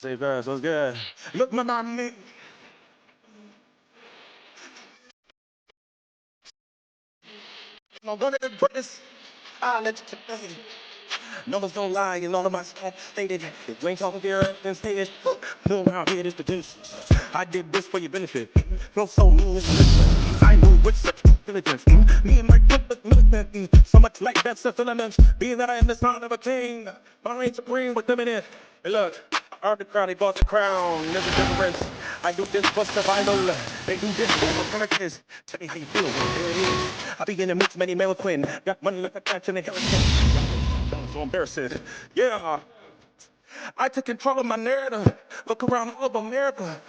Say first, what's good? Look, my mommy. I'm gonna put this. I'll let you know. Numbers don't lie, and all of my stuff stated. If you ain't talking here, then say it. No, around here, this produce. I did this for your benefit. No so mean, it's listen. I knew with such diligence. Me and my public militant. So much like that self-element. Being that I am the son of a king. I reign supreme with them in it. Hey, look. I earned the crown, they bought the crown. There's a difference. I do this for survival. They do this for purpose. Tell me how you feel. There it is. I begin to mix many male quinn. Got money like a catch in the hurricane. So embarrassing. Yeah, I took control of my narrative. Look around all of America.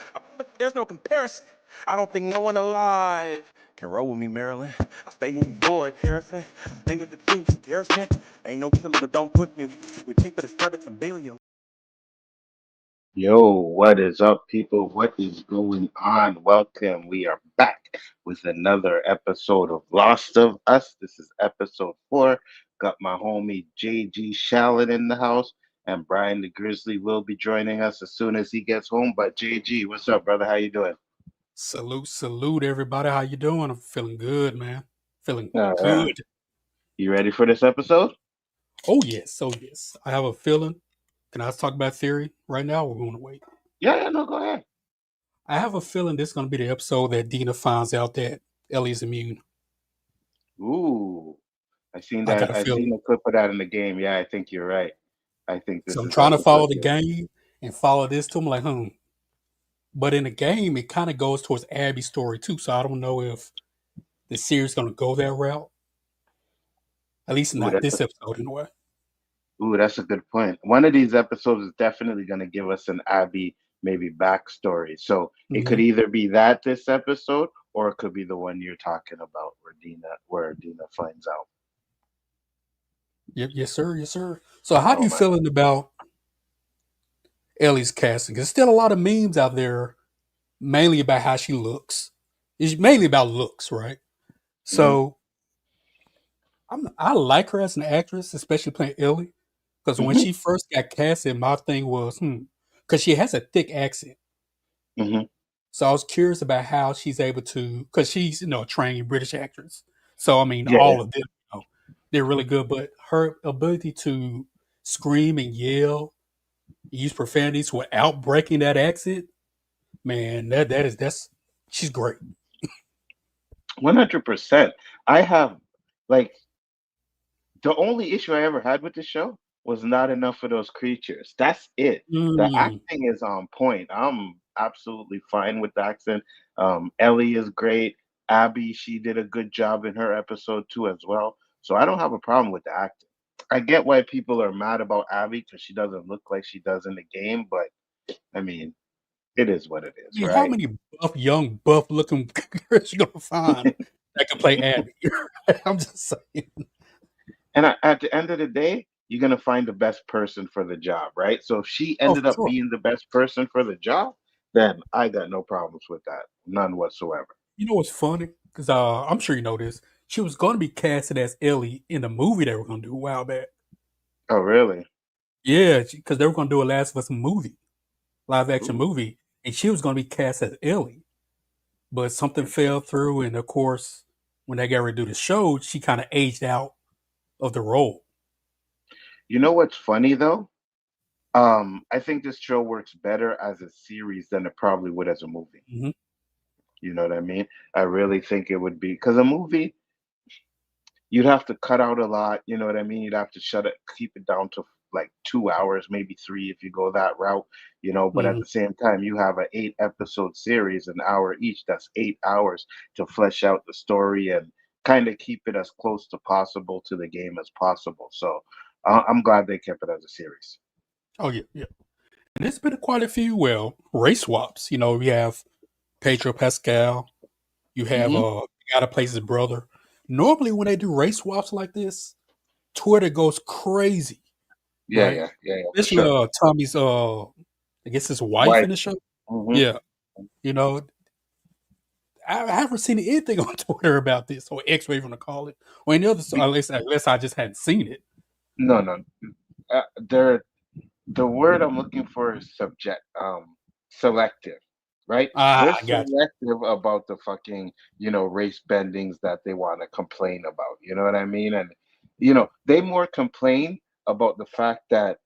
There's no comparison. I don't think no one alive can roll with me, Maryland. I stay in boy, Harrison. Think of the things, Harrison. Ain't no killer that don't put me. We take for the service of Balium. Yo, what is up, people? What is going on? Welcome. We are back with another episode of Lost of Us. This is episode 4. Got my homie JG Shallon in the house, and Brian the Grizzly will be joining us as soon as he gets home. But JG, what's up, brother? How you doing? Salute, everybody. How you doing? I'm feeling good, man. Feeling All right. good. You ready for this episode? Oh yes. I have a feeling. Can I talk about theory right now? We're going to wait. Yeah, no, go ahead. I have a feeling this is going to be the episode that Dina finds out that Ellie's immune. Ooh, I seen I got that. a I seen feeling. a clip of that in the game. Yeah, I think you're right. I think So this I'm is the trying to episode follow the here. game and follow this too. I'm like, But in the game, it kind of goes towards Abby's story too. So I don't know if the series is going to go that route. At least Ooh, not that's this episode, anyway. Ooh, that's a good point. One of these episodes is definitely going to give us an Abby maybe backstory. So it could Mm-hmm. either be that this episode, or it could be the one you're talking about where Dina finds out. Yep, yes, sir. So how do Oh you man. feeling about Ellie's casting? There's still a lot of memes out there, mainly about how she looks. It's mainly about looks, right? Hmm. So I like her as an actress, especially playing Ellie, because when Hmm. she first got casted, my thing was, because she has a thick accent. Hmm. So I was curious about how she's able to, because she's a trained British actress. So I mean, Yeah, yeah. all of them, they're really good. But her ability to scream and yell, use profanities without breaking that accent, man, that's she's great. 100%. I have like the only issue I ever had with the show was not enough of those creatures. That's it. The Mm, acting is on point. I'm absolutely fine with the accent. Ellie is great. Abby, she did a good job in her episode too as well. So I don't have a problem with the acting. I get why people are mad about Abby because she doesn't look like she does in the game, but I mean, it is what it I is, mean, how right? many young, buff looking girls you gonna find that can play Abby? I'm just saying. And at the end of the day, you're gonna find the best person for the job, right? So if she Oh, ended for up sure. being the best person for the job, then I got no problems with that, none whatsoever. You know what's funny? Because I'm sure you know this. She was going to be casted as Ellie in the movie they were going to do a while back. Oh, really? Yeah, because they were going to do a Last of Us movie, live action Ooh, movie, and she was going to be cast as Ellie. But something fell interesting. through, and of course, when they got ready to do the show, she kind of aged out of the role. You know what's funny though? I think this show works better as a series than it probably would as a movie. Hmm. You know what I mean? I really think it would be because a movie you'd have to cut out a lot. You know what I mean? You'd have to shut it, keep it down to like 2 hours, maybe three if you go that route. But at Hmm. the same time, you have an 8 episode series, an hour each. That's 8 hours to flesh out the story and kind of keep it as close to possible to the game as possible. So I'm glad they kept it as a series. Oh yeah, yeah. And there's been quite a few race swaps. We have Pedro Pascal. You have Hmm. the guy that plays his brother. Normally, when they do race swaps like this, Twitter goes crazy, Yeah, right? yeah, yeah, yeah, for Especially sure. Tommy's I guess his wife Why? in the show. Hmm. Yeah, you know, I haven't seen anything on Twitter about this or X, whatever you want to call it, or any other. Unless I just hadn't seen it. No, no. They're the word I'm looking for is selective, right? Ah, They're I got selective about the fucking, race bendings that they want to complain about. You know what I mean? And they more complain about the fact that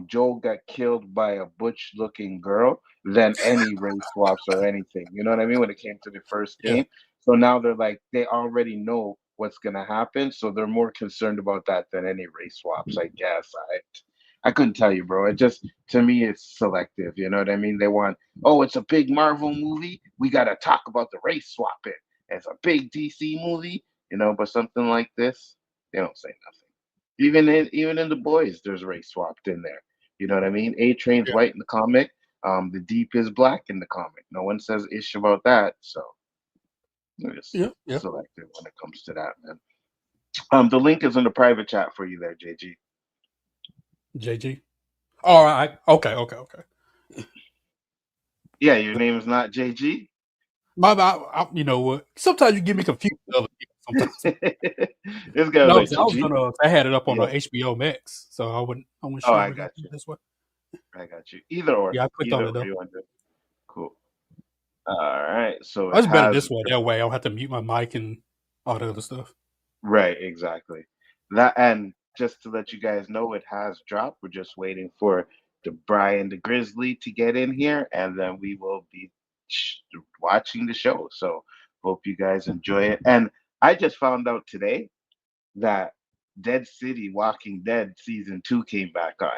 Joel got killed by a butch looking girl than any race swaps or anything. You know what I mean? When it came to the first you. Yeah, game. So now they're like they already know what's gonna happen, so they're more concerned about that than any race swaps, I guess. I couldn't tell you, bro. It just to me it's selective. You know what I mean? They want, oh, it's a big Marvel movie. We gotta talk about the race swapping. It's a big DC movie, but something like this, they don't say nothing. Even in the boys, there's race swapped in there. You know what I mean? A Train's yeah, white in the comic. The Deep is black in the comic. No one says ish about that. So they're just yeah, yeah. selective when it comes to that, man. The link is in the private chat for you there, JG. JG. All right. Okay. Okay. Okay. Yeah, your name is not JG. You know what? Sometimes you get me confused with other people. Sometimes. This guy was No, like 'cause I was JG. gonna. I had it up on Yeah. HBO Max, so I wasn't Oh, sure I whether to got do it you. this way. I got you. Either or. Yeah, I clicked on Either it or though. you want to do. Cool. All right. So Oh, it it's better has this way. That way, I don't have to mute my mic and all the other stuff. right, exactly. That and just to let you guys know, it has dropped. We're just waiting for the Brian the Grizzly to get in here, and then we will be sh- watching the show. So hope you guys enjoy it. And I just found out today that Dead City Walking Dead season 2 came back on.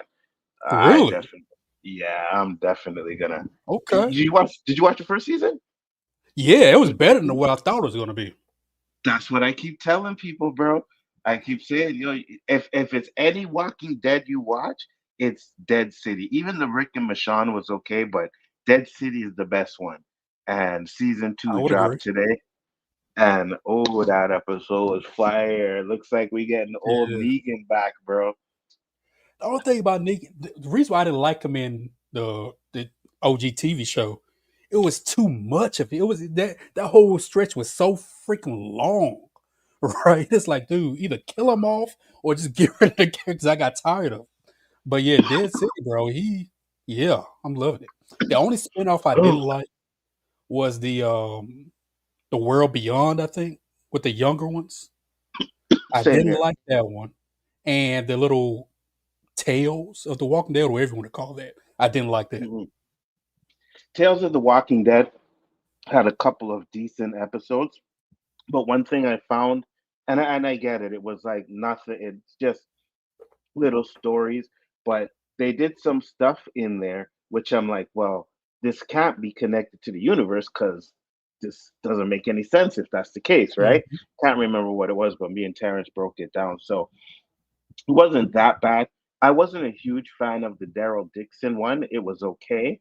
I Really? definitely, yeah, I'm definitely gonna. Okay. Did you watch the first season? Yeah, it was better than what I thought it was gonna be. That's what I keep telling people, bro. I keep saying, if it's any Walking Dead you watch, it's Dead City. Even the Rick and Michonne was okay, but Dead City is the best one. And season I two would agree. dropped today. And oh, that episode was fire. Looks like we getting old Yeah. Negan back, bro. The only thing about Nick, the reason why I didn't like him in the OG TV show, it was too much of it. It was that whole stretch was so freaking long, right? It's like, dude, either kill him off or just get rid of the characters. I got tired of. But yeah, Dead City, bro. Yeah, I'm loving it. The only spinoff I didn't Oh, like was the World Beyond. I think with the younger ones, I same didn't here. like that one, and the little Tales of the Walking Dead, or whatever you want to call that. I didn't like that. Mhm. Tales of the Walking Dead had a couple of decent episodes, but one thing I found, and I get it, it was like nothing. It's just little stories, but they did some stuff in there which I'm like, well, this can't be connected to the universe because this doesn't make any sense if that's the case, right? Mhm. Can't remember what it was, but me and Terrence broke it down. So it wasn't that bad. I wasn't a huge fan of the Daryl Dixon one. It was okay.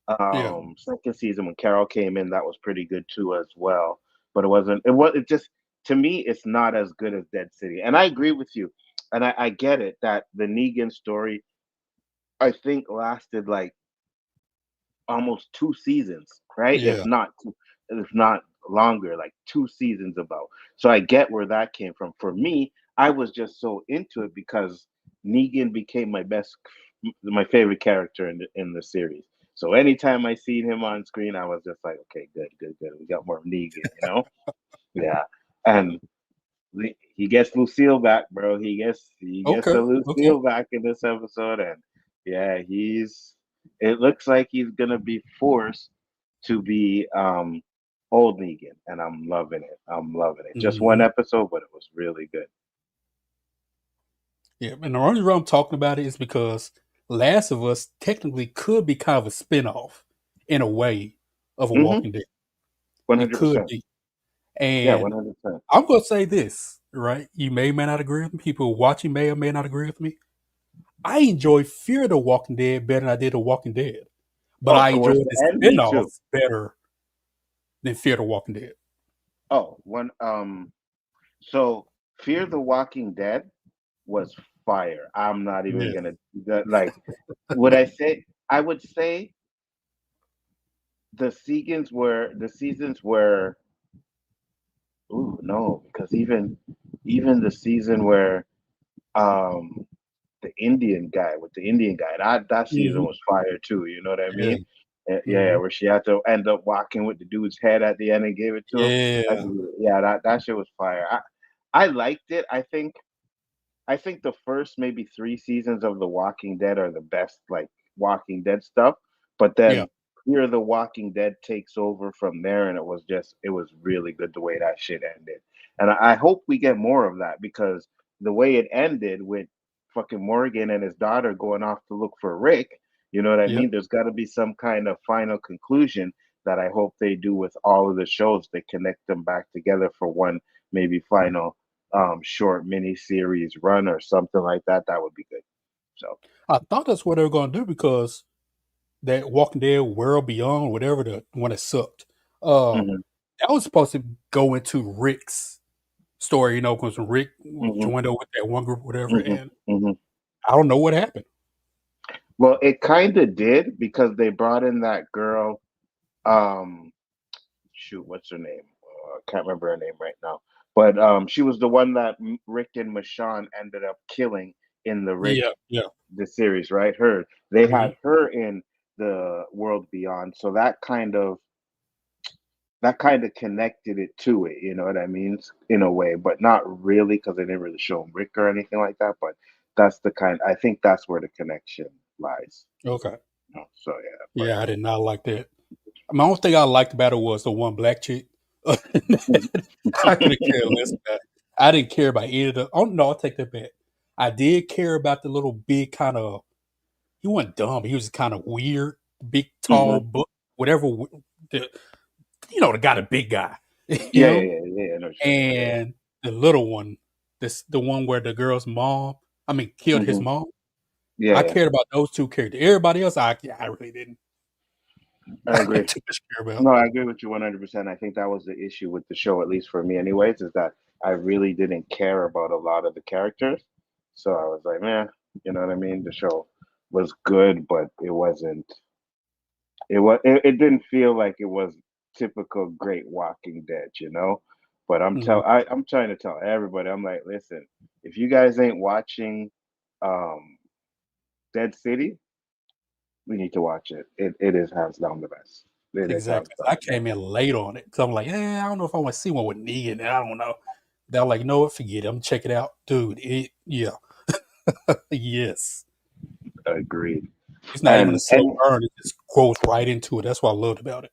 Yeah, Second season when Carol came in, that was pretty good too as well. But it wasn't. It just to me, it's not as good as Dead City. And I agree with you, and I get it that the Negan story I think lasted like almost 2 seasons, right? yeah. If not longer, like 2 seasons about. So I get where that came from. For me, I was just so into it because Negan became my favorite character in the series. So anytime I seen him on screen, I was just like, okay, good, good, good. We got more Negan. Yeah, and he gets Lucille back, bro. He gets Okay, the okay. Lucille back in this episode, and yeah, he's. It looks like he's gonna be forced to be old Negan, and I'm loving it. I'm loving it. Just one Mhm. episode, but it was really good. Yeah, and the only reason I'm talking about it is because Last of Us technically could be kind of a spinoff in a way of a Mm-hmm. Walking Dead. One It hundred could percent. be. Yeah, And 100%. I'm going to say this, right? You may or may not agree with me. People watching may or may not agree with me. I enjoy Fear the Walking Dead better than I did The Walking Dead. But Oh, I towards enjoyed the the end, me spinoff too. better than Fear the Walking Dead. Oh, one. So Fear the Walking Dead was fire. I'm not even Yeah. gonna like. Would I say? I would say the seasons were. Ooh, no, because even the season where um the Indian guy with the Indian guy. That season Mhm. was fire too. You know what I Yeah. mean? Yeah, Mhm. where she had to end up walking with the dude's head at the end and gave it to him. Yeah. Yeah, that shit was fire. I liked it. I think the first maybe 3 seasons of The Walking Dead are the best, like Walking Dead stuff. But Yeah. then Fear the Walking Dead takes over from there, and it was really good the way that shit ended. And I hope we get more of that because the way it ended with fucking Morgan and his daughter going off to look for Rick, you know what I Yep. mean? There's got to be some kind of final conclusion that I hope they do with all of the shows. They connect them back together for one maybe final short mini series run or something like that. That would be good. So I thought that's what they were gonna do because that Walking Dead World Beyond, whatever the one that sucked, mhm, that was supposed to go into Rick's story, because Rick mhm, joined up with that one group, whatever, mhm, and mhm. I don't know what happened. Well, it kind of did because they brought in that girl. Um, Shoot, what's her name? I can't remember her name right now. But she was the one that Rick and Michonne ended up killing in Yeah, yeah. the series, right? They Mhm. had her in the World Beyond, so that kind of connected it to it, you know what I mean? In a way, but not really because they didn't really show him Rick or anything like that. But I think that's where the connection lies. Okay. So yeah, but Yeah, I did not like that. My only thing I liked about it was the one black chick. I could care less about it. I didn't care about either of the oh, no, I'll take that back. I did care about the little big kinda he wasn't dumb, he was kinda weird, big, tall, hmm whatever the the guy, the big guy, yeah, yeah, yeah, yeah, I know what you're saying. Yeah, and the little one, the one where the girl's mom yeah, killed his mom. yeah, I yeah. cared about those 2 characters. Everybody else, I really didn't I agree. too much care about. No, I agree with you 100%. I think that was the issue with the show, at least for me, anyways, is that I really didn't care about a lot of the characters. So I was like, man, you know what I mean? The show was good, but it wasn't. It didn't feel like it was typical Great Walking Dead, you know. But Mhm. I'm trying to tell everybody. I'm like, listen, if you guys ain't watching um, Dead City, we need to watch it. It is hands down the best. It is hands Exactly. down I the came best. in late on it because I'm like, I don't know if I want to see one with Negan. I don't know. They're like, no, forget it. I'm gonna check it out, dude. Yeah, yes. Agreed. It's not even a slow And burn. It just goes right into it. That's what I loved about it.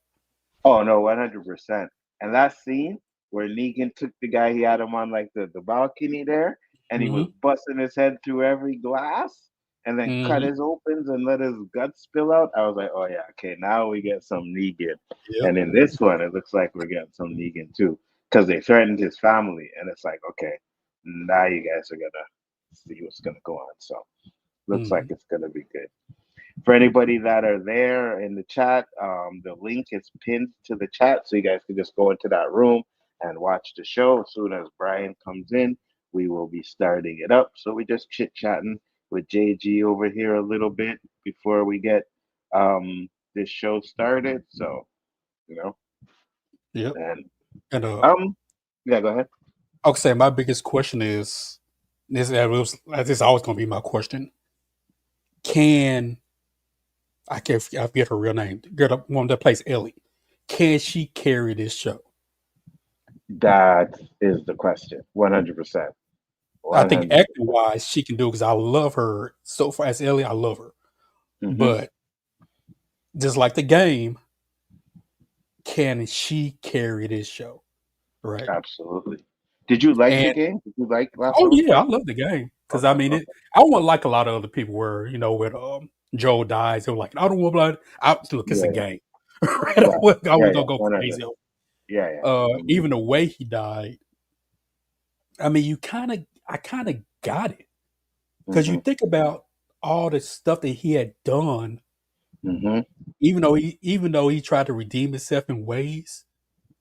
oh no, 100%. And that scene where Negan took the guy, he had him on like the balcony there, and he was Hmm. busting his head through every glass, and then cut Hmm. his opens and let his guts spill out. I was like, oh yeah, okay, now we get some Negan. Yep. And in this one, it looks like we're getting some Negan too, because they threatened his family, and it's like, okay, now you guys are gonna see what's gonna go on. So looks like Hmm. it's gonna be good. For anybody that are there in the chat, the link is pinned to the chat, so you guys can just go into that room and watch the show. As soon as Brian comes in, we will be starting it up. So we just chit chatting with JG over here a little bit before we get this show started. So you know, Yep. and And yeah, go ahead. I'll say my biggest question is this is always gonna be my question. Can I forget her real name? Girl, the one that plays Ellie. Can she carry this show? That is the question. 100%. I think 100%. acting wise, she can do it because I love her so far as Ellie. I love her, Hmm. but just like the game, can she carry this show? Right? Absolutely. Did you like the And game? Did you like Last oh of Us yeah, I Part? love the game because I Okay, mean it. okay. I won't like a lot of other people where when Joel dies, they're like, I don't want blood. Look, it's a Yeah, yeah, game. Right? yeah, I yeah, was yeah. gonna go No, no, no. crazy. Yeah, yeah. Mhm, Even the way he died, I mean, I kind of got it because you mhm, think about all the stuff that he had done. mhm, Even though he tried to redeem himself in ways,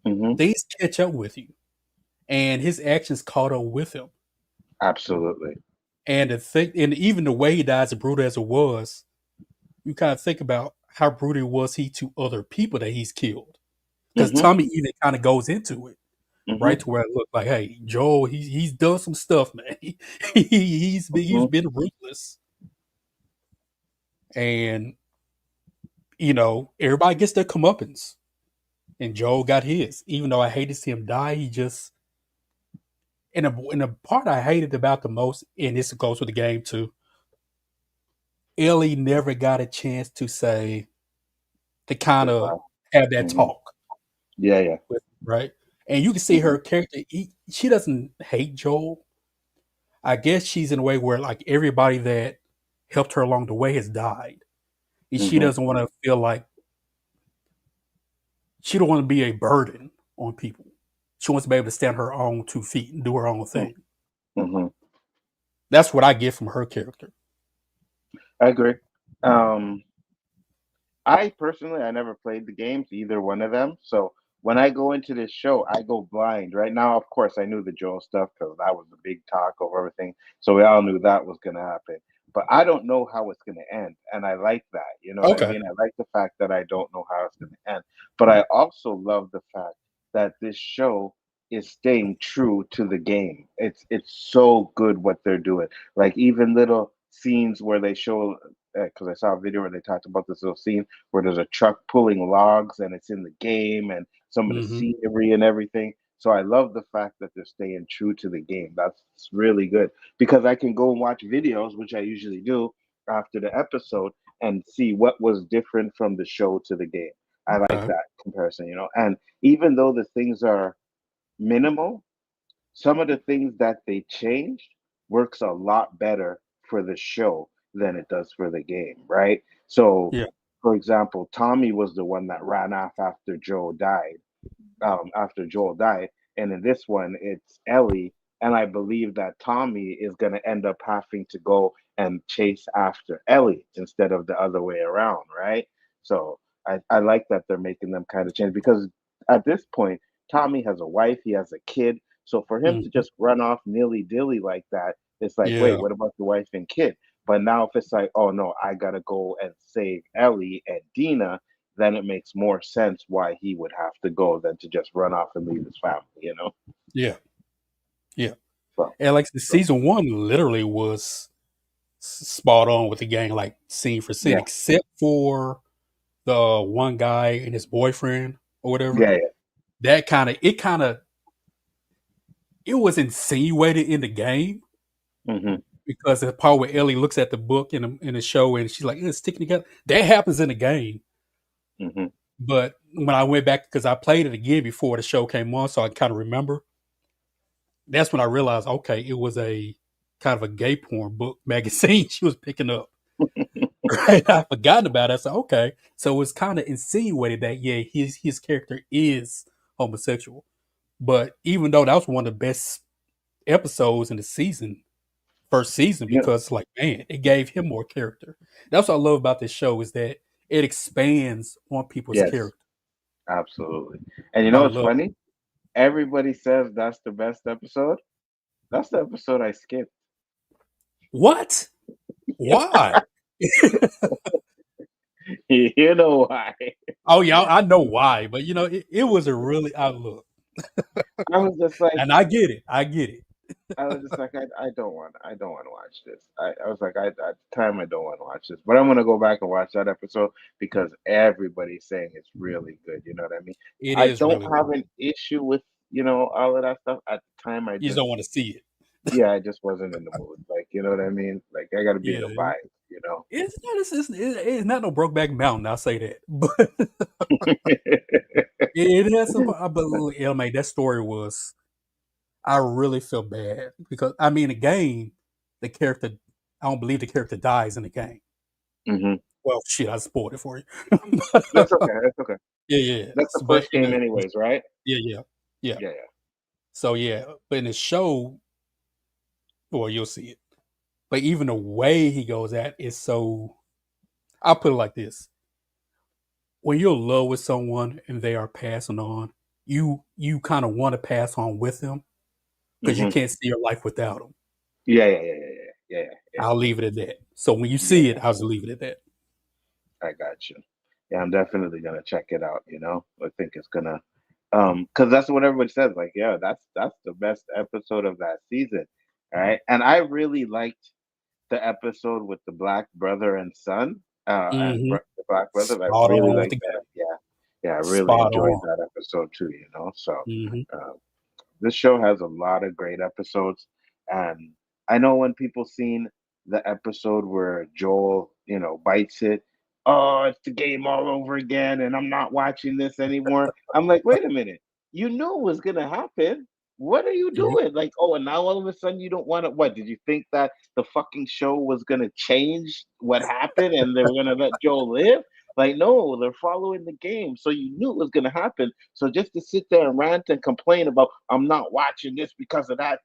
mhm. things catch up with you, and his actions caught up with him. Absolutely. And even the way he dies, as brutal as it was, you kind of think about how brutal was he to other people that he's killed. Because Mhm, Tommy even kind of goes into it. right Mhm. to where it looked like, hey, Joel, he's done some stuff, man. He's Mhm. been ruthless, and everybody gets their comeuppance, and Joel got his. Even though I hated to see him die, he just and the part I hated about the most, and this goes with the game too. Ellie never got a chance to kind of Goodbye. have that Mhm. talk Yeah, yeah. with him, right? And you can see Mhm. her character. She doesn't hate Joel. I guess she's in a way where like everybody that helped her along the way has died, and she Mhm. doesn't want to feel like she don't want to be a burden on people. She wants to be able to stand her own 2 feet and do her own Mhm. thing. Mhm. That's what I get from her character. I agree. Um, I personally, I never played the games, either one of them. So when I go into this show, I go blind. Right now, of course, I knew the Joel stuff because that was the big talk over everything. So we all knew that was going to happen. But I don't know how it's going to end. And I like that. You know what I Okay. mean? I like the fact that I don't know how it's going to end. But I also love the fact that this show is staying true to the game. It's so good what they're doing. Like even little scenes where they show, because I saw a video where they talked about this little scene where there's a truck pulling logs and it's in the game and some of the Hmm. scenery and everything. So I love the fact that they're staying true to the game. That's really good because I can go and watch videos, which I usually do after the episode, and see what was different from the show to the game. I like Okay. that comparison, you know. And even though the things are minimal, some of the things that they changed works a lot better for the show than it does for the game, right? So, Yeah. for example, Tommy was the one that ran off after Joel died. And in this one, it's Ellie. And I believe that Tommy is going to end up having to go and chase after Ellie instead of the other way around, right? So I like that they're making them kind of change because at this point, Tommy has a wife, he has a kid. So for him to Hmm. just run off nilly dilly like that, it's like, wait, Yeah. what about the wife and kid? But now if it's like, oh no, I gotta go and save Ellie and Dina, then it makes more sense why he would have to go than to just run off and leave his family, you know? Yeah. Yeah. So, And like the so season one literally was spot on with the gang, like scene for scene, yeah, except for the one guy and his boyfriend or whatever. yeah, yeah. That it was insinuated in the game Hmm. because the part where Ellie looks at the book in the show and she's like, it's sticking together. That happens in the game. Hmm. But when I went back, because I played it again before the show came on, so I kind of remember, that's when I realized, okay, it was a kind of a gay porn book magazine she was picking up. Right? I forgotten about it. I said, okay. So it's kind of insinuated that, yeah, his character is homosexual. But even though that was one of the best episodes in the first season, Yeah. because like, man, it gave him more character. That's what I love about this show is that it expands on people's Yes, character. absolutely. And you I know what's love it. funny? Everybody says that's the best episode. That's the episode I skipped. What? Why? You know why? Oh yeah, I know why, but it was a really outlook, I was just like, and I get it. I get it. I don't want to watch this. I was like, at the time, I don't want to watch this, but I'm gonna go back and watch that episode because everybody's saying it's really good. You know what I mean? It I is don't really have good. an issue with all of that stuff. At the time, You just don't want to see it. yeah, I just wasn't in the mood. Like, you know what I mean? Like, I got to be in the Yeah, vibe. You know? it's not no Brokeback Mountain. I'll say that, but it has some. But man, that story was. I really feel bad because I mean, the game, the character. I don't believe the character dies in the game. Hmm. Well, shit, I spoiled it for you. That's okay. That's okay. Yeah, yeah. That's the But first game, anyways, right? yeah, yeah, yeah. Yeah, yeah. So yeah, but in the show, well, you'll see it. But even the way he goes at is so. I'll put it like this: when you're in love with someone and they are passing on, you kind of want to pass on with them because you Hmm. can't see your life without them. Yeah, yeah, yeah, yeah, yeah, yeah, yeah, yeah, I'll leave it at that. So when you yeah, see yeah. it, I'll just leave it at that. I got you. Yeah, I'm definitely gonna check it out. I think it's gonna. Because that's what everybody says. Like, yeah, that's the best episode of that season, right? And I really liked the episode with the black brother and son, Mm-hmm. the black brother. I Spot really on with liked the that. game. Yeah, yeah, I really Spot enjoyed on. that episode too. You know, so Mm-hmm. uh, this show has a lot of great episodes, and I know when people seen the episode where Joel, bites it. Oh, it's the game all over again, and I'm not watching this anymore. I'm like, wait a minute, you knew it was gonna happen. What are you Yeah. doing? Like, oh, and now all of a sudden you don't want to. What did you think that the fucking show was gonna change what happened and they were gonna let Joel live? Like, no, they're following the game. So you knew it was gonna happen. So just to sit there and rant and complain about I'm not watching this because of that.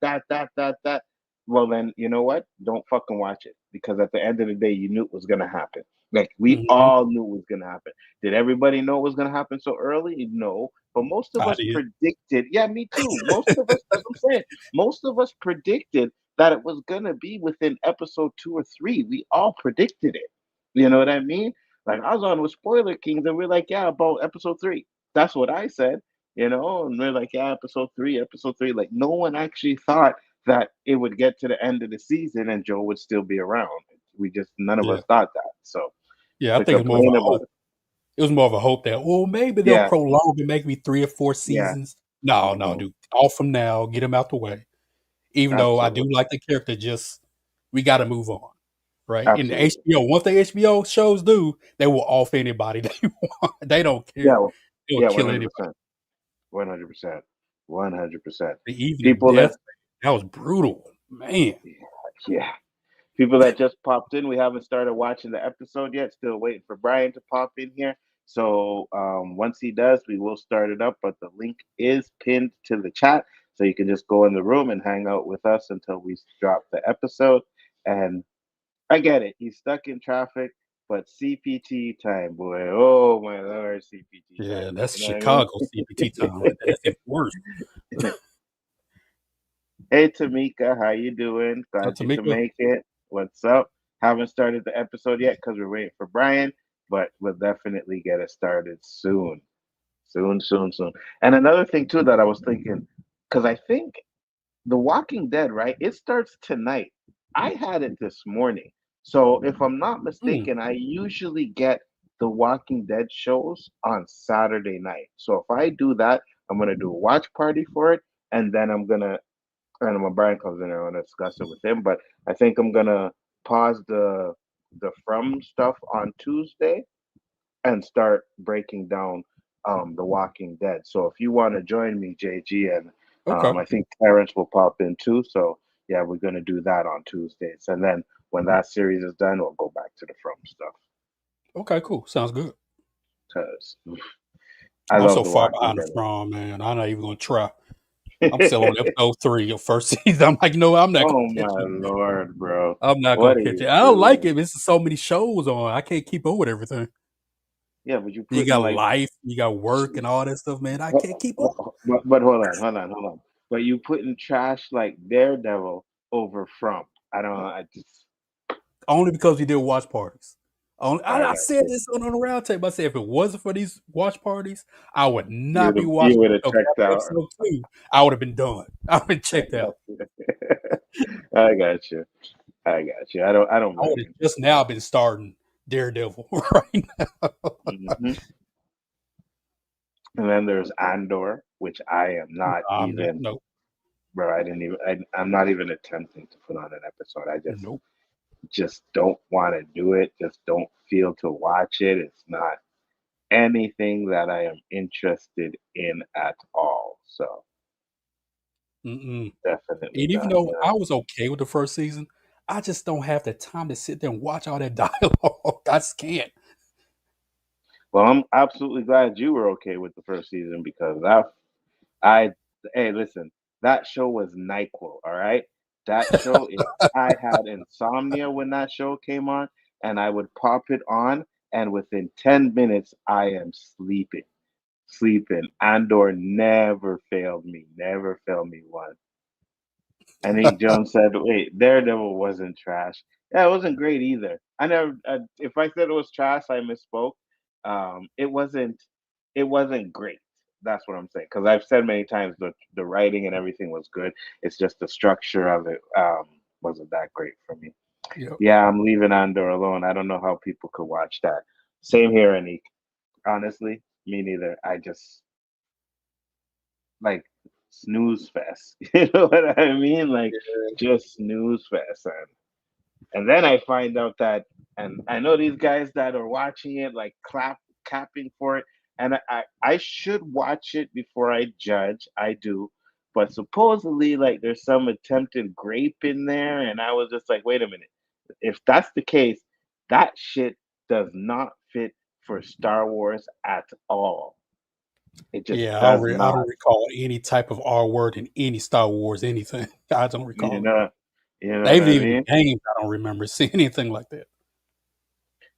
Well then, you know what? Don't fucking watch it. Because at the end of the day, you knew it was gonna happen. Like we Mm-hmm. all knew it was gonna happen. Did everybody know it was gonna happen so early? No. But most of I us did. predicted, yeah, me too. Most of us, that's what I'm saying. Most of us predicted that it was gonna be within episode 2 or 3. We all predicted it. You know what I mean? Like I was on with Spoiler Kings, and we're like, yeah, about episode 3. That's what I said, and we're like, yeah, episode three. Like no one actually thought that it would get to the end of the season and Joe would still be around. We just none of Yeah. us thought that. So Yeah. I to think it's more of complain about, it was more of a hope that, well, maybe they'll yeah, prolong it, maybe 3 or 4 yeah, seasons. No, no, hmm dude. Off from now, get him out the way. Even though I do absolutely, like the character, just we got to move on, right? In the absolutely, HBO, one thing HBO shows do, they will off anybody they want. They don't yeah, care. They'll yeah, one kill hundred anybody. percent, 100%, 100%. The evening People that, death, that was brutal, man. yeah, people that just popped in, we haven't started watching the episode yet. Still waiting for Brian to pop in here. So once he does, we will start it up. But the link is pinned to the chat, so you can just go in the room and hang out with us until we drop the episode. And I get it, he's stuck in traffic, but CPT time, boy. Oh my lord, CPT Yeah, time. that's You know Chicago CPT time right there. That's even worse. what I mean? Hey Tamika, how you doing? Glad you can Tamika, make it. What's up? Haven't started the episode yet because we're waiting for Brian, but we'll definitely get it started soon. Soon, soon, soon. And another thing too that I was thinking, because I think The Walking Dead, right? It starts tonight. I had it this morning. So if I'm not mm, mistaken, I usually get The Walking Dead shows on Saturday night. So if I do that, I'm gonna do a watch party for it, and then I'm gonna and when Brian comes in, I want to discuss it with him. But I think I'm gonna pause the From stuff on Tuesday and start breaking down The Walking Dead. So if you want to join me, JG, and okay, I think Terrence will pop in too. So yeah, we're gonna do that on Tuesdays, and then when that series is done, we'll go back to the From stuff okay, cool. Sounds good. because I I'm love so The far Walking behind the Dead. from, man. I'm not even gonna try. I'm still on episode 3 of first season. I'm like, I'm not Oh gonna catch my up, man. lord, bro, I'm not what gonna are catch it. you I don't like doing? it. It's so many shows on. I can't keep up with everything. Yeah, but you You putting got like life, you got work, and all that stuff, man. I can't keep up. But hold on. But you putting trash like Daredevil over From. I don't. I just. Only because we did watch parties. I I got said you. this on the round table. I said if it wasn't for these watch parties, I would not be You watching would have until checked out. episode 2. I would have been done. I would been I checked got out. you. I got you. I got you. I don't I would blame have just now been starting Daredevil right now. you. And then there's Andor, which I am not even. Nope, Bro, I didn't even. I'm not even attempting to put on an episode. I nope. just don't want to do it. Just don't feel to watch it. It's not anything that I am interested in at all. So Mm-mm. definitely And even not. though You I know. was okay with the first season, I just don't have the time to sit there and watch all that dialogue. I just can't. Well, I'm absolutely glad you were okay with the first season because I, hey, listen, that show was Nyquil. All right, that show. If I had insomnia when that show came on, and I would pop it on, and within 10 minutes I am sleeping, sleeping. Andor never failed me once. I think Jones said, "Wait, Daredevil wasn't trash. Yeah, it wasn't great either. I never. If I said it was trash, I misspoke. It wasn't. It wasn't great. That's what I'm saying. Because I've said many times the writing and everything was good. It's just the structure of it wasn't that great for me. Yep. Yeah, I'm leaving Andor alone. I don't know how people could watch that. Same here, Anik. Honestly, me neither. I just like snooze fest. You know what I mean? Like just snooze fest. And then I find out that, and I know these guys that are watching it, like clapping for it, and I should watch it before I judge. I do, but supposedly, like, there's some attempted grape in there, and I was just like, wait a minute. If that's the case, that shit does not fit for Star Wars at all. It just Yeah, does I don't not. recall any type of R word in any Star Wars anything. I don't You recall it. know, you know what Even I even mean? the games, I don't remember seeing anything like that.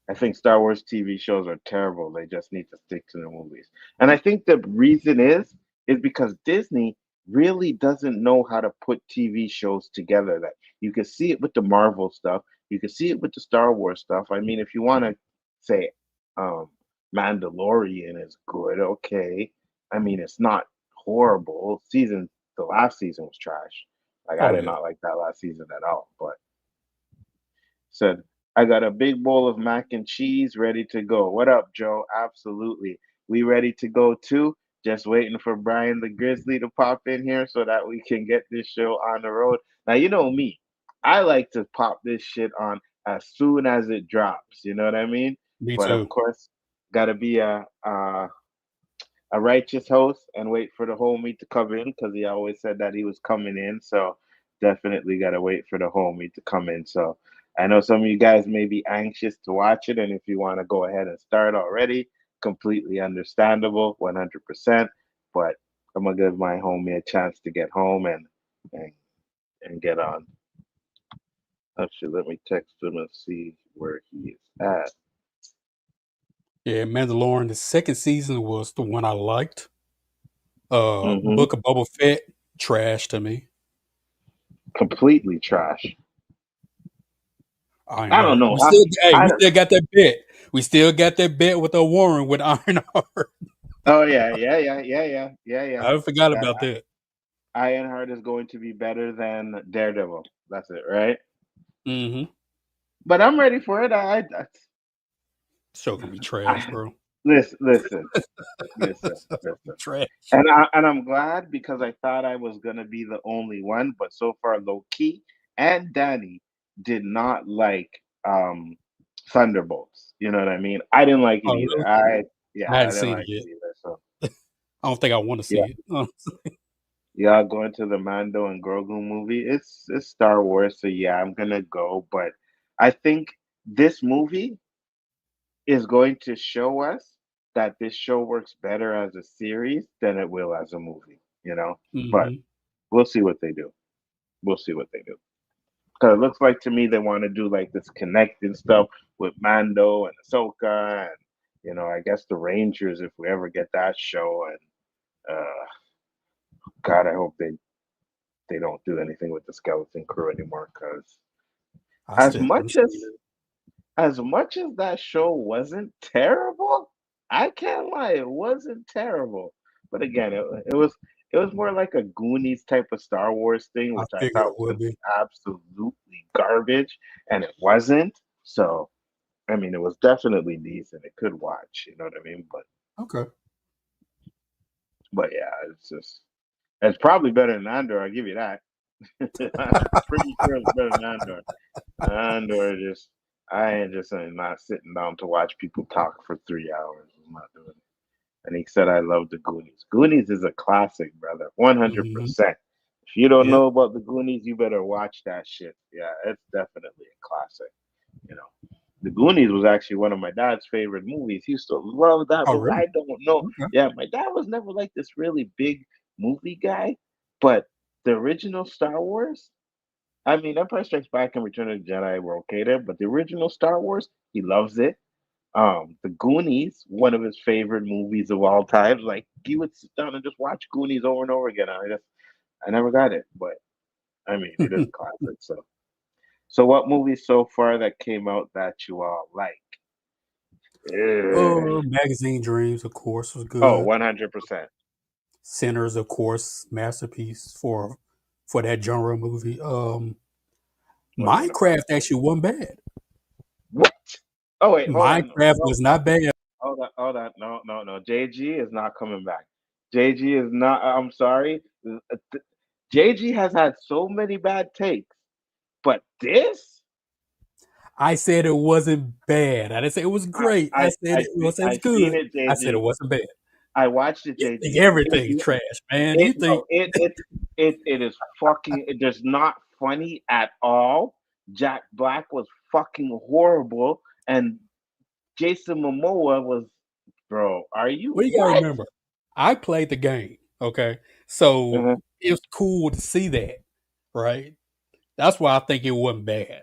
I think Star Wars TV shows are terrible. They just need to stick to the movies. And I think the reason is because Disney really doesn't know how to put TV shows together. That you can see it with the Marvel stuff, you can see it with the Star Wars stuff. I mean, if you want to say um Mandalorian is good, okay. I mean, it's not horrible. The last season was trash. Like I Oh did yeah. not like that last season at all, but said, I got a big bowl of mac and cheese ready to go. What up, Joe? Absolutely. We ready to go too? Just waiting for Brian the Grizzly to pop in here so that we can get this show on the road. Now, you know me. I like to pop this shit on as soon as it drops. You know what I mean? Me But of too. course, gotta be a righteous host and wait for the homie to come in because he always said that he was coming in. So definitely got to wait for the homie to come in. So I know some of you guys may be anxious to watch it. And if you want to go ahead and start already, completely understandable, 100%. But I'm going to give my homie a chance to get home and, and get on. Actually, let me text him and see where he is at. Yeah, Mandalorian. The second season was the one I liked. Hmm. Book of Boba Fett, trash to me. Completely trash. I don't Ironheart. know. We I still got that bet. We still got that bet with the Warren with Ironheart. Oh yeah. I forgot That about that. Ironheart is going to be better than Daredevil. That's it, right? Mm-hmm. But I'm ready for it. Show gonna be trash, I bro. listen. Trash. And I'm glad because I thought I was gonna be the only one, but so far LowKey and Danny did not like um Thunderbolts. You know what I mean? I didn't like it Oh, either. really? Yeah, I I hadn't didn't seen it like it yet. either. So I don't think I want to yeah. see it. Yeah, going to the Mando and Grogu movie. It's Star Wars, so yeah, I'm gonna go. But I think this movie is going to show us that this show works better as a series than it will as a movie. You know, but Hmm. we'll see what they do. We'll see what they do. Because it looks like to me they want to do like this connecting stuff with Mando and Ahsoka, and I guess the Rangers if we ever get that show. And God, I hope they don't do anything with the skeleton crew anymore because I as still haven't much seen as it. as much as that show wasn't terrible, I can't lie, it wasn't terrible. But again, it was more like a Goonies type of Star Wars thing, I which I figured thought it was would going to be. be absolutely garbage, and it wasn't. So I mean, it was definitely decent. It could watch, you know what I mean? Okay. But yeah, it's probably better than Andor. I'll give you that. I'm pretty sure it's better than Andor. Andor just I ain't just not sitting down to watch people talk for 3 hours. I'm not doing it. And he said I love the Goonies. Goonies is a classic, brother. Hmm. 100%. If you don't Yep. know about the Goonies, you better watch that shit. Yeah, it's definitely a classic. You know, the Goonies was actually one of my dad's favorite movies. He used to love that Oh, movie. really? I don't know. Okay. Yeah, my dad was never like this really big movie guy, but the original Star Wars, I mean, Empire Strikes Back and Return of the Jedi were okay there, but the original Star Wars, he loves it. The Goonies, one of his favorite movies of all time. Like he would sit down and just watch Goonies over and over again. I never got it, but I mean, it is a classic. So what movies so far that came out that you all like? Eh. Magazine Dreams, of course, was Oh, good. 100%. Sinners, of course, masterpiece for that genre movie. Wasn't even a Minecraft actually wasn't bad. what? Oh wait, hold on. Minecraft was not bad. Hold on. No, no, no. JG is not coming back. JG is not. I'm sorry. JG has had so many bad takes, but this, I said it wasn't bad. I didn't say it was great. I said it was I it's seen good. it, I said it JG. wasn't bad. I watched it, You think JG. everything's trash, man. You It think no, it is fucking. It is not funny at all. Jack Black was fucking horrible, and Jason Momoa was, bro. Are you well you gotta what? remember, I played the game, okay? So Uh-huh. it was cool to see that, right? That's why I think it wasn't bad.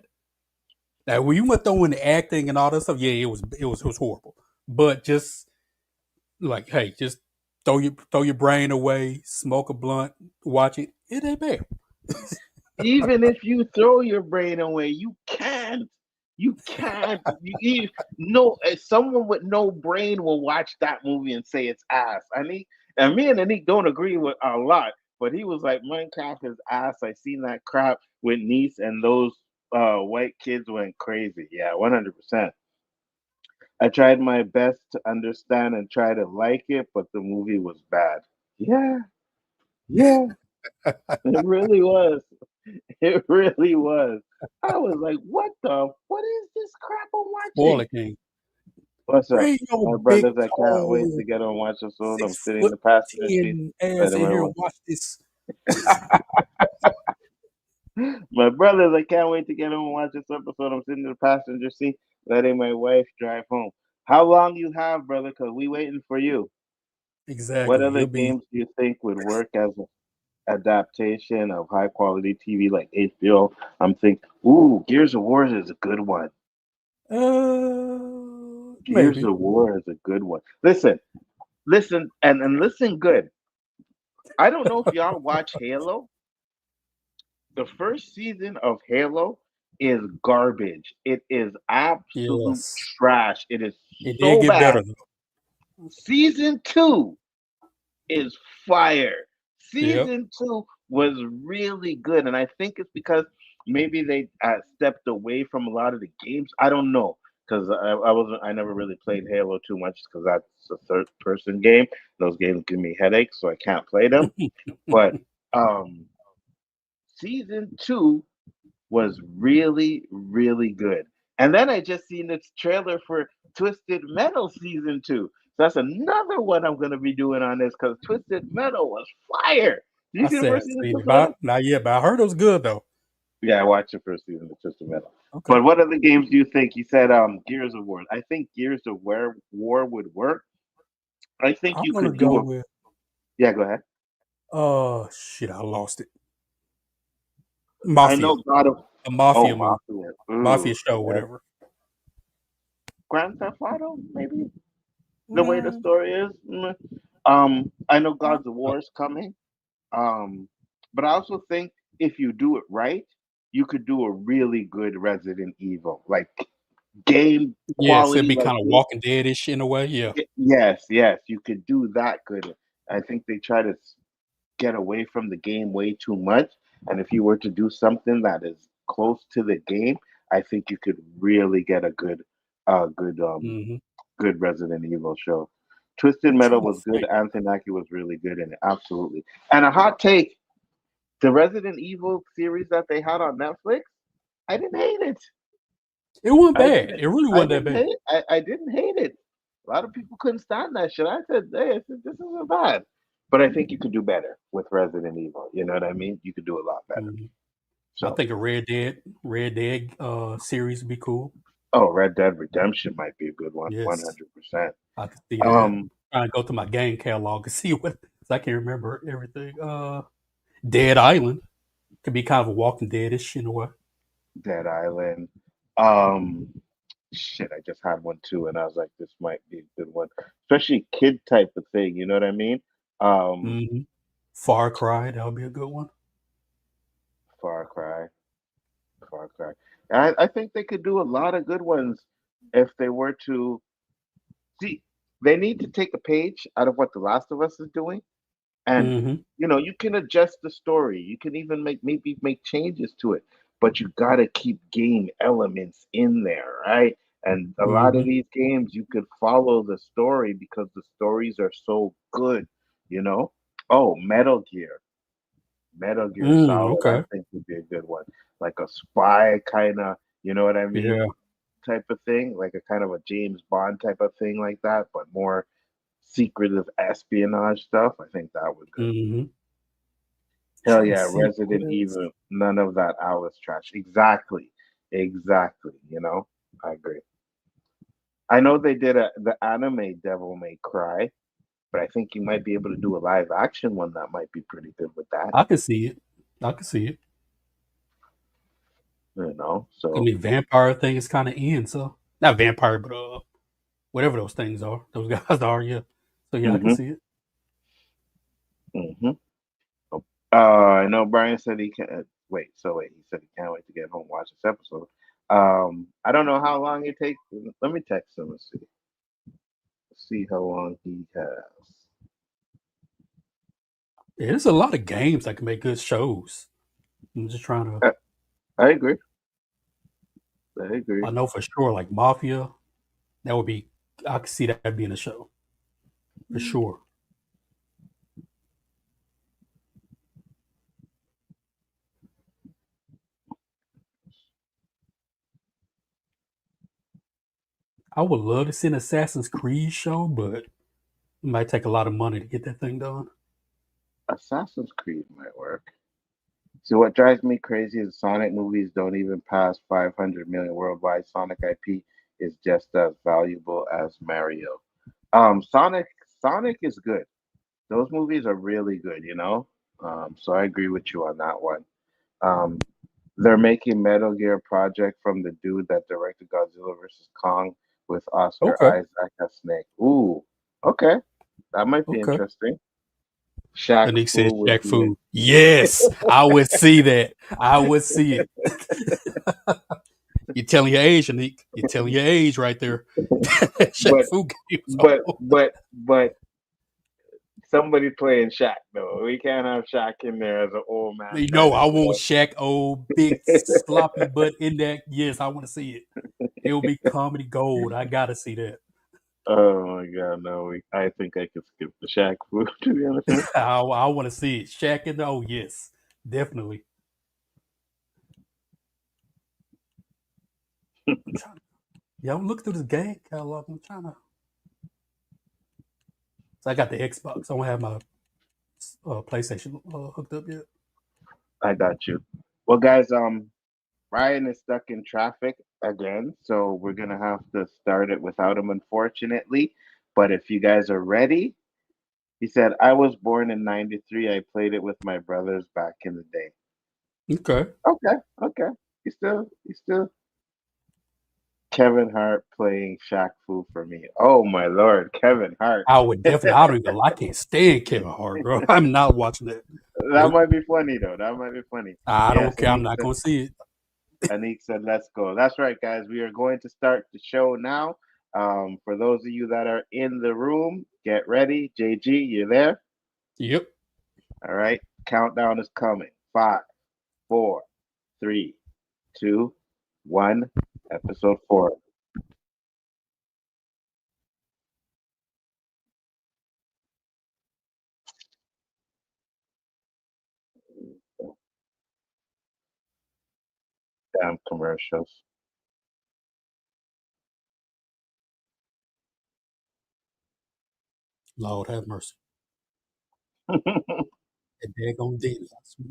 Now when you went through in the acting and all that stuff, yeah, it was horrible. But just like, hey, just throw your brain away, smoke a blunt, watch it. It ain't bad. Even if you throw your brain away, you can't. You can't. No, someone with no brain will watch that movie and say it's ass. And me and Anik don't agree with a lot, but he was like, Minecraft is ass. I seen that crap with Niece, and those white kids went crazy. Yeah, 100%. I tried my best to understand and try to like it, but the movie was bad. Yeah, yeah, it really was. It really was. I was like, what is this crap I'm Spoiler watching? King. What's up? Bring your My big brothers, I can't wait tall to get on watch the soon. I'm six sitting in foot the passenger seat. ten ass Letting in my, here wa- and watch this. my brothers, I can't wait to get on and watch this episode. I'm sitting in the passenger seat, letting my wife drive home. How long you have, brother? Cause we waiting for you. What Exactly. other He'll be games do you think would work as an adaptation of high quality TV like HBO? I'm thinking, ooh, Gears of War is a good one. Gears maybe. of War is a good one. Listen, and listen good. I don't know if y'all watch Halo. The first season of Halo is garbage. It is absolute Yes. trash. It is It did so get better bad. though. Season two is fire. Yep. Season two was really good, and I think it's because maybe they stepped away from a lot of the games. I don't know because I never really played Halo too much because that's a third person game. Those games give me headaches, so I can't play them. But um, season two was really really good, and then I just seen this trailer for Twisted Metal season two. So that's another one I'm gonna be doing on this because Twisted Metal was fire. Did you I see the said, first season of see, Twisted about Metal? not yet, but I heard it was good though. Yeah, I watched the first season of Twisted Metal. Okay. But what other games do you think? You said Gears of War. I think War would work. I think I'm you gonna could go do a with yeah. Go ahead. shit, I lost it. I Mafia. know God of A mafia movie. Mafia. Mafia Ooh, show, yeah. whatever. Grand Theft Auto, maybe the way the Mm, story is. I know I Gods of War is coming. But I also think if you do it right, you could do a really good Resident Evil, like game yes, it'd quality, be like kind of game. Walking Dead-ish in a way. Yeah. Yes, yes, you could do that good. I think they try to get away from the game way too much, and if you were to do something that is close to the game, I think you could really get a Hmm. good Resident Evil show. Twisted I'm Metal trying to was good. think. Anthony Mackie was really good in it. Absolutely. And a hot take: the Resident Evil series that they had on Netflix, I didn't hate it. It wasn't I bad. didn't. It really I wasn't that didn't bad. hate. I didn't hate it. A lot of people couldn't stand that shit. I said, "Hey, this isn't bad." But I think you could do better with Resident Evil. You know what I mean? You could do a lot better. Mhm. I So, think a Red Dead series would be cool. oh, Red Dead Redemption might be a good one. One Yes, hundred percent. I could see that. Um, Trying to go through my game catalog and see what 'cause I can't remember everything. Dead Island could be kind of a Walking Dead-ish in a way. Dead Island. Um, shit, I just had one too, and I was like, this might be a good one, especially kid type of thing. You know what I mean? Um, Hmm. Far Cry, that would be a good one. Far Cry, Far Cry. I think they could do a lot of good ones if they were to see. They need to take a page out of what The Last of Us is doing, And Hmm. you can adjust the story. You can even maybe make changes to it, but you got to keep game elements in there, right? And a lot of Hmm. these games you could follow the story because the stories are so good, you know? Oh, Metal Gear Solid, I Okay. think would be a good one. Like a spy kind of, you know what I mean? Yeah. Type of thing, like a kind of a James Bond type of thing like that, but more secretive espionage stuff. I think that would good. Hmm. Hell Trying to yeah, see what Resident else. Evil, none of that Alice trash. Exactly. Exactly, I agree. I know they did the anime Devil May Cry, but I think you might be able to do a live action one that might be pretty good with that, I can see it. I can see it. I So mean, vampire thing is kind of in, so not vampire, but whatever those things are, those guys are. Yeah. So yeah, I can mhm. see it. Mhm. I know Brian said he can wait, he said he can't wait to get home and watch this episode. I don't know how long it takes. Let me text him and see. See how long he has. Yeah, there's a lot of games that can make good shows. I'm just trying to. I, I agree. I agree. I know for sure, like Mafia, that would be. I could see that being a show for sure. I would love to see an Assassin's Creed show, but it might take a lot of money to get that thing done. Assassin's Creed might work. See, what drives me crazy is Sonic movies don't even pass 500 million worldwide. Sonic IP is just as valuable as Mario. Sonic is good. Those movies are really good. So I agree with you on that one. Um, they're making Metal Gear Project from the dude that directed Godzilla vs. Kong with Oscar Okay, Isaac as Snake. Ooh, okay, that might be okay. interesting. Shaq And he Fu said would Shaq be Fu. Yes, I would see that. I would see it. You're telling your age, Anik. You're telling your age right there. Shaq but Fu game was but old. but but somebody playing Shaq though. We can't have Shaq in there as an old man You trying know, to I want do Shaq old, big, sloppy butt in that. Yes, I want to see it. It will be comedy gold. I gotta see that. Oh my god, no, I think I could skip the Shaq Fu to be honest with I want to see it. Shaq in the oh yes, definitely. I'm trying. Yeah, I'm looking through this game catalog. I'm trying to. So I got the Xbox. I don't have my PlayStation hooked up yet. I got you. Well guys, Ryan is stuck in traffic again, so we're gonna have to start it without him, unfortunately. But if you guys are ready, he said, "I was born in '93. I played it with my brothers back in the day." Okay. Okay, okay. You still Kevin Hart playing Shaq Fu for me. Oh my lord, Kevin Hart. I would definitely. I don't even. I can't stand Kevin Hart, bro. I'm not watching that. That Nope. might be funny though. That might be funny. I don't Yes, care. I'm not gonna see it. Anik said, "Let's go." That's right, guys. We are going to start the show now. For those of you that are in the room, get ready. JG, you there? Yep. All right. Countdown is coming. Five, four, three, two, one. Episode four. Damn commercials. Lord have mercy. That daggone demon. I swear.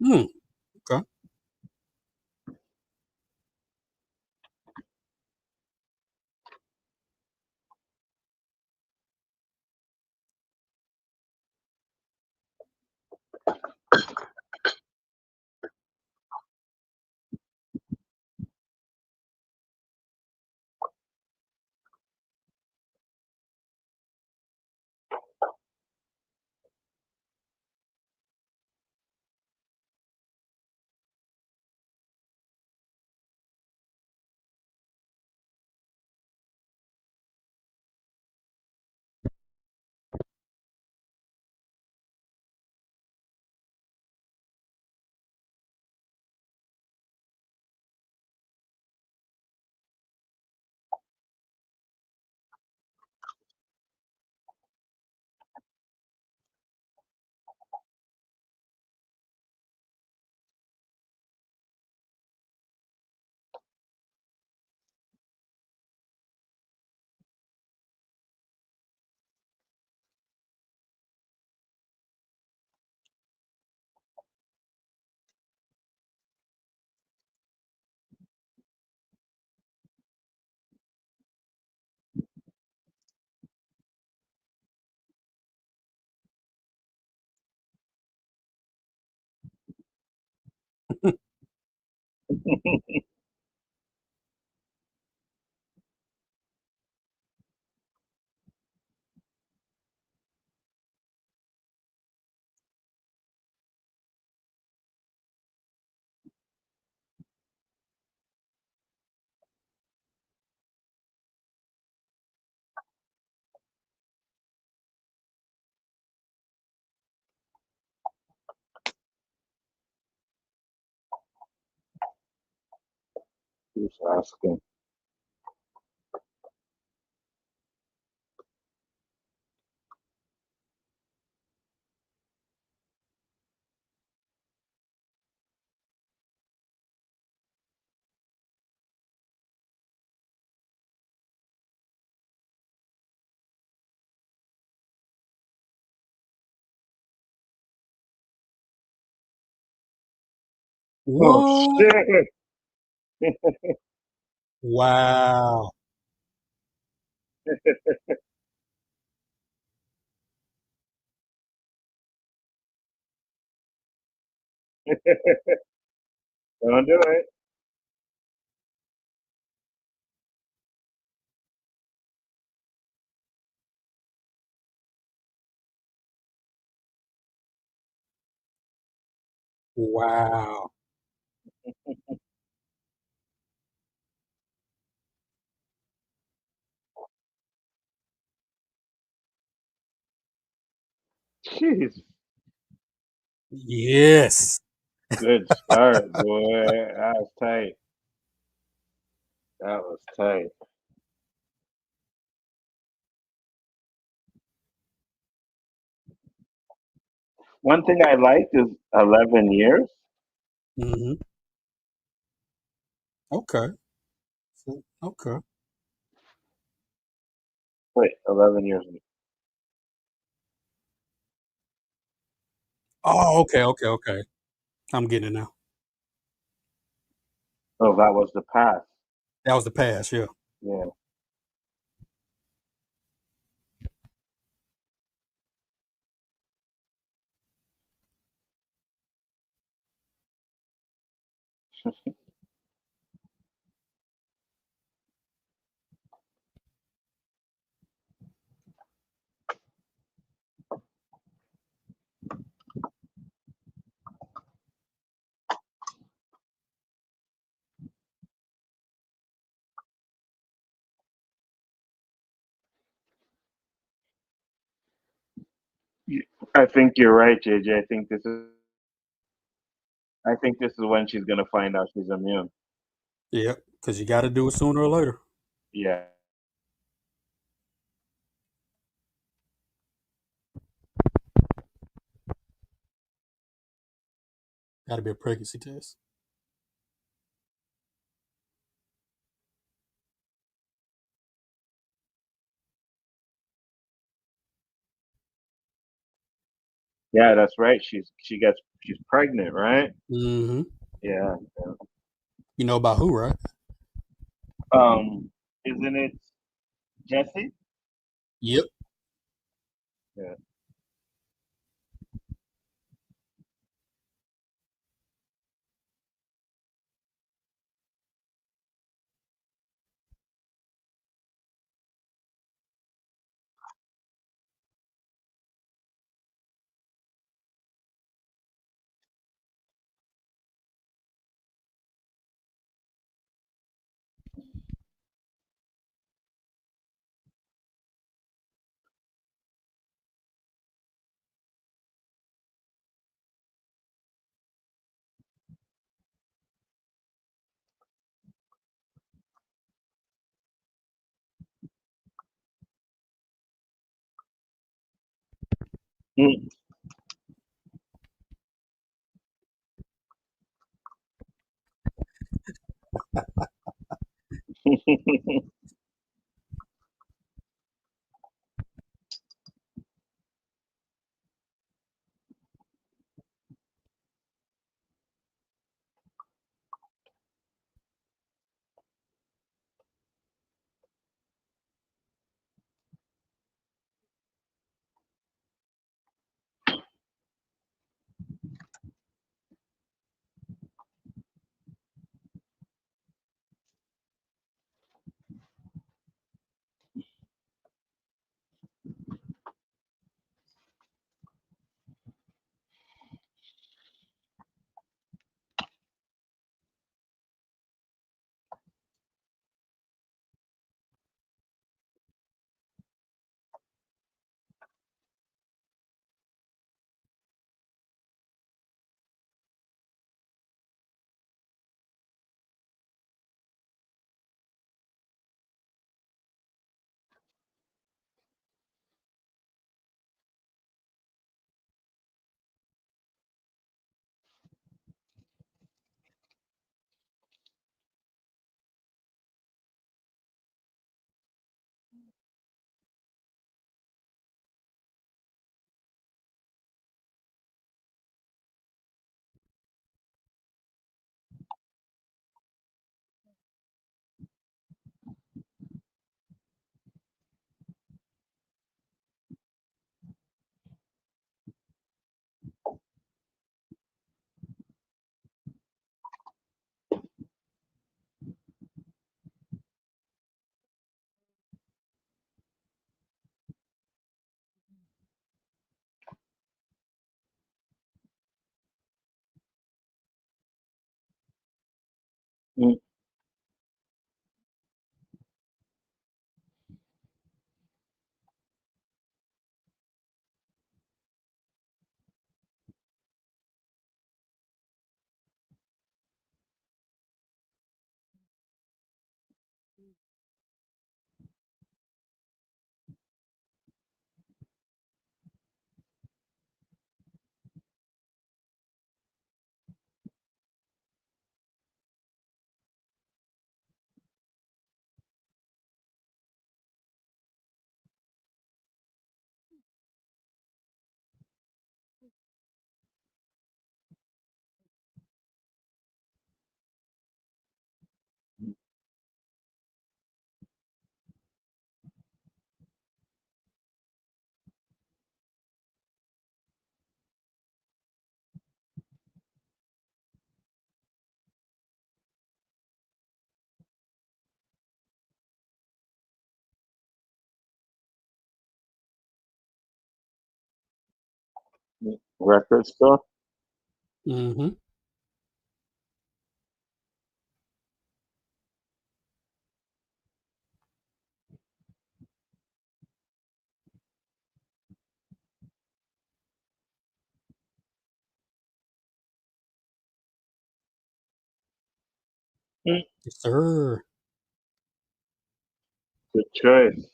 Hmm. Okay. Just asking. Oh What? shit! Wow. Don't do it. Wow. Jeez. Yes. Good start, boy. That was tight. That was tight. One thing I liked is 11 years. Hmm. Okay. Okay. Wait, 11 years. Oh, okay, okay, okay. I'm getting it now. Oh, that was the past. That was the pass, yeah. Yeah. I think you're right, JJ. I think this is when she's gonna find out she's immune. Yeah, because you got to do it sooner or later. Yeah. Got to be a pregnancy test. Yeah, that's right. She's pregnant, right? Hmm. Yeah. You know about who, right? Isn't it Jesse? Yep. Yeah. Mm. Mm. Record store. Hmm. Mm. Yes, sir. Good choice.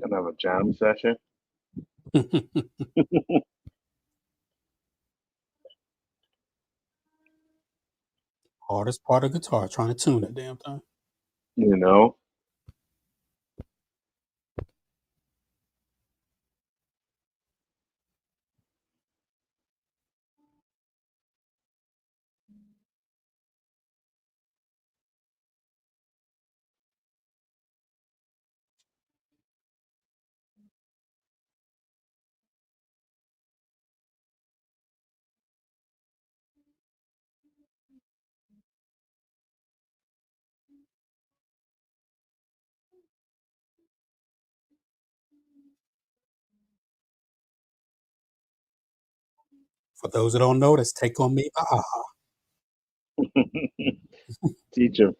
Another jam session. Hardest part of guitar, trying to tune that damn thing. You know. For those that don't know, that's "Take on Me." Teach him,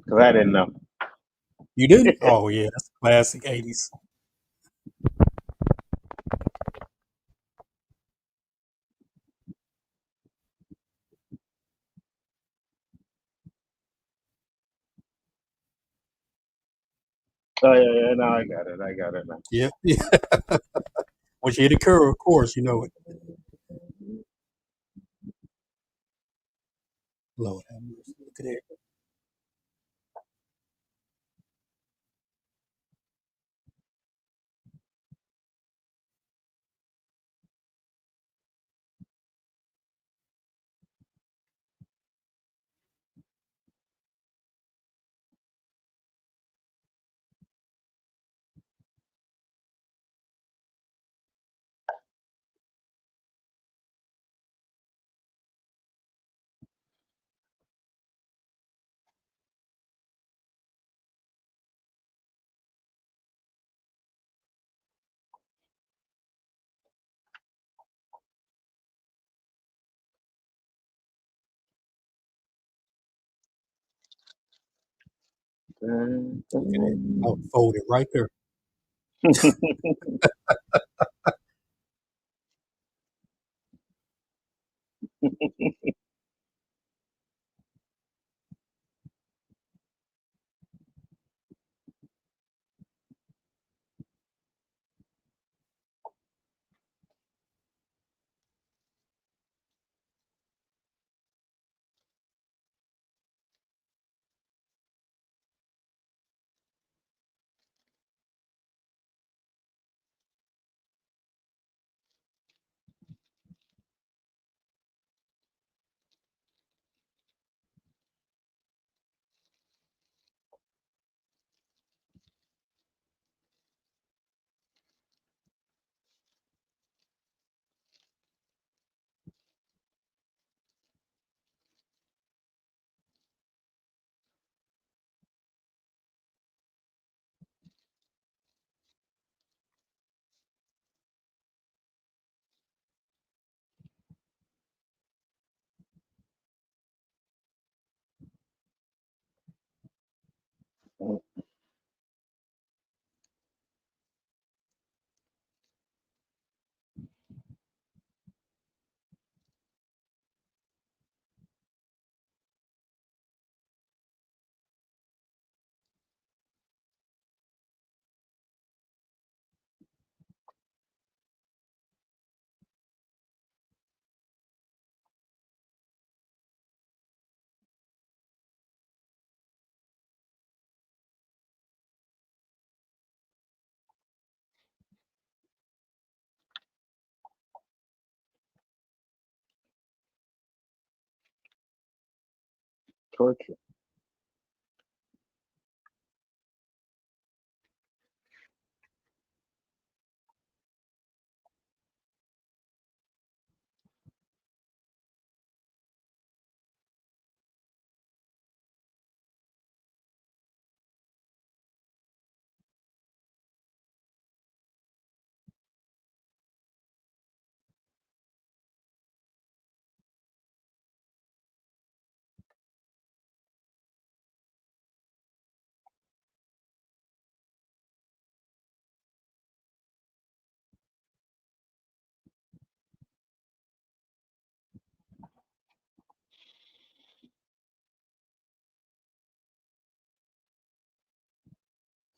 because I didn't know. You didn't? Oh yeah, that's classic '80s. Oh yeah, yeah. No, I got it. I got it now. Yeah, yeah. Once you hit a curve, of course, you know it. Lord have mercy. Look at that. Dun, Look at that. I would dun. fold it right there. Torture.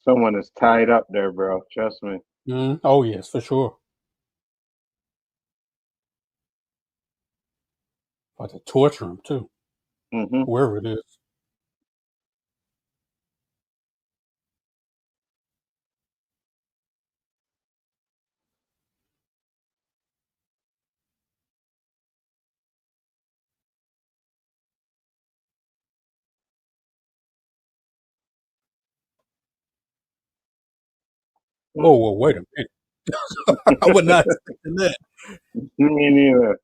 Someone is tied up there, bro. Trust me. Oh yes, for sure. About to torture him too, Hmm. whoever it is. Whoa, whoa, wait a minute. I would not expecting that. Me neither.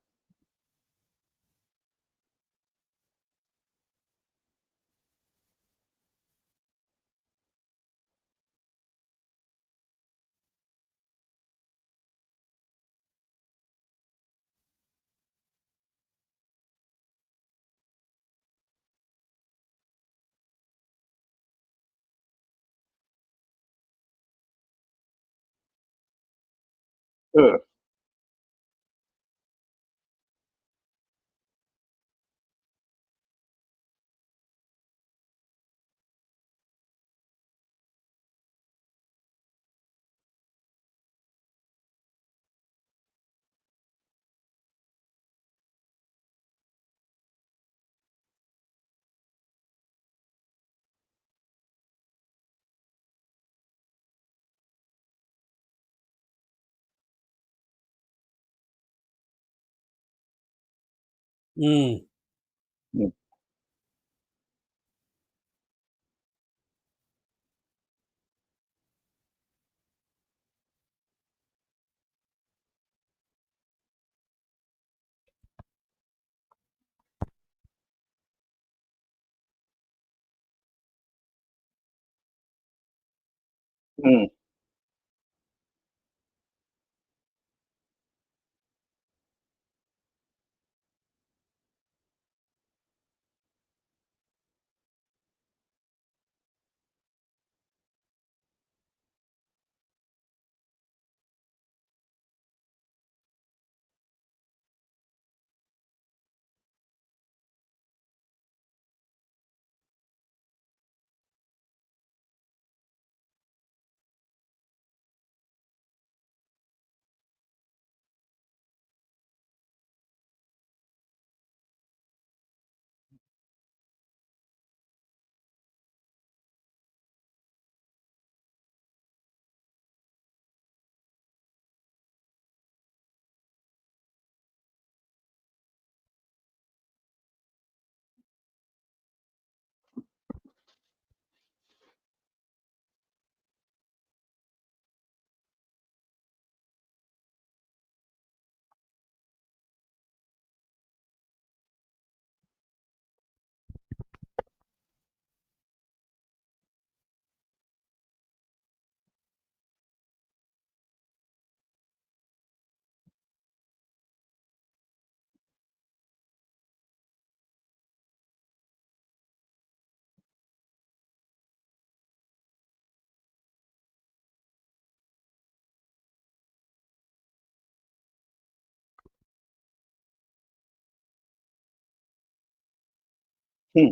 Ugh. Mm, Mm. Hmm.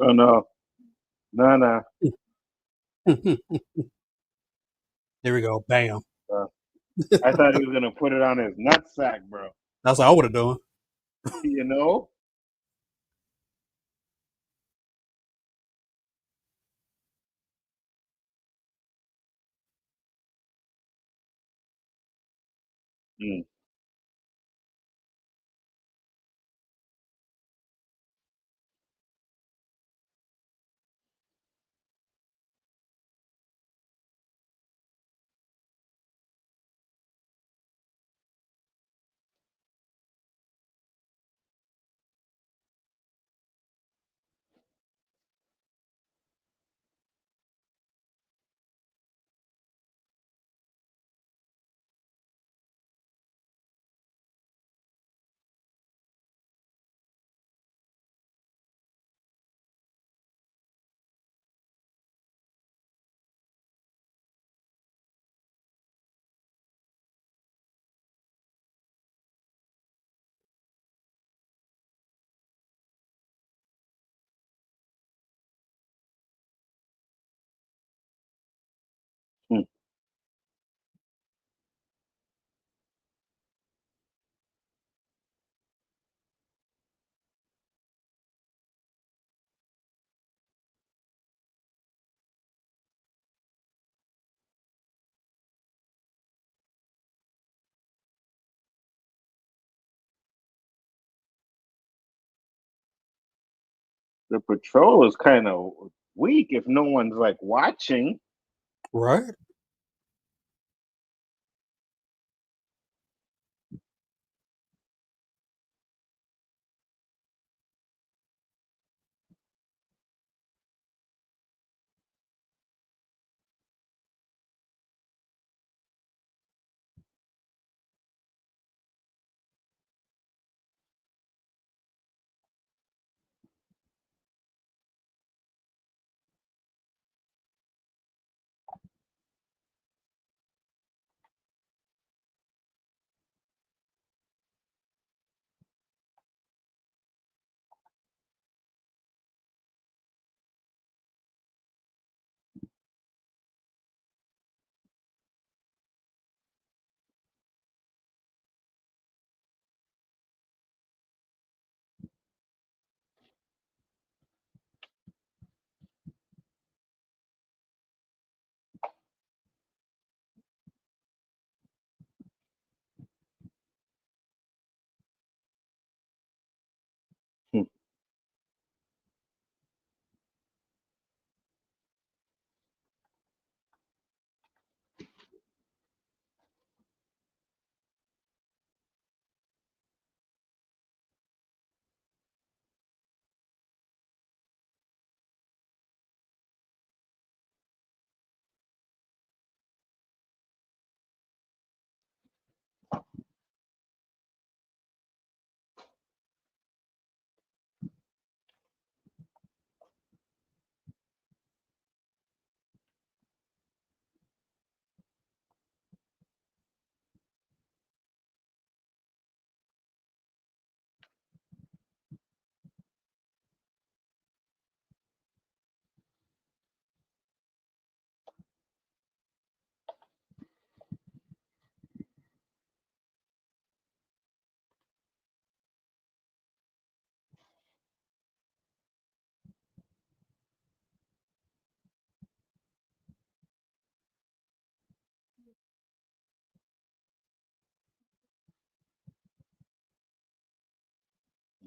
Oh no. No, no. there we go. Bam. Uh, I thought he was gonna put it on his nutsack, bro. That's what I would have done. You know? Mm. The patrol is kind of weak if no one's like watching. Right? Hmm.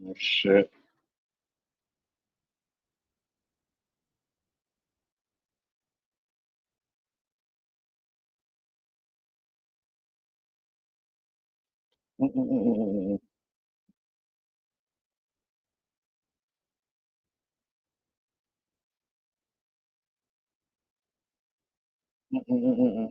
Oh, shit. Mm-mm-mm-mm-mm. Mm-mm-mm-mm.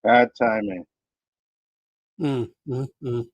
Bad timing. Mm, mm, mm.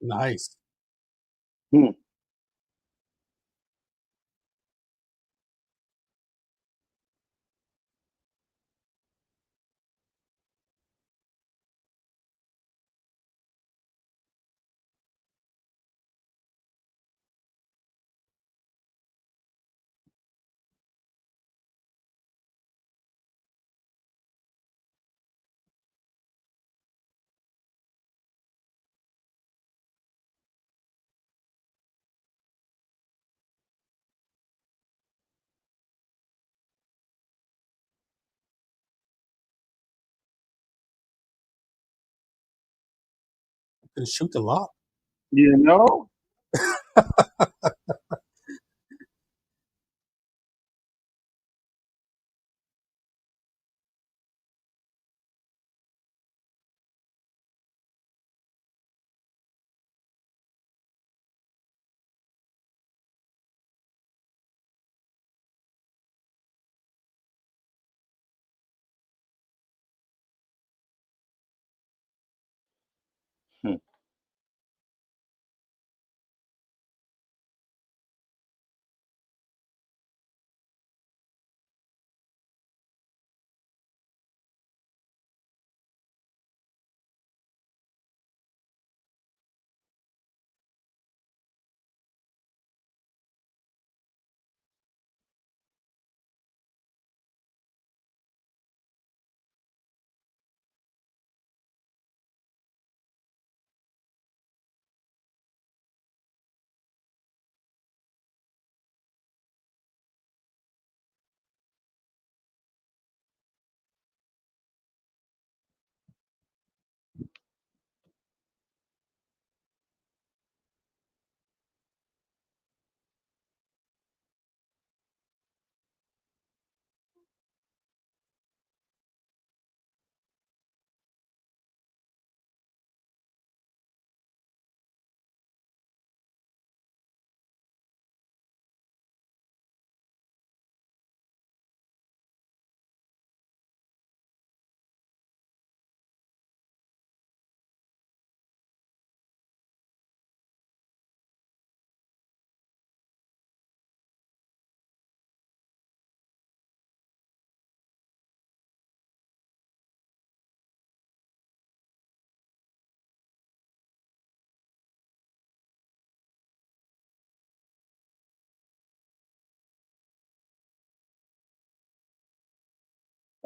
Nice. Hmm. Can shoot the lock. You know? Hmm.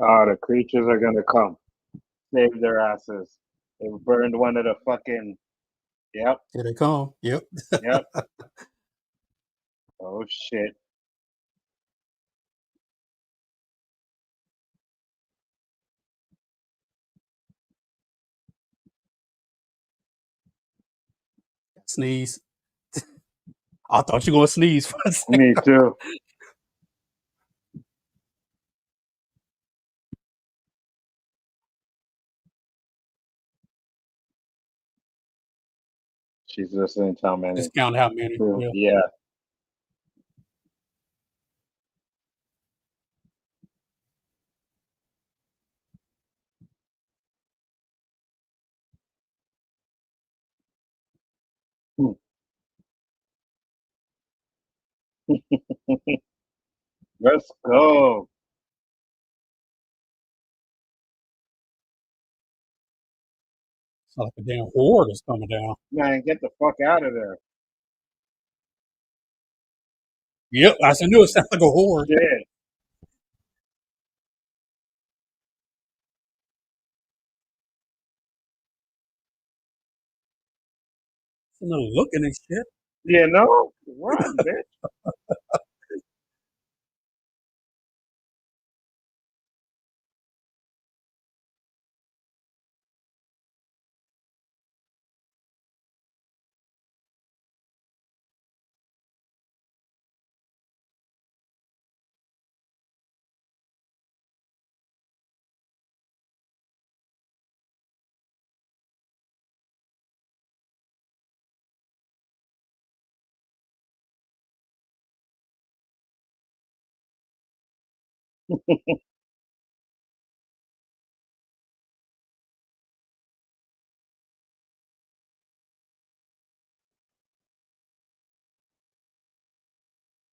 Ah, the creatures are gonna come. Save their asses. They burned one of the fucking. Yep, Here they come. Yep. yep. Oh shit. Sneeze. I thought you were gonna sneeze for a second. Me too. She's listening to how many. Just count how many. Two. Yeah. Yeah. Hmm. Let's go. It's like a damn horde is coming down. Man, get the fuck out of there. Yep. I said, knew it sounded like a horde. Shit. Some little looking and shit. You know? Run, bitch.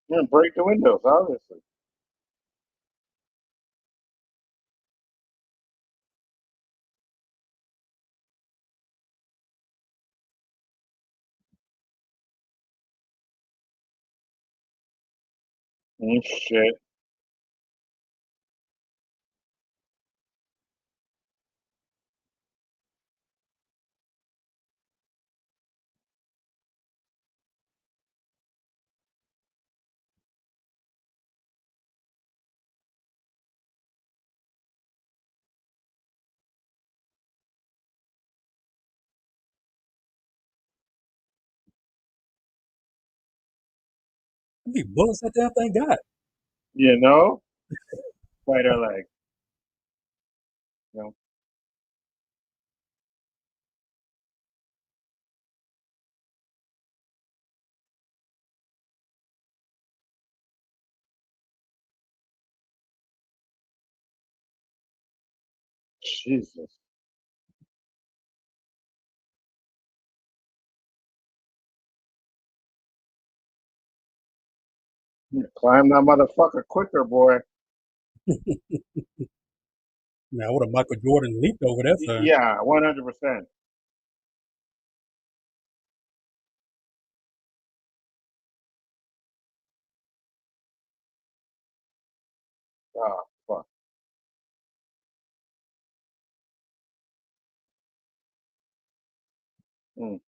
Yeah, break the windows, obviously. Shit. How many bullets that damn thing got? You know? Spider leg. You know? Jesus. You climb that motherfucker quicker, boy. Now, what a Michael Jordan leaped over that thing. Yeah, 100%. Oh, fuck. Mm.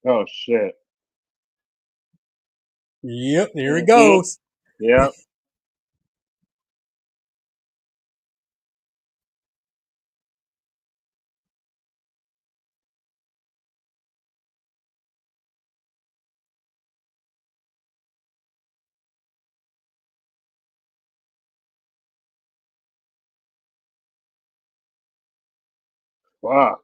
Oh, shit. Yep, there he Hmm. goes. Yep. Fuck.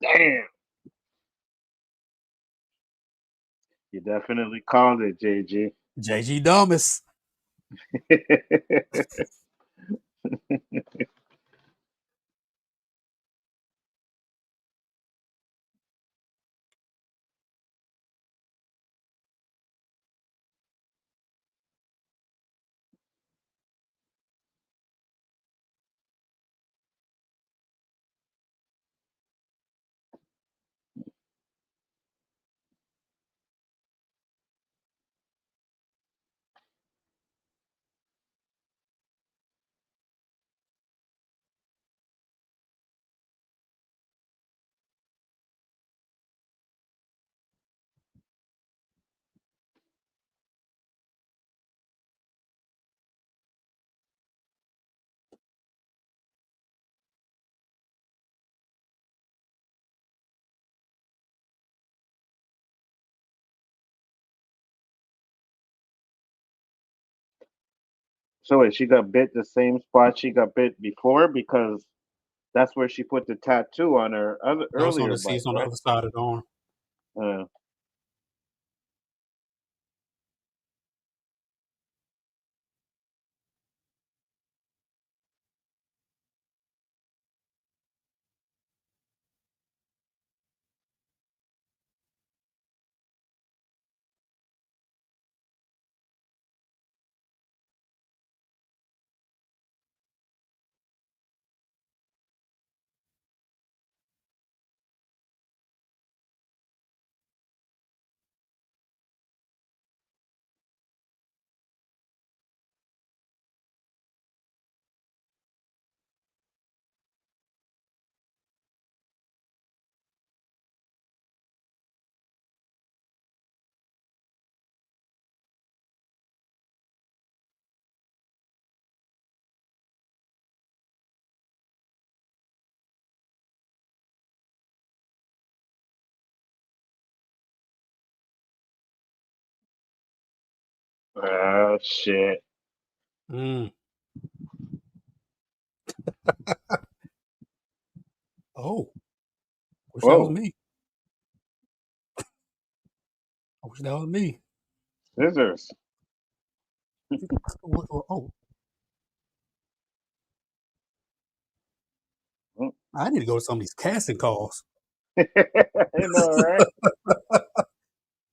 Damn. You definitely called it, JG. JG Dumas. So wait, she got bit the same spot she got bit before because that's where she put the tattoo on her other That was on earlier the bite, seats on the right? other side of the arm. Uh, oh shit. Mm. Oh, wish that was Whoa, me. I wish that was me. scissors. Oh, Mm. I need to go to some of these casting calls. I know, right?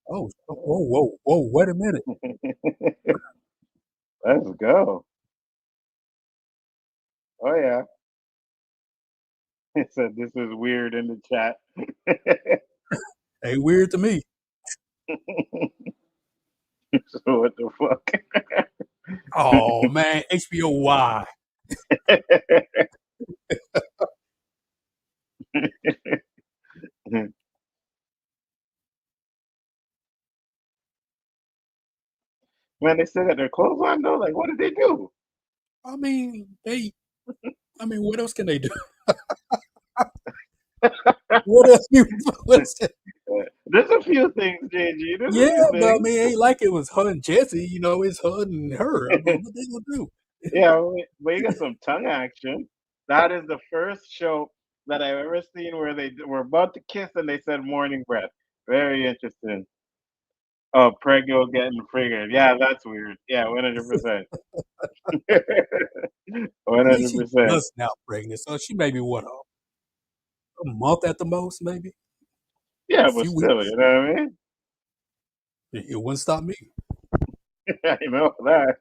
Oh, whoa, whoa, whoa! Wait a minute. Let's go. Oh yeah. It said this is weird in the chat. Ain't weird to me. So what the fuck? Oh man, HBO Y. Man, they still got their clothes on though. Like, what did they do? I mean, they. I mean, what else can they do? What else you listen? There's a few things, JG. There's a Yeah, few but I things. mean, ain't like it was her and Jesse. You know, it's her and her. I mean, what they gonna do? Yeah, we got some tongue action. That is the first show that I've ever seen where they were about to kiss and they said morning breath. Very interesting. Oh, Prego getting triggered. Yeah, that's weird. Yeah, 100%. I mean, she 100%. just now pregnant, so she may be what a month at the most, maybe a Yeah, but few still, weeks. you know what I mean? It wouldn't stop me. I know that.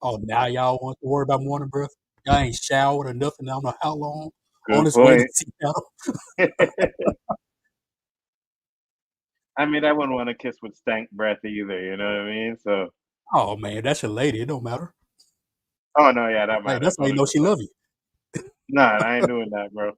Oh, now y'all want to worry about morning breath? Y'all ain't showered or nothing. I don't know how long. On Good its way to point. Seattle. I mean, I wouldn't want to kiss with stank breath either, you know what I mean? So, Oh man, that's your lady. It don't matter. oh no, yeah, that Hey, matters that's how you know she 100%. love you. Nah, I ain't doing that, bro.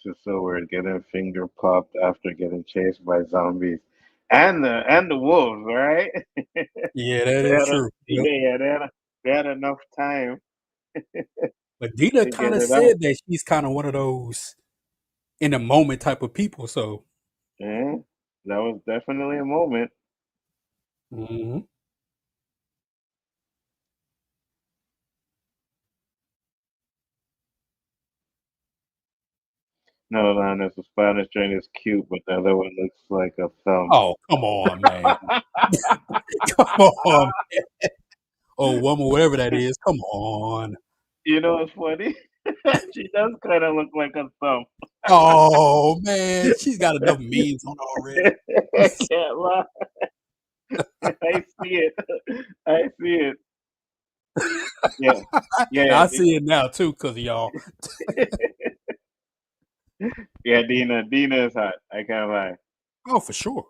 This is so weird. Getting finger popped after getting chased by zombies, and the wolves, right? Yeah, that They is had a, true. Yep. yeah, they had enough time But Dina to kind get of it out. said that she's kind of one of those in the moment type of people. So, Yeah, that was definitely a moment. mhm. No, Linus, the Spanish train is cute, but the other one looks like a thumb. Oh, come on, man. Come on. Oh, woman, whatever that is. Come on. You know what's funny? She does kind of look like a thumb. Oh, man. She's got enough memes on already. I can't lie. I see it. I see it. Yeah, yeah, I see it now, too, because of y'all. yeah. Dina is hot. I can't lie. Oh, for sure.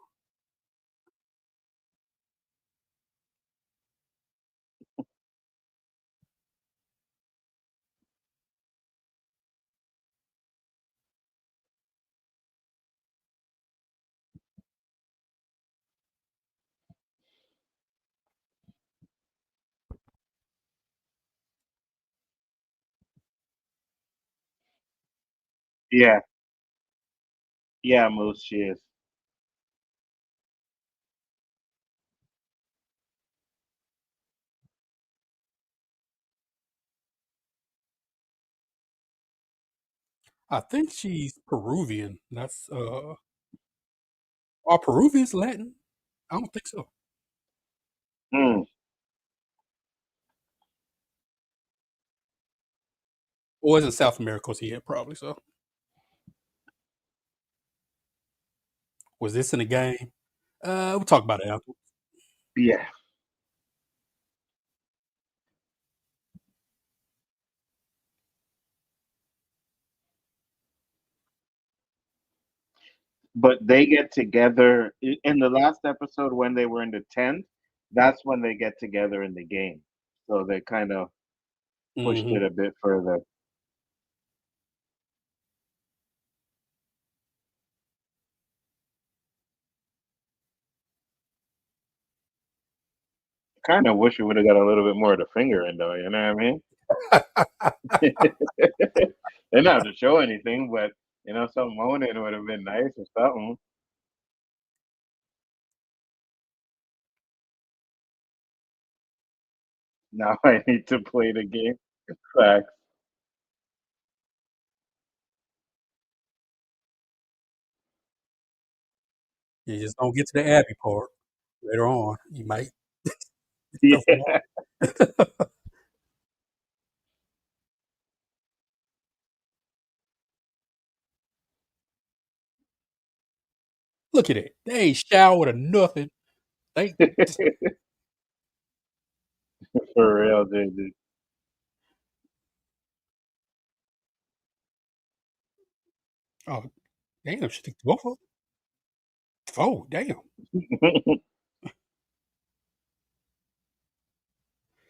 Yeah, yeah, Moose. She is. I think she's Peruvian. That's, are Peruvians Latin? I don't think so. Mm. Or is it South America? Yeah, probably so. Was this in the game? We'll talk about it after. Yeah, but they get together in the last episode when they were in the tent. That's when they get together in the game. So they kind of pushed Hmm. it a bit further. Kind of wish we would have got a little bit more of the finger in though. You know what I mean? They don't have to show anything, but some moaning would have been nice or something. Now I need to play the game. Facts. You just don't get to the Abby part later on. You might get stuff wrong. Yeah. Look at it. They ain't showered or nothing. They For real, dude. oh damn, she took both of them. Oh damn.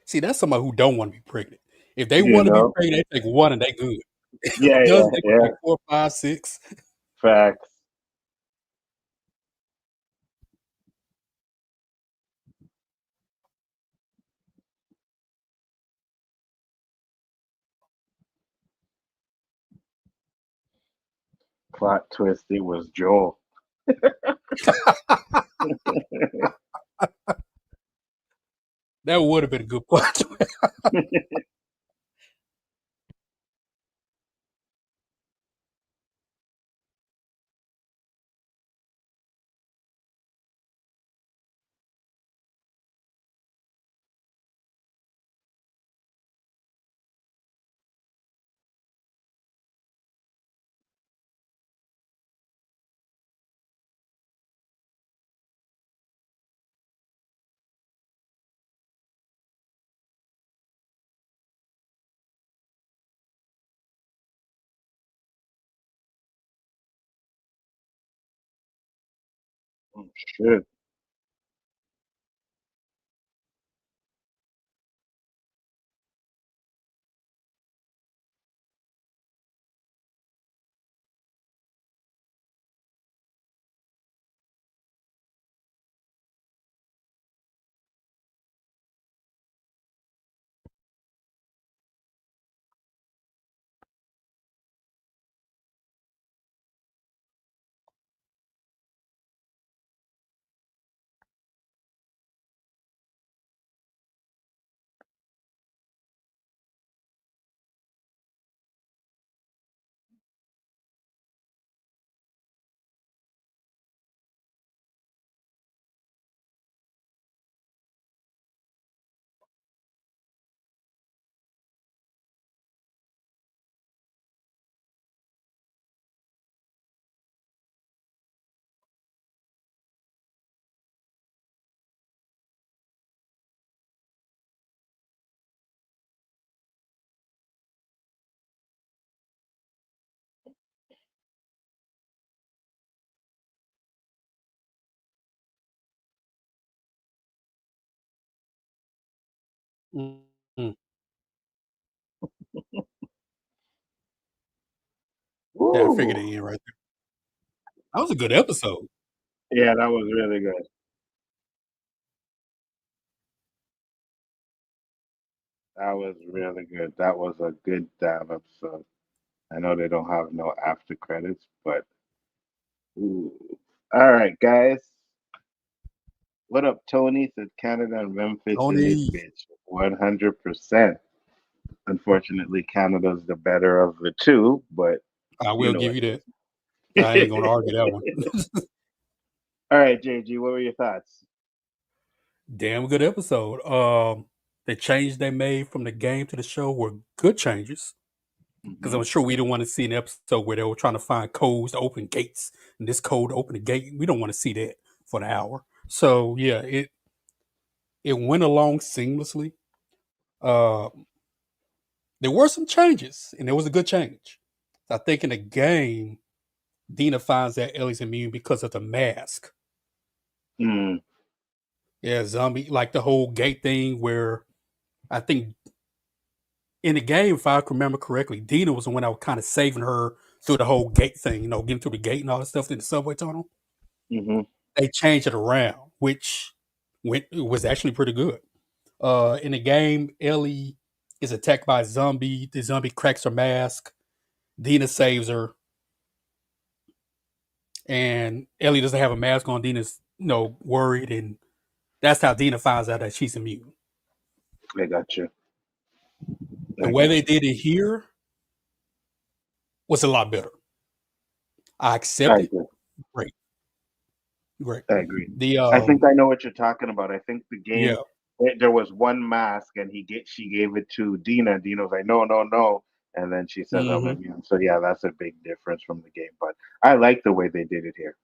See, that's somebody who don't want to be pregnant. If they you want to be know? pregnant, they take one and they good. Yeah, Does yeah, they gonna yeah. take four, five, six? Facts. Plot twist, it was Joel. That would have been a good part. Oh, shit. Mm. Yeah, I figured Ooh. it in right there. That was a good episode. Yeah, that was really good. That was really good. That was a good damn episode. I know they don't have no after credits, but ooh. All right, guys. What up, Tony? Said Canada and Memphis in this Tony, bitch. 100%. Unfortunately, Canada's the better of the two, but I you will know give what you that. I it ain't gonna argue that one. is. All right, JG, what were your thoughts? Damn good episode. The changes they made from the game to the show were good changes. Because Hmm. I'm sure we don't want to see an episode where they were trying to find codes to open gates and this code to open the gate. We don't want to see that for an hour. So yeah, it went along seamlessly. Uh, there were some changes, and there was a good change. I think in the game, Dina finds that Ellie's immune because of the mask. Mm, Yeah, zombie like the whole gate thing where I think in the game, if I can remember correctly, Dina was the one that was kind of saving her through the whole gate thing, getting through the gate and all that stuff in the subway tunnel. hmm. They changed it around, which was actually pretty good. In the game, Ellie is attacked by a zombie. The zombie cracks her mask. Dina saves her, and Ellie doesn't have a mask on. Dina's worried, and that's how Dina finds out that she's immune. I got you. The I way got they you. did it here was a lot better. I I accept it. agree. Great, great. I agree. The I think I know what you're talking about. I think the game yeah, there was one mask and she gave it to Dina. Dina was like, no, no, no. And then she says, I'm hmm immune. So yeah, that's a big difference from the game. But I like the way they did it here.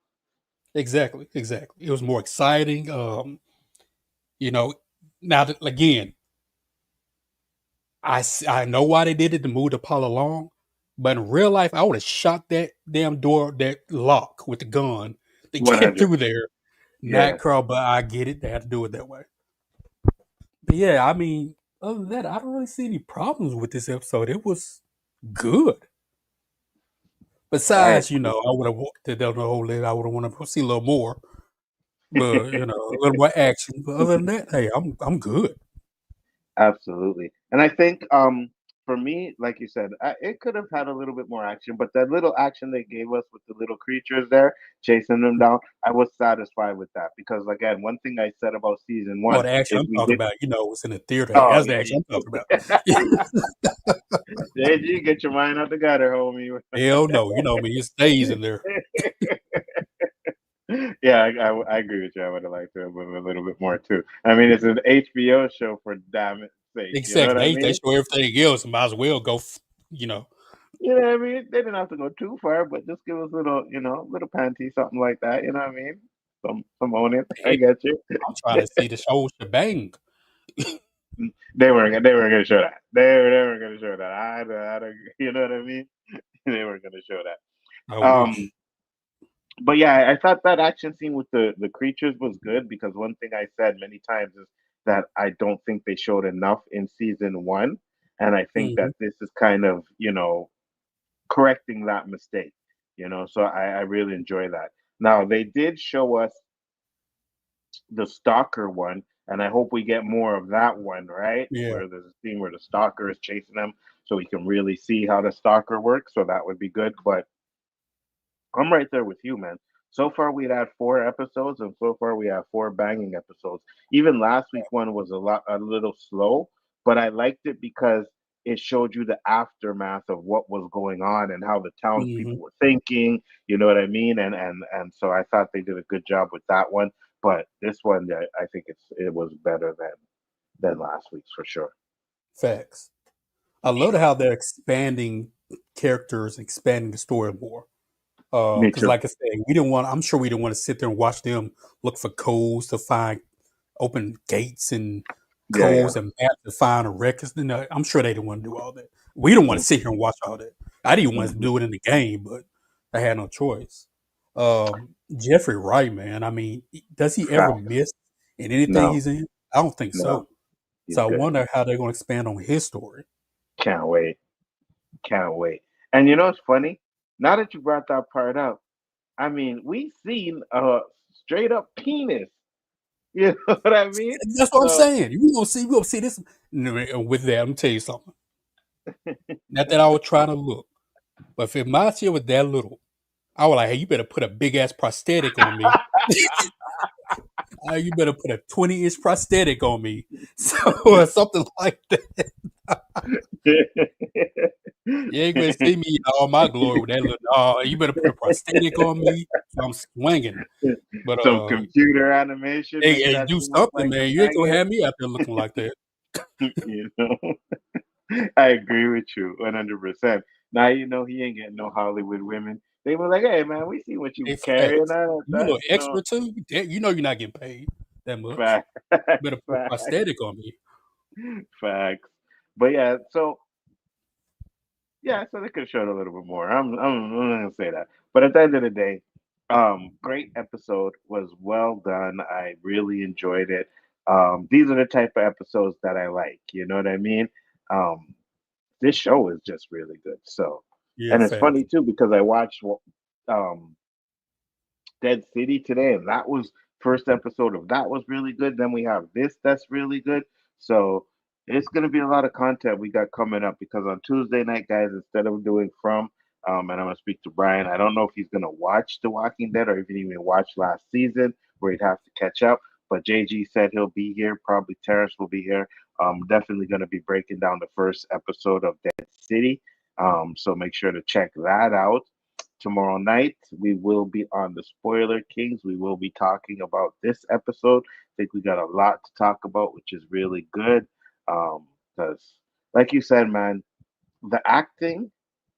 exactly, exactly. It was more exciting. You know, now that, again, I know why they did it to move the Apollo along, but in real life, I would have shot that damn door, that lock with the gun to get 100. through there. Yeah. Not Carl, but I get it. They had to do it that way. But yeah, I mean, other than that, I don't really see any problems with this episode. It was good. I Besides, agree. I would have walked it down the whole lid. I would have wanted to see a little more, but a little more action. But other than that, hey, I'm good. Absolutely. And I think for me, like you said, it could have had a little bit more action, but that little action they gave us with the little creatures there, chasing them down, I was satisfied with that because again, one thing I said about season Oh, one the action is I'm we talking did. about, was in the theater. Oh That's the yeah, action I'm talking yeah. about. JG, get your mind out the gutter, homie. Hell no, you know me. It stays in there. Yeah, I agree with you. I would have liked to have a little bit more too. I mean, it's an HBO show for damn it sake. You know what I Exactly. They mean? show everything else. Might as well go. You know what I mean? They didn't have to go too far, but just give us little, little panty, something like that. You know what I mean? Some on it. I Heck, get you. I'm trying to see the whole shebang. They weren't gonna show that. They weren't gonna show that. I don't, you know what I mean? They weren't gonna show I that. wish. But yeah, I thought that action scene with the creatures was good because one thing I said many times is that I don't think they showed enough in season one, and I think that Hmm. this is kind of correcting that mistake. So I really enjoy that. Now they did show us the stalker one, and I hope we get more of that one, right? Yeah. Where there's a scene where the stalker is chasing them, so we can really see how the stalker works. So that would be good. But I'm right there with you, man. So far, we'd had 4 episodes, and so far we have 4 banging episodes. Even last week one was a little slow, but I liked it because it showed you the aftermath of what was going on and how the Hmm. townspeople were thinking. You know what I mean? And so I thought they did a good job with that one. But this one, I think it was better than last week's for sure. Facts. I For love sure. how they're expanding characters, expanding the story more. Me Because too. like I said, we didn't want. I'm sure we didn't want to sit there and watch them look for codes to find open gates and Yeah, yeah. codes and maps to find a records. I'm sure they didn't want to do all that. We don't want to Mm-hmm. sit here and watch all that. I didn't want to Mm-hmm. do it in the game, but I had no choice. Jeffrey Wright, man. I mean, does he ever Facts. miss in anything No, he's in? I don't think no. so. He's So I good. wonder how they're going to expand on his story. Can't wait. Can't wait. And you know what's funny? Now that you brought that part up, I mean, we seen a straight up penis. You know what I mean? That's what I'm So saying. We gonna see this. With that, I'm gonna tell you something. Not that I was trying to look, but if my shit was that little, I was like, hey, you better put a big ass prosthetic on me. You better put a 20-inch prosthetic on me, so or something like that. You ain't gonna see me in all my glory with that little. You better put a prosthetic on me. So I'm swinging, but some computer animation, hey, make hey, that do thing look something, like a man. You ain't gonna maggot. have me out there looking like that. You know, I agree with you 100%. Now you know he ain't getting no Hollywood women. They were like, "Hey man, we see what you Hey, carrying facts. on You a that, little extra too. You know you're not getting paid that much. facts, You better put a facts, prosthetic on me. facts." But yeah, so yeah, so they could have showed a little bit more. I'm not gonna say that, but at the end of the day, great episode, was well done. I really enjoyed it. These are the type of episodes that I like. You know what I mean? Um, this show is just really good. So, Yeah, and it's facts. funny too because I watched um Dead City today, and that was first episode of that was really good. Then we have this that's really good. So it's gonna be a lot of content we got coming up because on Tuesday night, guys, instead of doing and I'm gonna speak to Brian. I don't know if he's gonna watch The Walking Dead or if he even watched last season where he'd have to catch up. But JG said he'll be here. Probably Terrence will be here. Definitely gonna be breaking down the first episode of Dead City. So make sure to check that out. Tomorrow night, we will be on the Spoiler Kings. We will be talking about this episode. I think we got a lot to talk about, which is really good. Because, like you said, man, the acting,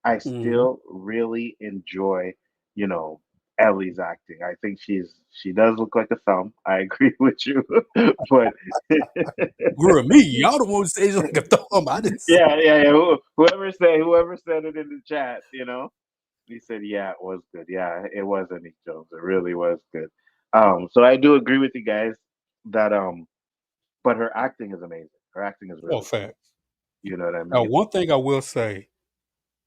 I Mhm. still really enjoy, you know, Ellie's acting. I think she does look like a thumb. I agree with you, but Grew me. Y'all the ones say it's like a thumb. I didn't say. yeah. Whoever said it in the chat, he said, "Yeah, it was good. Yeah, it was Nick Jones. It really was good." So I do agree with you guys that but her acting is amazing. Her acting is Oh, really good. facts. You know what I Now, mean? one thing I will say,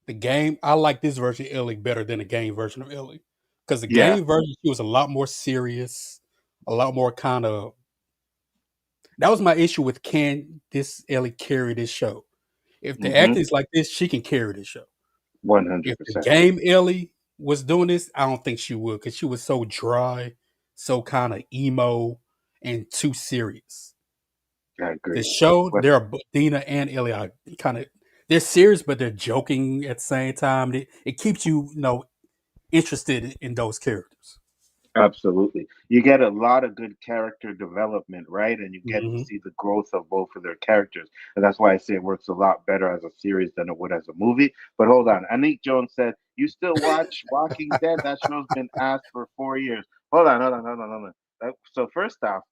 the game, I like this version of Ellie better than the game version of Ellie. Because the Yeah. game version, she was a lot more serious, a lot more kind of. That was my issue with can this Ellie carry this show? If the Mm-hmm. acting is like this, she can carry this show. One hundred If the percent. game Ellie was doing this, I don't think she would because she was so dry, so kind of emo, and too serious. I The agree. show, But there are Dina and Ellie are kind of they're serious, but they're joking at the same time. It keeps you, interested in those characters. absolutely. You get a lot of good character development, right? And you get to Hmm. see the growth of both of their characters. And that's why I say it works a lot better as a series than it would as a movie. But hold on. Anik Jones said, "You still watch Walking Dead? That show's been asked for 4 years." Hold on. So, first off,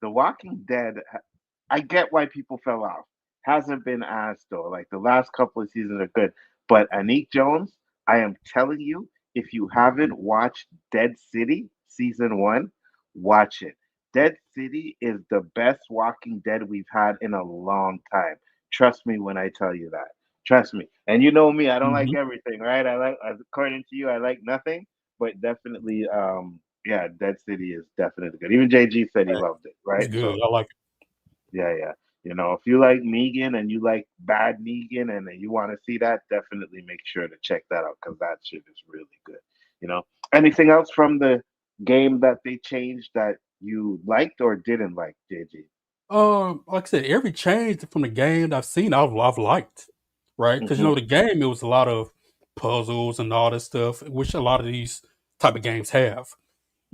The Walking Dead, I get why people fell off. Hasn't been asked though. Like the last couple of seasons are good. But Anik Jones, I am telling you, if you haven't watched Dead City season one, watch it. Dead City is the best Walking Dead we've had in a long time. Trust me when I tell you that. Trust me. And you know me, I don't like Hmm. everything, right? I like, according to you, I like nothing, but definitely, yeah, Dead City is definitely good. Even JG said he loved it, It's right? good. So I like it. yeah. If you like Negan and you like bad Negan and you want to see that, definitely make sure to check that out because that shit is really good. You know, anything else from the game that they changed that you liked or didn't like, JG? Like I said, every change from the game I've seen, I've liked, right? Because Mm-hmm. the game it was a lot of puzzles and all this stuff, which a lot of these type of games have.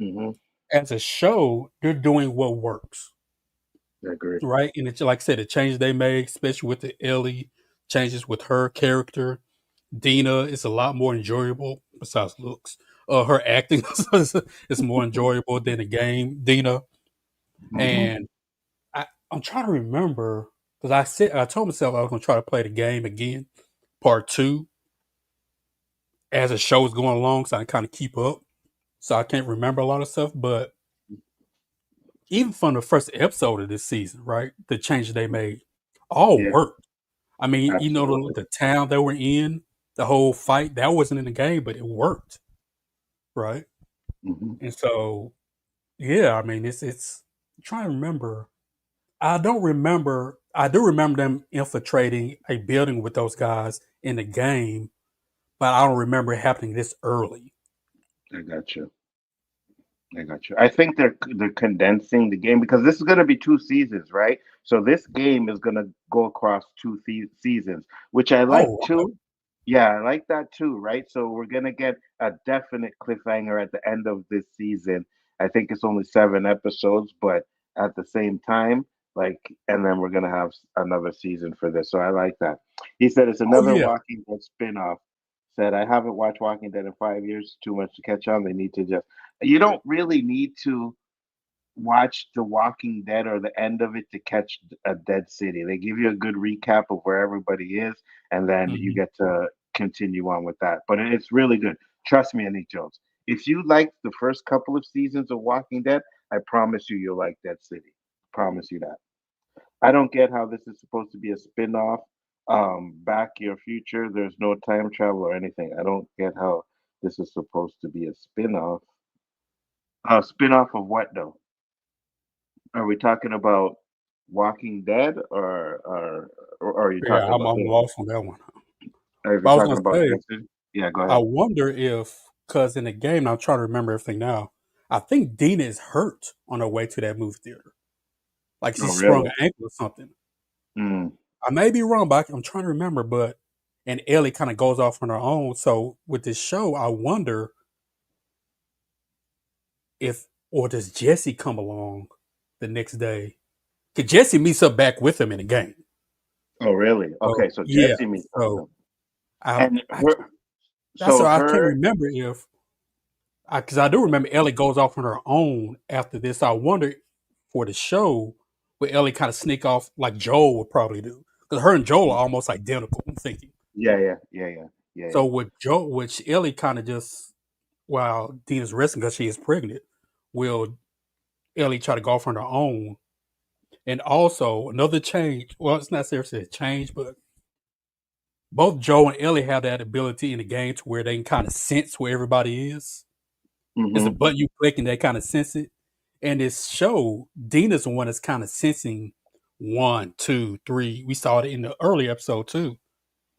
Mm-hmm. As a show, they're doing what works, I agree. right? And it's like I said, the changes they made, especially with the Ellie changes with her character, Dina is a lot more enjoyable. Besides looks, her acting is more enjoyable than the game. Dina Mm-hmm. and I'm trying to remember because I told myself I was going to try to play the game again, part two, as the show's going along, so I kind of keep up. So I can't remember a lot of stuff, but even from the first episode of this season, right? The changes they made all Yeah, worked. I mean, absolutely. the town they were in, the whole fight that wasn't in the game, but it worked, right? Hmm. And so, yeah, I mean, it's I'm trying to remember. I don't remember. I do remember them infiltrating a building with those guys in the game, but I don't remember it happening this early. I got you. I got you. I think they're condensing the game because this is going to be two seasons, right? So this game is going to go across two seasons, which I like Oh, okay. too. Yeah, I like that too, right? So we're going to get a definite cliffhanger at the end of this season. I think it's only 7 episodes, but at the same time, like, and then we're going to have another season for this. So I like that. He said it's Oh, another yeah. Walking Dead spin-off. Said I haven't watched Walking Dead in 5 years. Too much to catch on. They need to just you don't really need to watch The Walking Dead or the end of it to catch a dead city. They give you a good recap of where everybody is, and then you Hmm. get to continue on with that. But it's really good. Trust me, Nick Jones. If you like the first couple of seasons of Walking Dead, I promise you, you'll like Dead City. Promise you that. I don't get how this is supposed to be a spin-off. Back Your Future, there's no time travel or anything. I don't get how this is supposed to be a spin-off. Spin-off of what though? Are we talking about Walking Dead or are you Yeah, talking about I'm this? lost on that one. Or if But you're I was gonna talking about say, Dexter? Yeah, go I ahead. wonder if, because in the game, I'm trying to remember everything now. I think Dina is hurt on her way to that movie theater. Like she Oh, sprung really? an ankle or something. Mm. I may be wrong, but I'm trying to remember. But and Ellie kind of goes off on her own. So with this show, I wonder if or does Jesse come along the next day? Cause Jesse meets up back with him in the game. Oh, really? So Okay, so yeah, Jesse meets up with so him. And her, that's so why I can't her, remember if because I do remember Ellie goes off on her own after this. I wonder for the show will Ellie kind of sneak off like Joel would probably do because her and Joel are almost identical. I'm thinking yeah, yeah, yeah, yeah, yeah, so yeah. with Joel, which Ellie kind of just while Dina's resting because she is pregnant, will Ellie try to go off on her own? And also another change. Well, it's not seriously a change, but both Joe and Ellie have that ability in the game to where they can kind of sense where everybody is. It's a Mm-hmm. button you click and they kind of sense it. And this show, Dina's the one that's kind of sensing one, two, three. We saw it in the early episode too.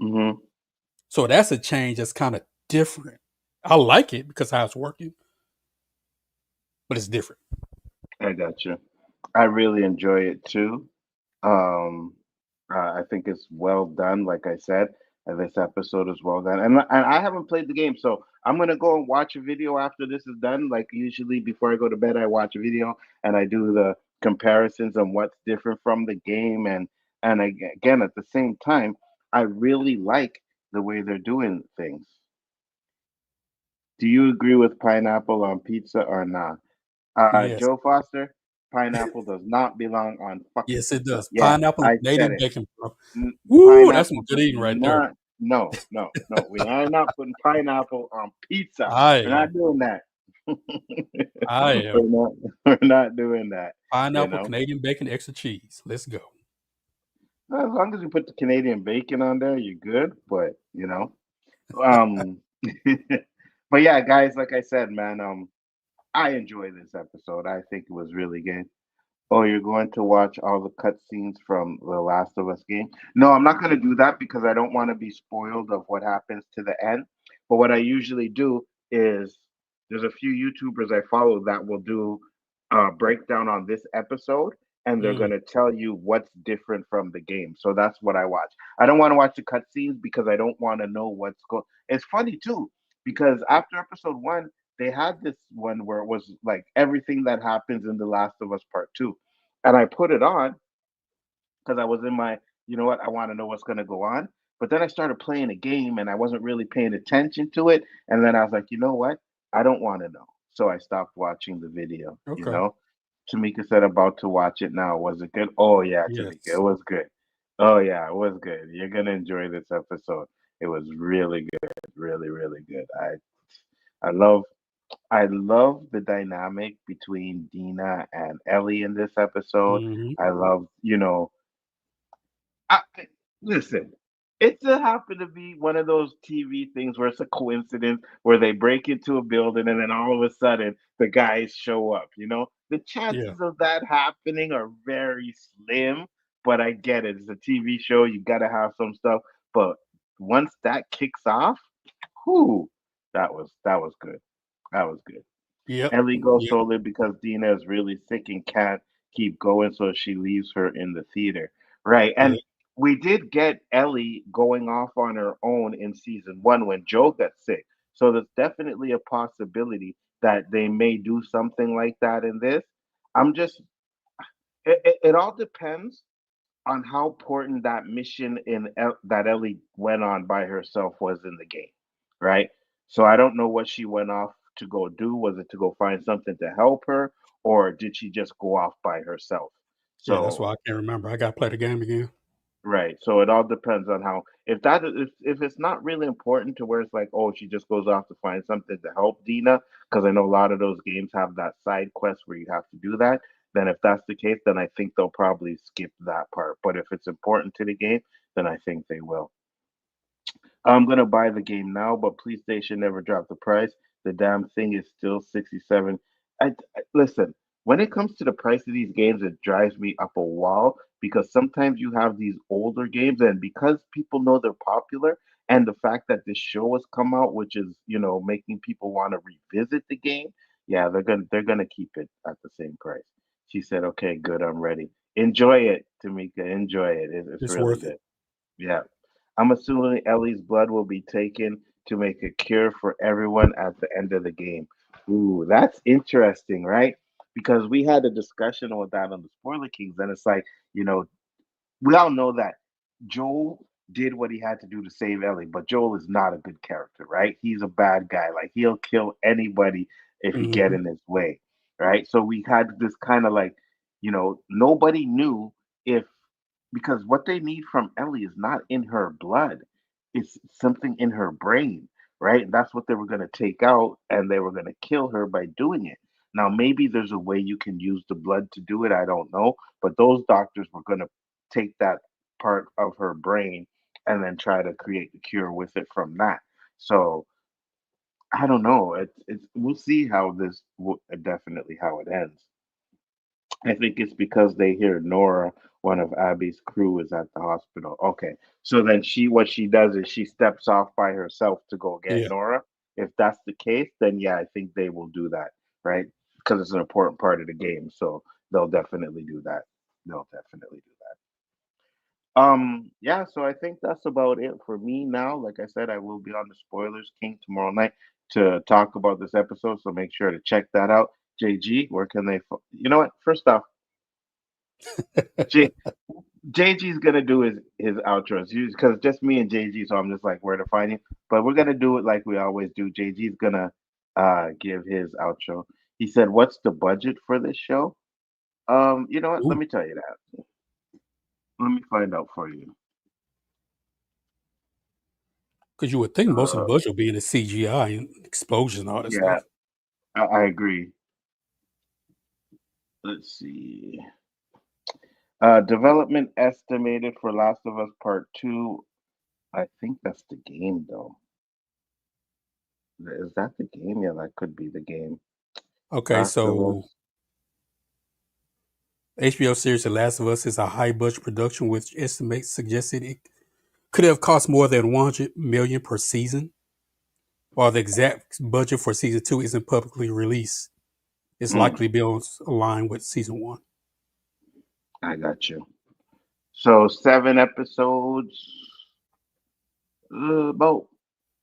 Mm-hmm. So that's a change that's kind of different. I like it because how it's working, but it's different. I got you. I really enjoy it too. Um, I think it's well done. Like I said, this episode is well done, and I haven't played the game, so I'm gonna go and watch a video after this is done. Like usually, before I go to bed, I watch a video and I do the comparisons on what's different from the game, and again at the same time, I really like the way they're doing things. Do you agree with pineapple on pizza or not? Yes. Joe Foster, pineapple does not belong on fucking Yes, it pizza. does. Yeah, Pineapple and I said Canadian it. bacon, bro. N- Woo, that's some Pineapple good does eating right there. not. No, no, no. We are not putting pineapple on pizza. I We're am. not doing that. I am. we're not. We're not doing that. You Pineapple, know, Canadian bacon, extra cheese. Let's go. as long as you put the Canadian bacon on there, you're good. But um, but yeah, guys, like I said, man, I enjoyed this episode. I think it was really good. Oh, you're going to watch all the cutscenes from the Last of Us game? No, I'm not going to do that because I don't want to be spoiled of what happens to the end. But what I usually do is there's a few YouTubers I follow that will do a breakdown on this episode, and they're going Mm, to tell you what's different from the game. So that's what I watch. I don't want to watch the cutscenes because I don't want to know what's going. It's funny too because after episode one, they had this one where it was like everything that happens in The Last of Us Part Two, and I put it on because I was in my, you know what, I want to know what's going to go on. But then I started playing a game and I wasn't really paying attention to it. And then I was like, you know what? I don't want to know. So I stopped watching the video, okay. Tamika said about to watch it now. Was it good? Oh, yeah, Tamika, it Yes. was good. Oh, yeah, it was good. You're going to enjoy this episode. It was really good. Really, really good. I love I love the dynamic between Dina and Ellie in this episode. Hmm. I love, listen, it just happened to be one of those TV things where it's a coincidence where they break into a building and then all of a sudden the guys show up. The Yeah, chances of that happening are very slim, but I get it. It's a TV show. You got to have some stuff. But once that kicks off, whoo, that was good. That was good. yep, Ellie goes yep, solo because Dina is really sick and can't keep going, so she leaves her in the theater. Right. yeah, And we did get Ellie going off on her own in season one when Joe got sick. So there's definitely a possibility that they may do something like that in this. I'm just, it all depends on how important that mission that Ellie went on by herself was in the game, right? So I don't know what she went off to go do. Was it to go find something to help her, or did she just go off by herself? yeah. That's So why I can't remember. I got to play the game again. right. So it all depends on how if it's not really important to where it's like, oh, she just goes off to find something to help Dina, because I know a lot of those games have that side quest where you have to do that. Then if that's the case, then I think they'll probably skip that part. But if it's important to the game, then I think they will. I'm gonna buy the game now, but PlayStation never dropped the price. The damn thing is still 67. Listen, when it comes to the price of these games, it drives me up a wall because sometimes you have these older games, and because people know they're popular, and the fact that this show has come out, which is making people want to revisit the game, yeah, they're gonna keep it at the same price. She said, "Okay, good, I'm ready. Enjoy it, Tamika. Enjoy it. It's It's really worth it. good." Yeah. I'm assuming Ellie's blood will be taken to make a cure for everyone at the end of the game. Ooh, that's interesting, right? Because we had a discussion on that on the Spoiler Kings, and it's like, you know, we all know that Joel did what he had to do to save Ellie, but Joel is not a good character, right? He's a bad guy. Like he'll kill anybody if he get Hmm. in his way, right? So we had this kind of like, nobody knew if because what they need from Ellie is not in her blood. It's something in her brain, right? And that's what they were going to take out and they were going to kill her by doing it. Now, maybe there's a way you can use the blood to do it. I don't know. But those doctors were going to take that part of her brain and then try to create the cure with it from that. So I don't know. It's we'll see how definitely how it ends. I think it's because they hear Nora, one of Abby's crew, is at the hospital. Okay, so then what she does is she steps off by herself to go get Yeah. Nora. If that's the case, then yeah, I think they will do that, right? Because it's an important part of the game, so they'll definitely do that. They'll definitely do that. Yeah, so I think that's about it for me now. Like I said, I will be on the Spoilers King tomorrow night to talk about this episode, so make sure to check that out. JG, where can they? You know what? First off, J JG's gonna do his outros because just me and JG, so I'm just like where to find him. But we're gonna do it like we always do. JG's gonna give his outro. He said, "What's the budget for this show?" You know what? Let Ooh, me tell you that. Let me find out for you. because you would think most of the Uh, budget would be in the CGI and explosions and all that yeah, stuff. I agree. Let's see. Development estimated for Last of Us Part Two. I think that's the game, though. Is that the game? Yeah, that could be the game. Okay, Last of so Us. HBO series The Last of Us is a high budget production, which estimates suggested it could have cost more than 100 million per season. While the exact budget for season two isn't publicly released, it's Mm, likely to be on line with season one. I got you. So 7 episodes, about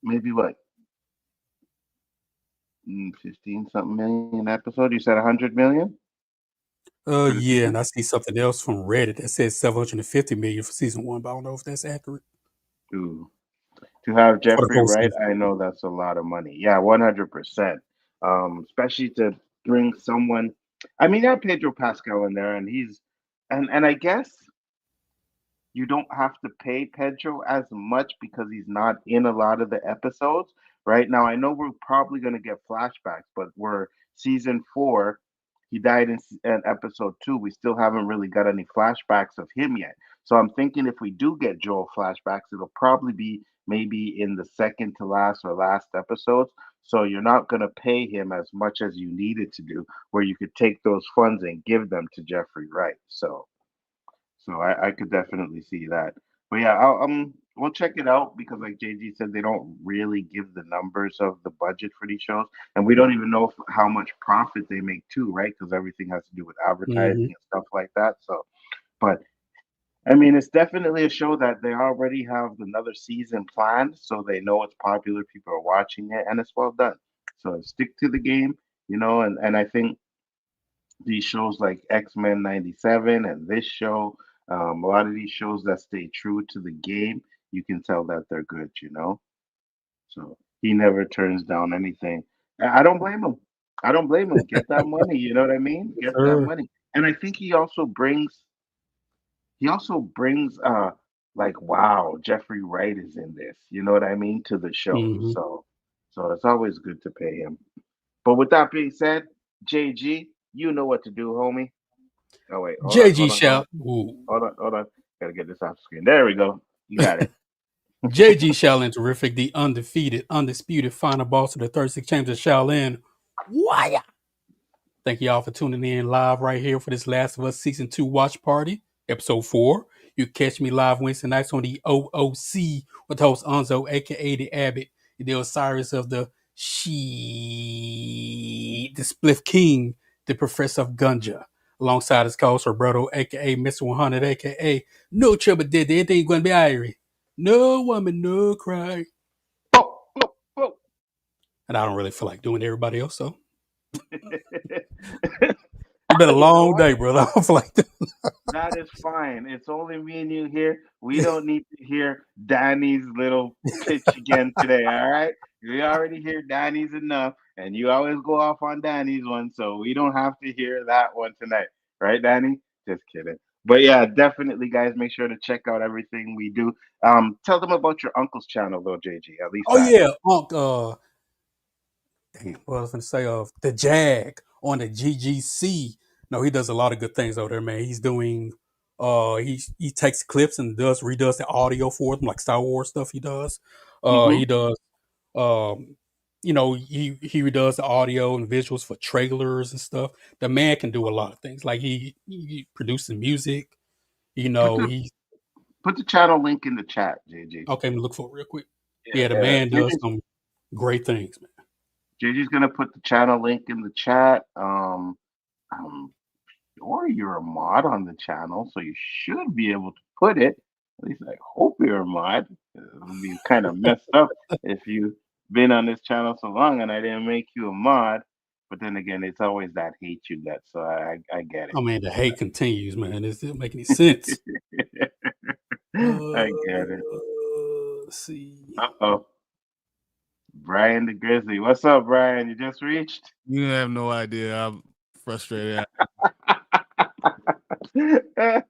maybe what, 15 something million episode. You said 100 million for the Yeah, season. and I see something else from Reddit that says 750 million for season one, but I don't know if that's accurate Ooh. To have for the Jeffrey whole Wright, season. I know that's a lot of money. Yeah, 100%. Especially to bring someone. I mean, you have Pedro Pascal in there, and and I guess you don't have to pay Pedro as much because he's not in a lot of the episodes. right? Now I know we're probably going to get flashbacks, but we're season 4. He died in episode 2. We still haven't really got any flashbacks of him yet. So I'm thinking if we do get Joel flashbacks, it'll probably be maybe in the second to last or last episodes. So you're not going to pay him as much as you needed to do, where you could take those funds and give them to Jeffrey Wright. So I could definitely see that. But yeah, we'll check it out because like JG said, they don't really give the numbers of the budget for these shows, and we don't even know how much profit they make too, right? Because everything has to do with advertising Mm-hmm. and stuff like that. So, but I mean, it's definitely a show that they already have another season planned, so they know it's popular, people are watching it, and it's well done. So stick to the game, and I think these shows like X-Men 97 and this show, a lot of these shows that stay true to the game, you can tell that they're good. So he never turns down anything. I don't blame him. I don't blame him. Get that money, you know what I mean? Get that Sure. money. And I think he also brings like wow, Jeffrey Wright is in this, you know what I mean, to the show. Mm-hmm. So it's always good to pay him. But with that being said, JG, you know what to do, homie. Oh wait, hold on, JG hold on, hold on, shout. Ooh. hold on, hold on. Gotta get this off the screen. There we go. You got it. JG Shaolin Terrific, the undefeated, undisputed final boss of the 36 Chambers of Shaolin. Why? Thank you all for tuning in live right here for this Last of Us Season 2 watch party, Episode 4. You catch me live Wednesday nights on the OOC with host Nzo, a.k.a. the Abbott, the Osiris of the the Spliff King, the Professor of Gunja, alongside his co-host Roberto, a.k.a. Mr. 100, a.k.a. No trouble did anything going to be irie. No woman, no cry. Boom, boom, boom. And I don't really feel like doing everybody else, so it's been a You know long what? day, brother. I don't feel like that. That is fine. It's only me and you here. We don't need to hear Danny's little pitch again today, all right? We already hear Danny's enough, and you always go off on Danny's one, so we don't have to hear that one tonight. Right, Danny? Just kidding. But yeah, definitely, guys, make sure to check out everything we do. Tell them about your uncle's channel, though, JG. At least Oh that. yeah, Unc. Damn, what I was gonna say of the Jag on the GGC. No, he does a lot of good things over there, man. He's doing. He takes clips and redoes the audio for them, like Star Wars stuff. He does. Mm-hmm. He does. Um, he redoes the audio and visuals for trailers and stuff. The man can do a lot of things. Like he produces music. Put the He put the channel link in the chat, JG. okay. Let me look for it real quick. Yeah, Yeah, the yeah. man does some great things, man. JG's gonna put the channel link in the chat. I'm sure you're a mod on the channel, so you should be able to put it. At least I hope you're a mod. It would be kind of messed up if you've been on this channel so long and I didn't make you a mod. But then again, it's always that hate you get, so I get I mean, the hate continues, man. Does it make any sense? it. I get it. Let's see. Uh-oh. Brian the Grizzly. What's up, Brian? You just reached? You have no idea. I'm frustrated. Brian,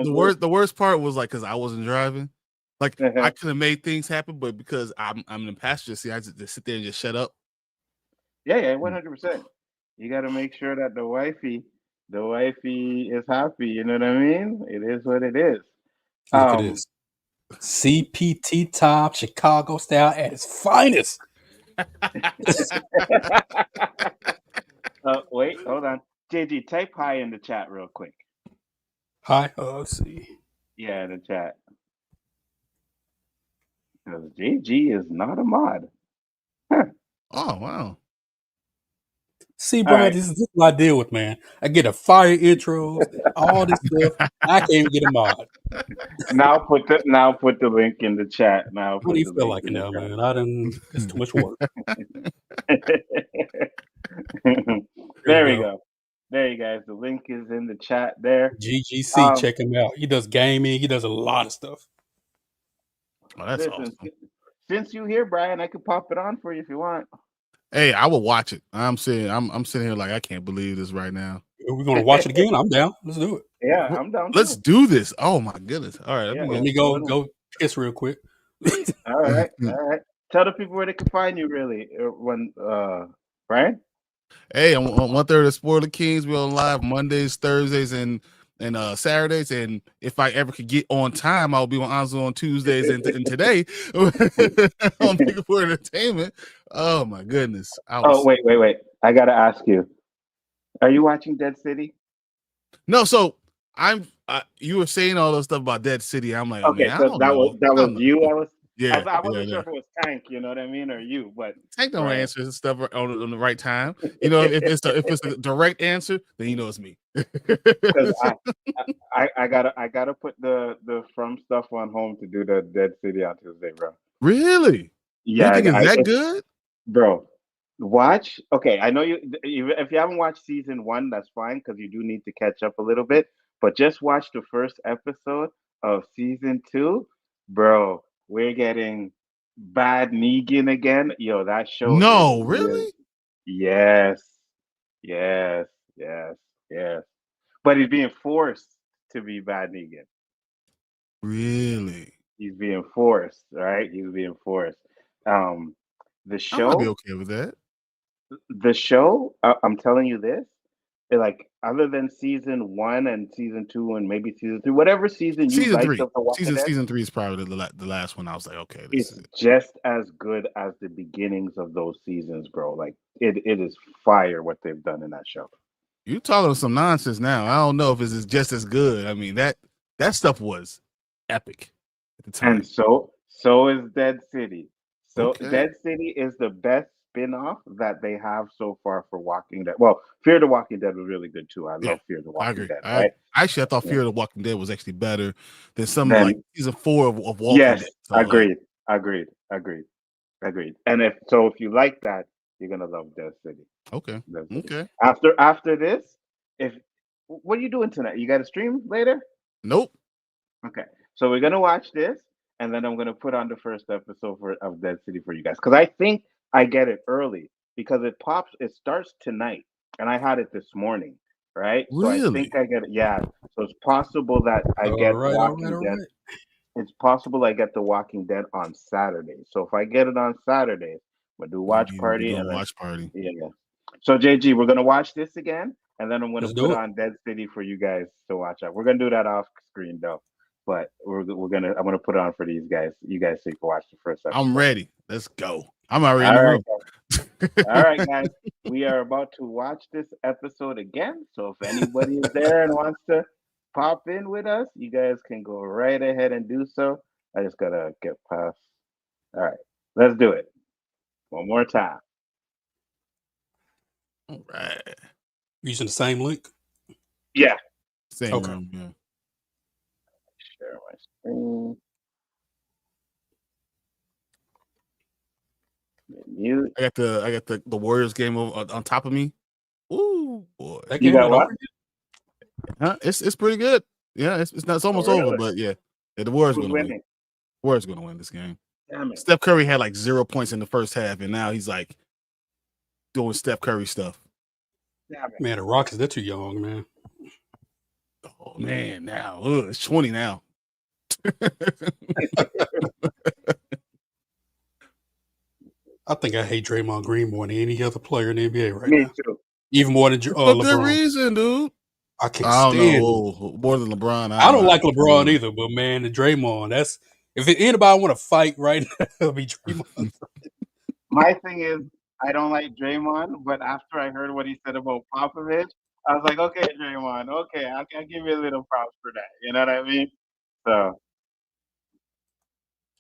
The worst part was like because I wasn't driving. Like I uh-huh. could have made things happen, but because I'm in the passenger seat, I just sit there and just shut up. Yeah, 100%. You got to make sure that the wifey is happy. You know what I mean? It is what it is. Look at Um, this. CPT top Chicago style at its finest. wait, hold on. JG, type hi in the chat real quick. Hi. Let's see. Yeah, in the chat. Because JG is not a mod. Huh. Oh wow. See, All Brian, right. this is what I deal with, man. I get a fire intros, all this stuff. I can't even get a mod. Now put the link in the chat. Now I don't put even the feel link like it in now, the man. It's too much work. There we go. There you guys. The link is in the chat there. GGC, check him out. He does gaming. He does a lot of stuff. Oh, that's Listen, awesome. since you here, Brian, I could pop it on for you if you want. Hey, I will watch it. I'm sitting here like I can't believe this right now. Are we gonna watch it again? I'm down. Let's do it. Yeah, I'm down. Let's do this. Oh my goodness. All right. Yeah. Let me go piss real quick. All right. Tell the people where they can find you. Really, when Brian. Hey, on 1/3 of Spoiler Kings. We're on live Mondays, Thursdays, and Saturdays. And if I ever could get on time, I'll be on Anzo on Tuesdays and today on Big for Entertainment. Oh my goodness! Oh wait! I gotta ask you. Are you watching Dead City? No, so you were saying all those stuff about Dead City. I'm like, Okay, man, I so don't know. that I was don't you. know. Yeah, I yeah, wasn't sure yeah. if it was Tank. You know what I mean, or you, but Tank don't right. answer stuff on the right time. You know, if it's a direct answer, then you know it's me. Because I gotta put the from stuff on home to do the Dead City on Tuesday, bro. Really? You Yeah, think it's that good? bro. Watch. Okay, I know if you haven't watched season one, that's fine because you do need to catch up a little bit. But just watch the first episode of season two, bro. We're getting Bad Negan again. Yo, that show is No, real. really? Yes, yes, yes, yes. But he's being forced to be Bad Negan. Really? He's being forced, right? He's being forced. Um, the I might be show, okay with that. I'm telling you this, like other than season one and season two and maybe season three, whatever season you Season liked three. of The Walking Dead, Season three is probably the last one. I was like, okay, this it's is it. just as good as the beginnings of those seasons, bro. Like it is fire what they've done in that show. You talking some nonsense now. I don't know if it's just as good. I mean, that stuff was epic at the time. And so is Dead City. So Okay. Dead City is the best spin-off that they have so far for Walking Dead. Well, Fear the Walking Dead was really good too. I Yeah, love Fear the I Walking agree. Dead, I right? thought Yeah. Fear of the Walking Dead was actually better than some like Then season 4 of Walking yes, Dead. So like, agreed. And if you like that, you're gonna love Dead City. okay, Dead City. okay. After this, if what are you doing tonight? You got to stream later? Nope. Okay, so we're gonna watch this, and then I'm gonna put on the first episode of Dead City for you guys because I think I get it early because it pops. It starts tonight, and I had it this morning, right? So I Really? think I get it. Yeah. So it's possible that I All get right, all right, Walking all Dead. right. It's possible I get The Walking Dead on Saturday. So if I get it on Saturday, we'll do We'll watch be party, doing and then watch party. yeah. So JG, we're gonna watch this again, and then I'm gonna Let's put do it. on Dead City for you guys to watch out. We're gonna do that off screen though, but I'm gonna put it on for these guys. You guys so you can watch the first episode. I'm ready. Let's go. I'm already in All the right, room. guys. All right, guys. We are about to watch this episode again. So if anybody is there and wants to pop in with us, you guys can go right ahead and do so. I just gotta get past. All right, let's do it one more time. All right. Using the same link. Yeah. Same Okay. room. Yeah. Share my screen. Mute. I got the Warriors game on top of me. Ooh boy. That You game got ain't what? over yet. Huh? It's pretty good. Yeah, it's Oh, almost over, really? but yeah, the Warriors Who's gonna win. winning? Warriors gonna win this game. Damn it. Steph Curry had like 0 points in the first half, and now he's like doing Steph Curry stuff. Damn it. Man, the Rockets, they're too young, man. Oh man, now it's 20 now. I think I hate Draymond Green more than any other player in the NBA right Me now. too. Even more than For good LeBron. reason, dude. I can't I don't stand him. know. More than LeBron. I don't like know. LeBron either, but man, the Draymond, that's if anybody want to fight right now, it'll be Draymond. My thing is, I don't like Draymond, but after I heard what he said about Popovich, I was like, okay, Draymond, okay, I'll give you a little props for that. You know what I mean? So,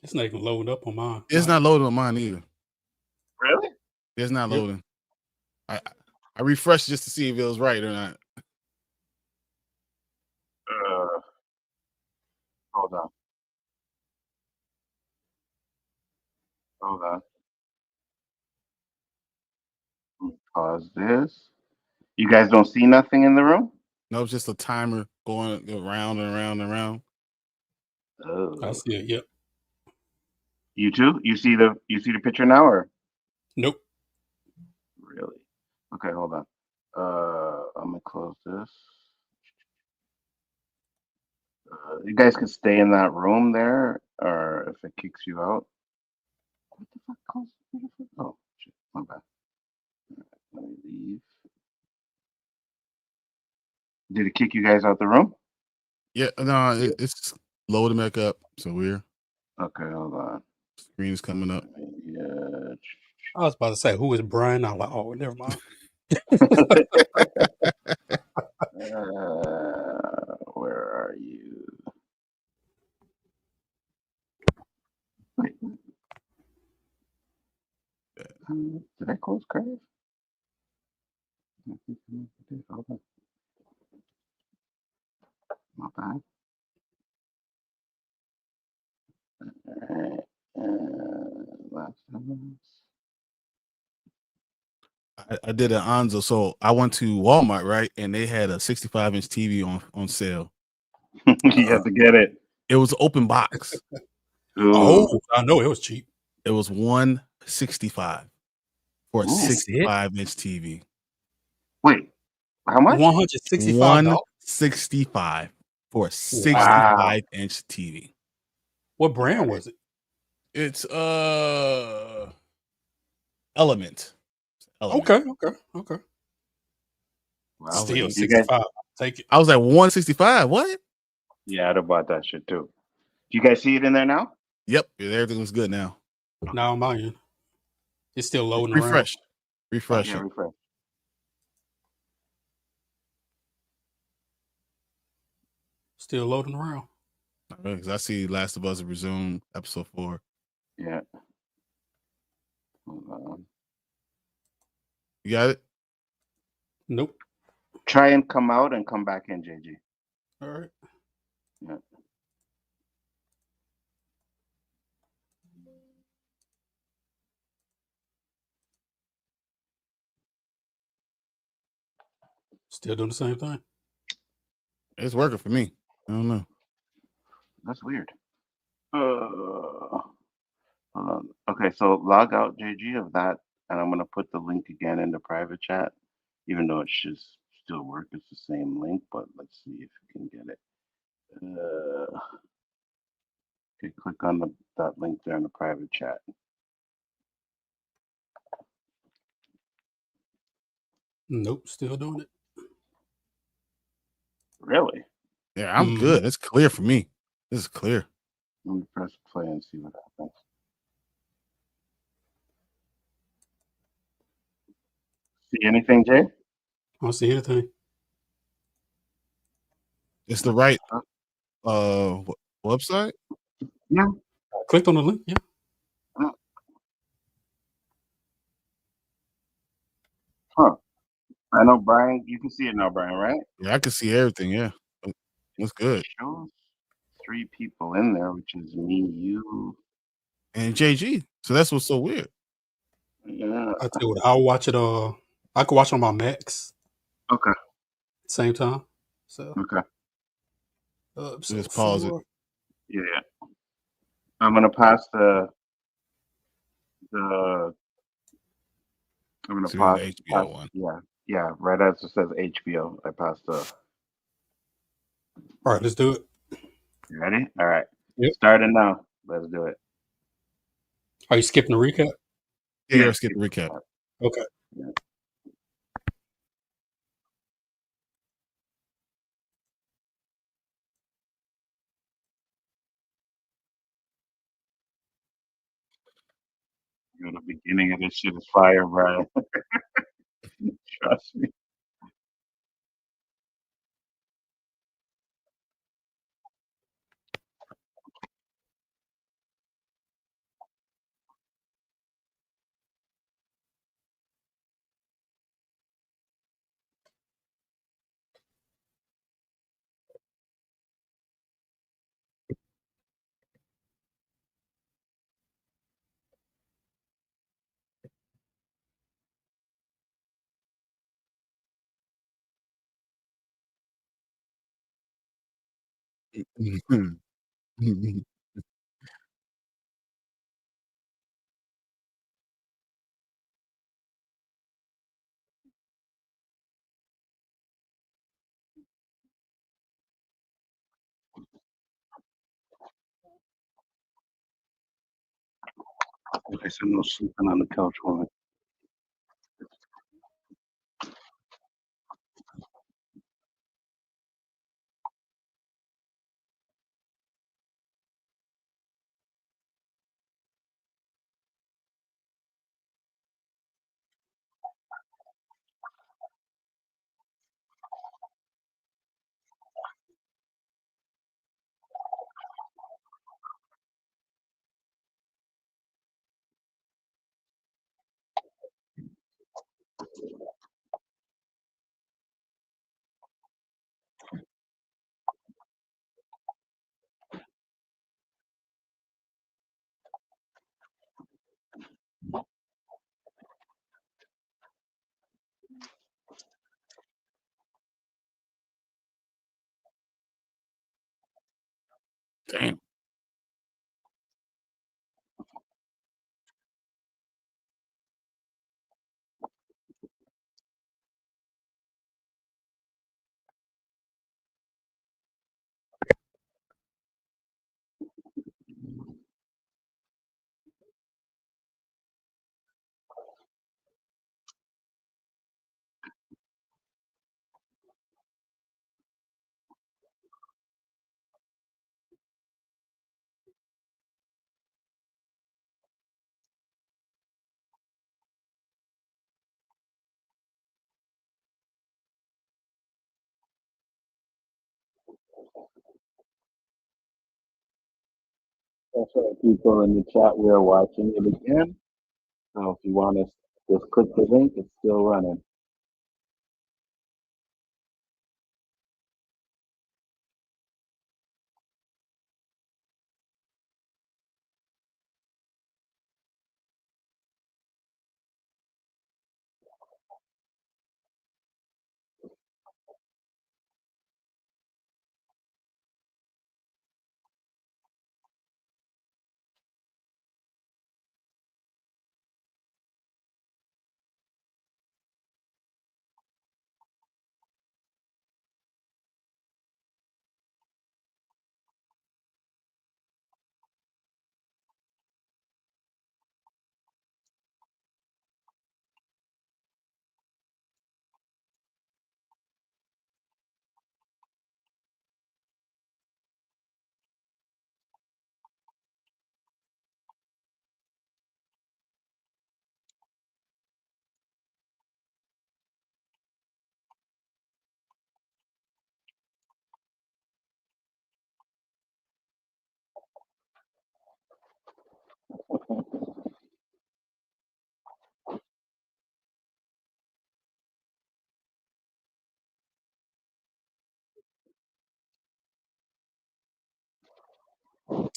It's not even loading up on mine. It's not loading on mine either. really? It's not Yep. loading. I refreshed just to see if it was right or not. Hold on. Hold on. Let me pause this. You guys don't see nothing in the room? No, it's just a timer going around and around and around. I Oh. see it. Yep. You too? You see the picture now, or Nope. really? Okay, hold on. I'm gonna close this. You guys can stay in that room there, or if it kicks you out. What the fuck calls beautiful? Oh shit, my bad. Let me leave. Did it kick you guys out the room? Yeah, no, it's loading back up. So we're Okay, hold on. screen's coming up. Yeah. I was about to say, who is Brian? I'm like, oh, never mind. Where are you? Wait, did I close Crave? Hold on. My bad. Alright. Last time. I did an Anzo. So I went to Walmart, right? And they had a 65-inch TV on sale. You have to get it. It was open box. Ooh. Oh, I know it was cheap. It was $165 for a Ooh. 65-inch TV. Wait, how much? $165. $165 for a 65-inch TV. What brand was it? It's Element. Okay. Wow. Still You guys, 65. Take it. I was at 165. What? yeah, I'd have bought that shit too. Do you guys see it in there now? Yep, everything was good now. Now I'm on. It's still loading Refresh. around. Refresh Yeah, it. refresh. Still loading around. Because I see Last of Us resume episode 4. Yeah. Hold on. You got it? Nope. Try and come out and come back in, JG. All right. Yeah. Still doing the same thing. It's working for me. I don't know. That's weird. Hold on. Okay, so log out, JG, of that, and I'm gonna put the link again in the private chat, even though it should still work. It's the same link, but let's see if we can get it. Okay, click on that link there in the private chat. Nope. Still doing it. Really? Yeah, I'm good. It's clear for me. This is clear. Let me press play and see what happens. See anything, Jay? I don't see anything. It's the right website? Yeah. I clicked on the link. Yeah. Huh. I know, Brian. You can see it now, Brian, right? Yeah, I can see everything. Yeah. That's good. It shows 3 people in there, which is me, you, And JG. So that's what's so weird. yeah. I tell you what, I'll watch it. I can watch it on my Macs. Okay. Same time. So Okay. Just pause it. Yeah. I'm gonna pass the. I'm gonna So pass the HBO one. Yeah. Right as it says HBO, I passed the. all right, let's do it. You ready? All right. Yep. Starting now. Let's do it. Are you skipping the recap? Yeah, skip the recap. Okay. Yeah. The beginning of this shit is fire, Brian. Trust me. I said no sleeping on the couch, woman. Damn. That's right, people in the chat. We are watching it again. So if you want to just click the link, it's still running.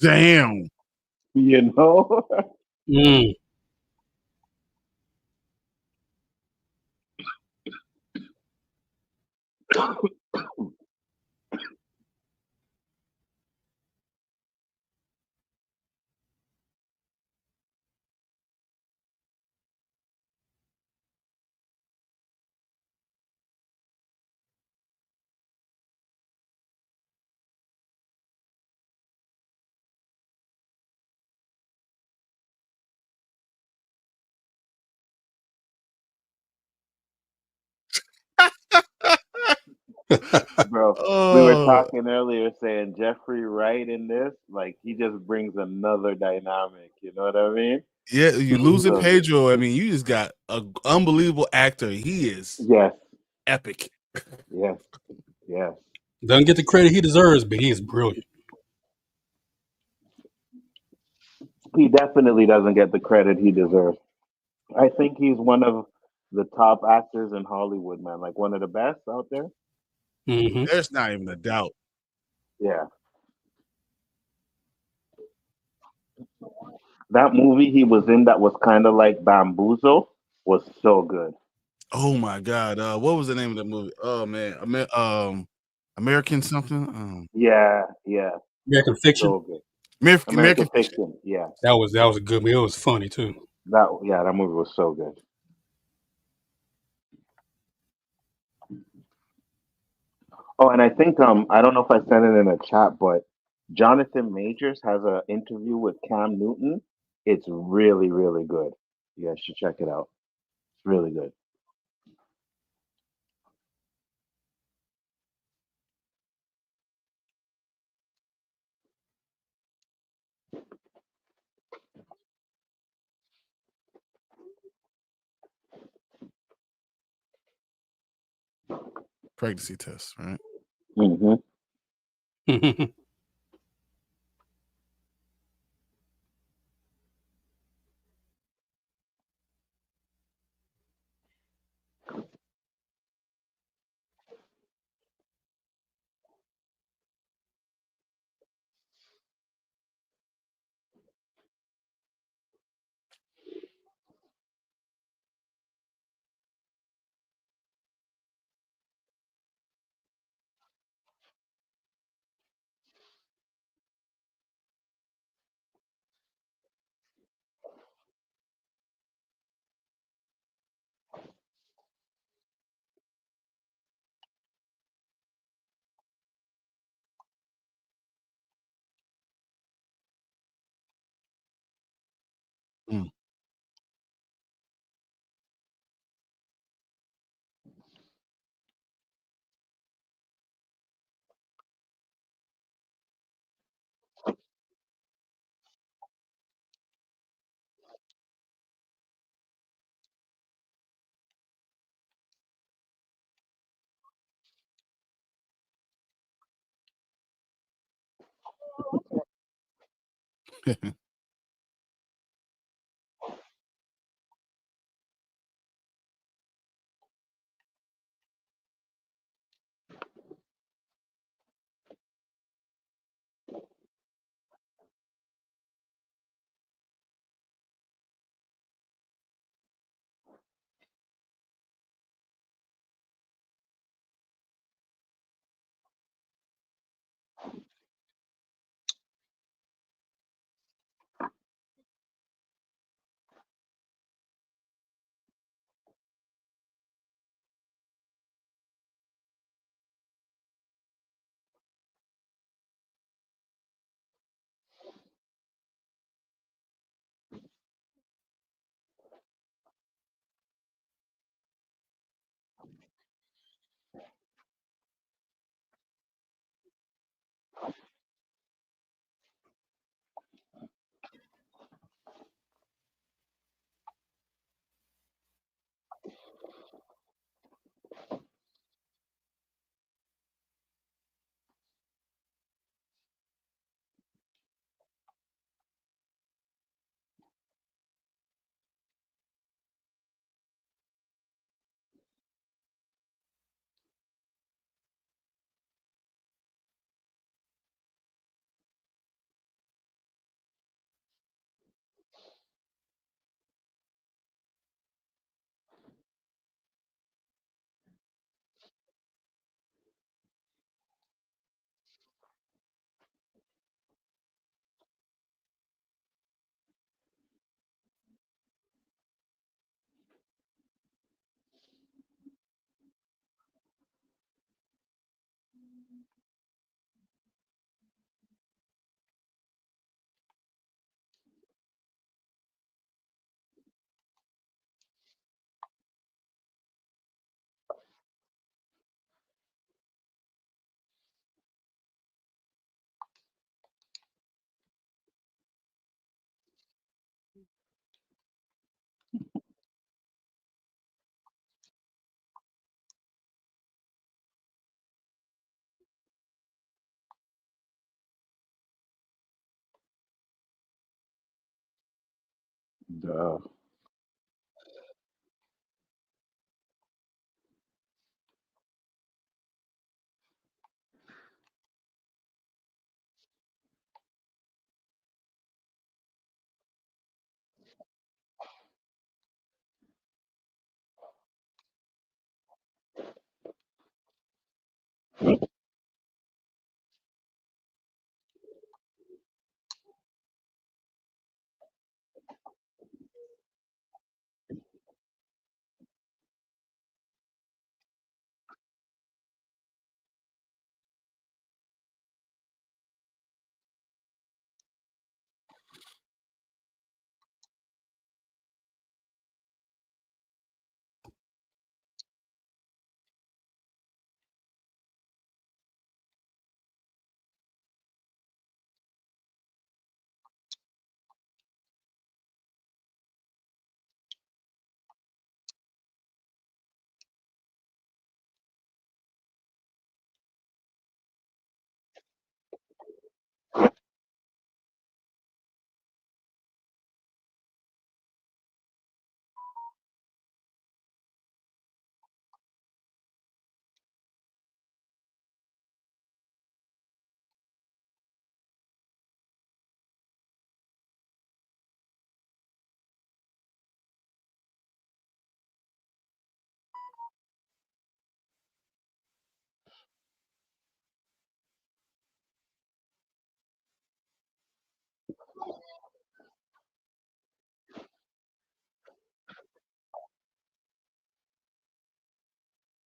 Damn. You know? Mm. Bro, we were Oh talking earlier saying Jeffrey Wright in this, like he just brings another dynamic. You know what I mean? yeah, you losing Mhm. So Pedro. I mean, you just got an unbelievable actor. He is yes, epic. yes, yes. Doesn't get the credit he deserves, but he is brilliant. He definitely doesn't get the credit he deserves. I think he's one of the top actors in Hollywood, man. Like one of the best out there. Hmm. There's not even a doubt. Yeah. That movie he was in that was kind of like Bamboozle was so good. Oh my God. What was the name of the movie? Oh man. American something? Yeah, yeah. American Fiction. So good. American American Fiction. Fiction, yeah. That was a good movie. It was funny too. That movie was so good. Oh, and I think I don't know if I sent it in a chat, but Jonathan Majors has an interview with Cam Newton, It's really, really good. You guys should check it out. It's really good. Pregnancy test, right? Hmm. Mm. Duh.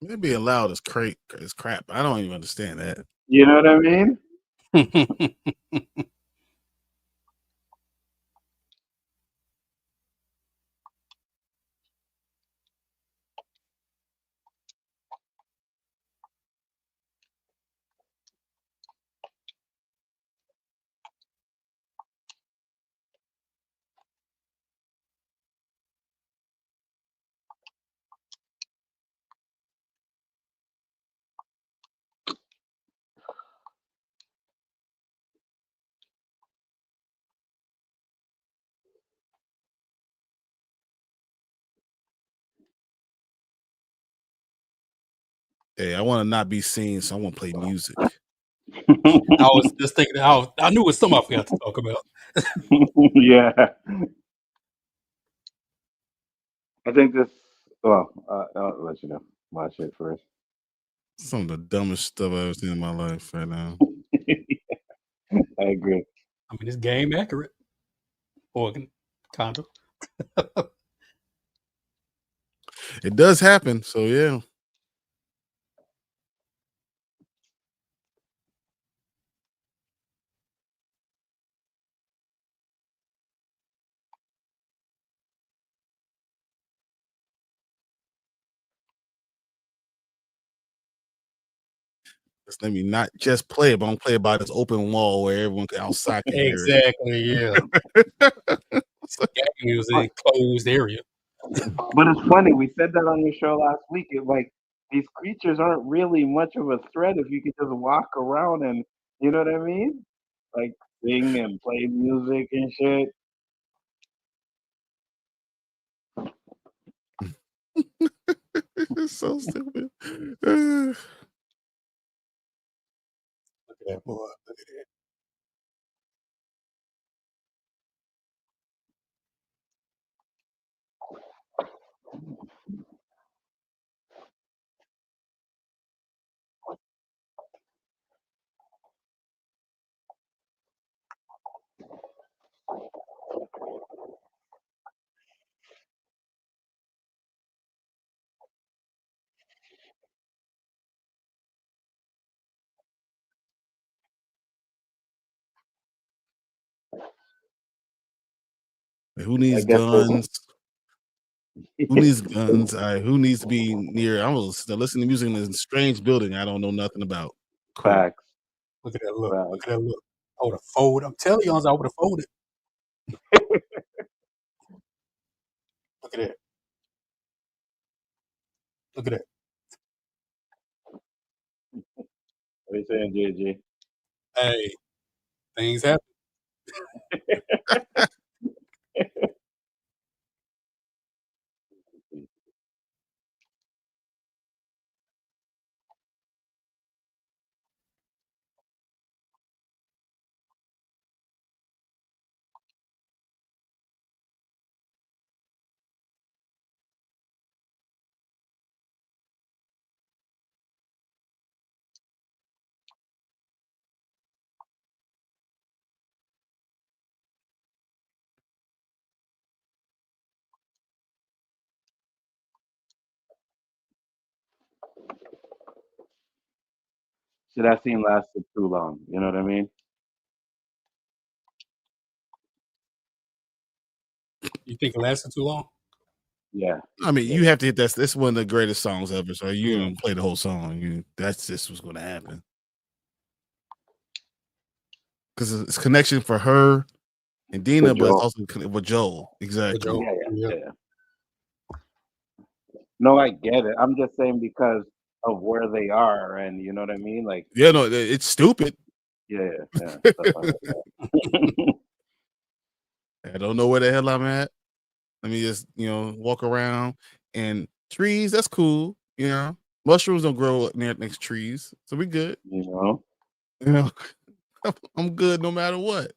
Maybe being loud is crap. I don't even understand that. You know what I mean? Hey, I want to not be seen, so I want to play music. I was just thinking. I knew it was something I forgot to talk about. Yeah. I think this. Well, I'll let you know. Watch it first. Some of the dumbest stuff I've ever seen in my life right now. I agree. I mean, it's game accurate, or kind of. It does happen, so yeah. Just let me not just play it, but I'm play it by this open wall where everyone outside can hear it. Exactly. Yeah. Game was a closed area. But it's funny. We said that on your show last week. It like these creatures aren't really much of a threat if you could just walk around and you know what I mean, like sing and play music and shit. It's so stupid. Look at that boy. Look at that. Who I needs guess guns? Who needs guns? Who needs to be near? I was listening to music in a strange building I don't know nothing about. Cool. facts. Look at that look. Facts. Look at that look. I would have folded. I'm telling you, I would have folded. Look at that. Look at that. What are you saying, JJ? Hey, things happen. So that scene lasted too long. You know what I mean? You think it lasted too long? Yeah. I mean, Yeah. you have to hit that. This is one of the greatest songs ever. So you Yeah. don't play the whole song. That's just what's going to happen because it's connection for her and Dina, With but it's Joel. also with Joel. With Exactly. Joe. Yeah, Yeah. yeah, yeah. No, I get it. I'm just saying because of where they are, and you know what I mean. Like, Yeah, no, it's stupid. yeah, yeah, stuff like that. I don't know where the hell I'm at. Let me just walk around and trees. That's cool. Mushrooms don't grow up next trees, so we good. You know. You know, I'm good no matter what.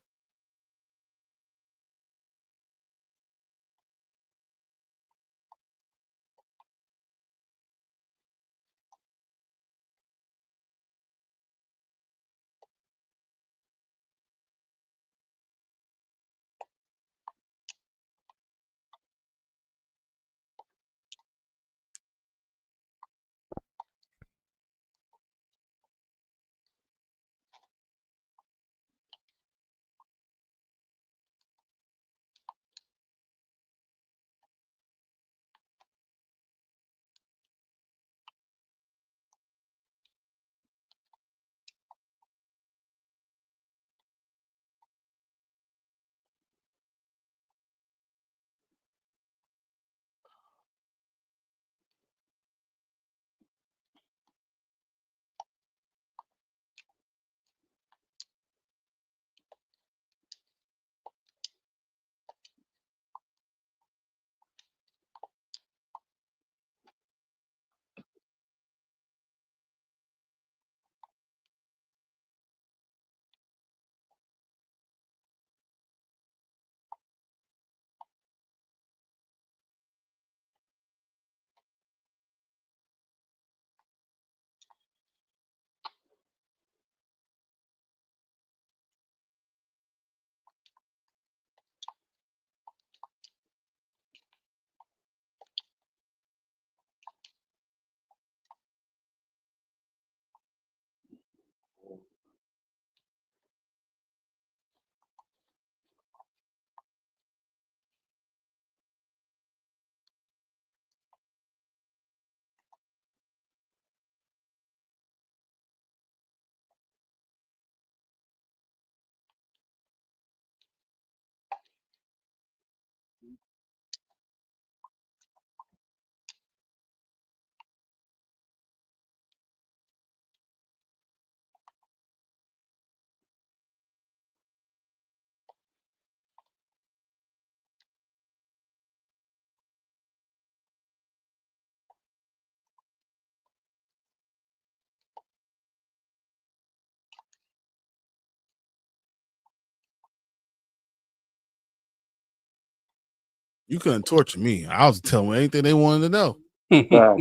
You couldn't torture me. I was telling them anything they wanted to know. Fact.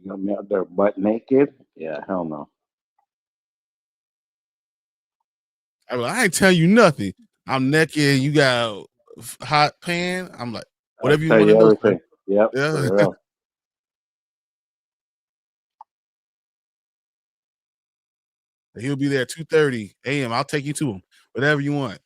You got me out there butt naked? Yeah, hell no. I ain't telling you nothing. I'm naked. You got a hot pan. I'm like, I'll whatever you tell want to you know, sir. everything. Yep, Yeah. for real. He'll be there at 2:30 a.m. I'll take you to him. Whatever you want.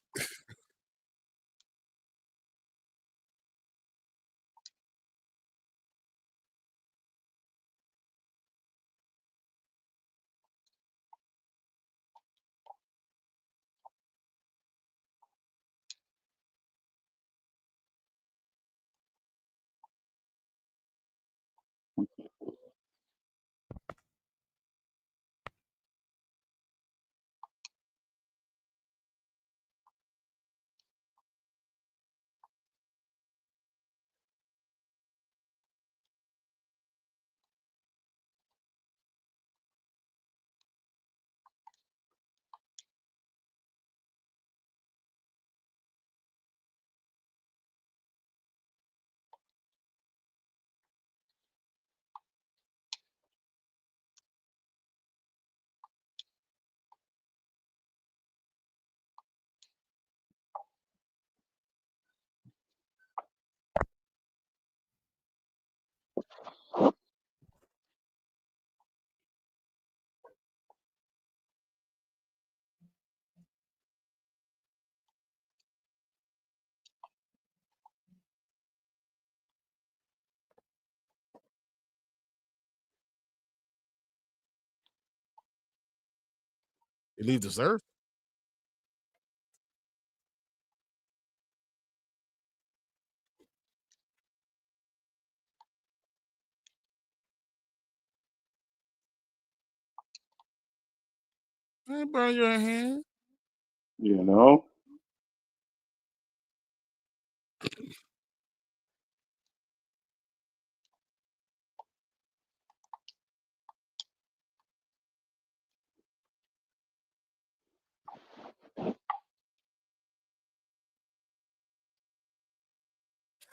You leave this earth. I ain't burn your hand. You know?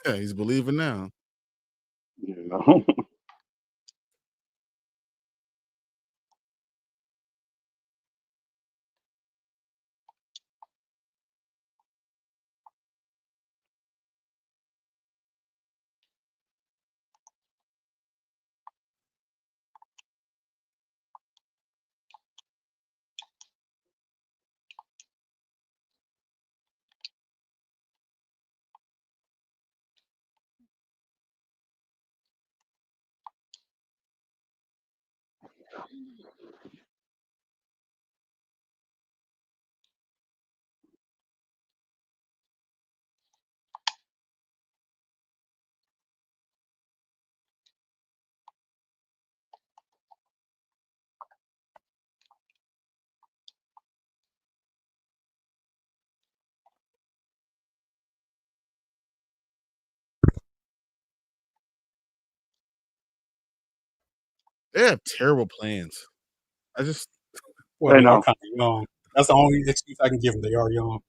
Yeah, he's believing now. You know? They have terrible plans. I just Well, I they are know. kind of young. That's the only excuse I can give them. They are young.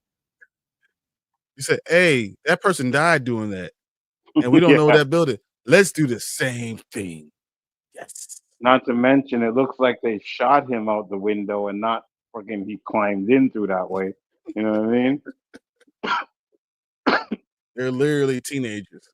you said, hey, that person died doing that. And we don't know Yeah. that building. Let's do the same thing. Yes. Not to mention, it looks like they shot him out the window and not fucking he climbed in through that way. You know what I mean? They're literally teenagers.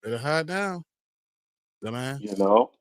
Better hide down, dumbass. You know.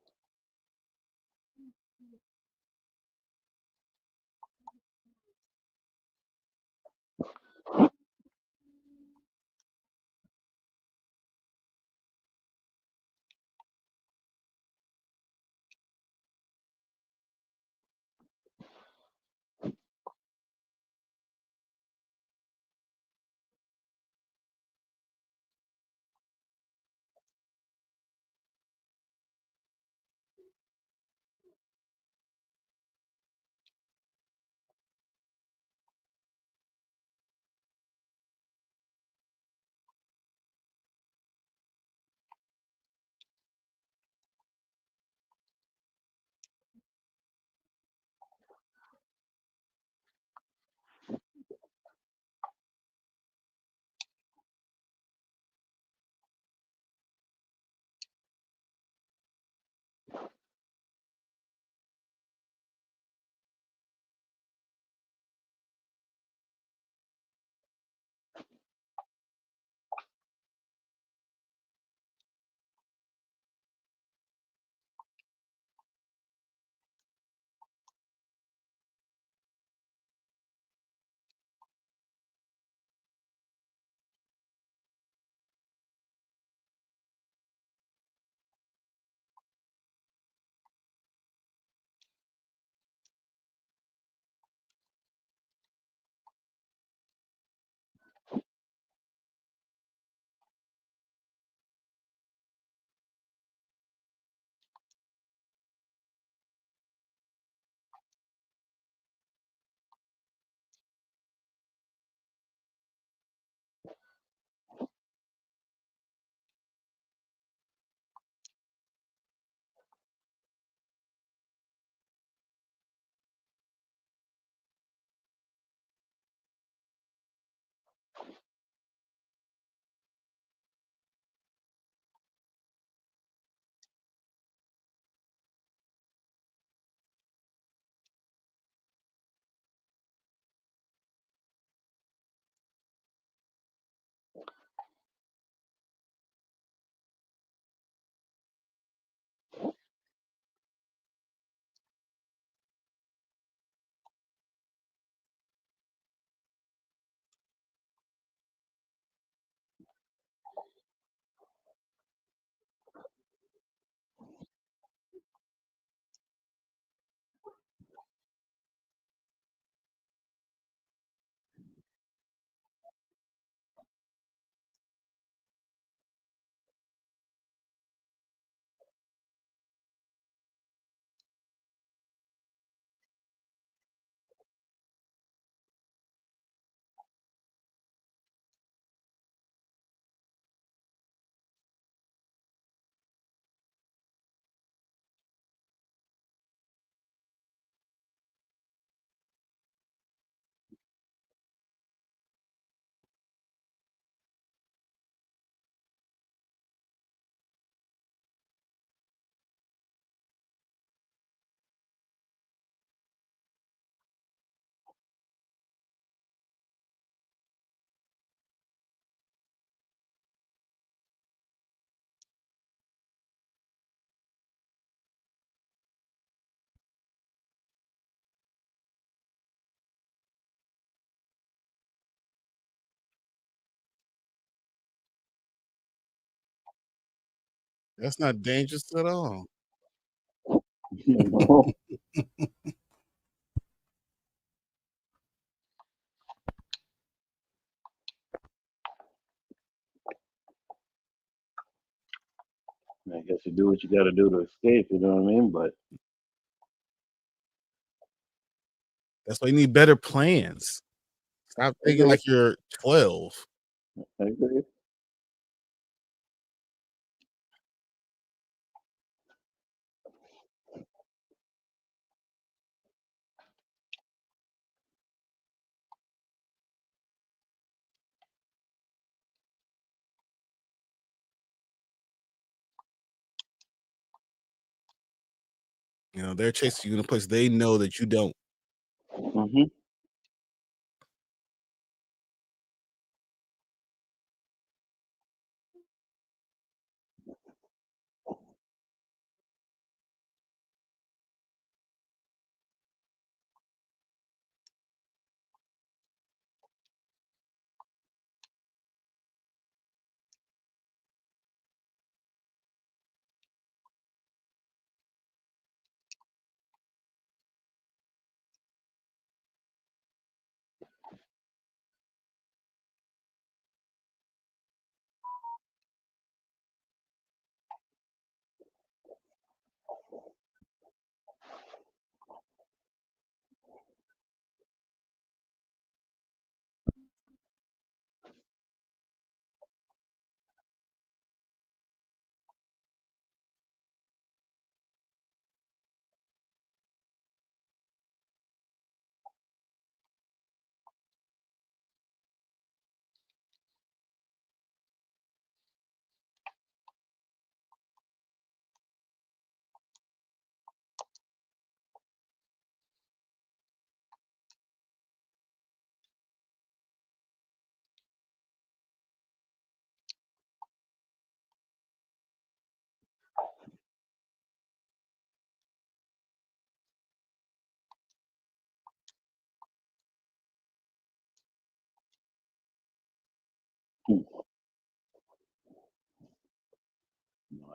That's not dangerous at all. You know. I guess you do what you got to do to escape. You know what I mean? But That's why you need better plans. Stop I thinking agree. like you're 12. I agree. You know, they're chasing you in a place they know that you don't. Hmm.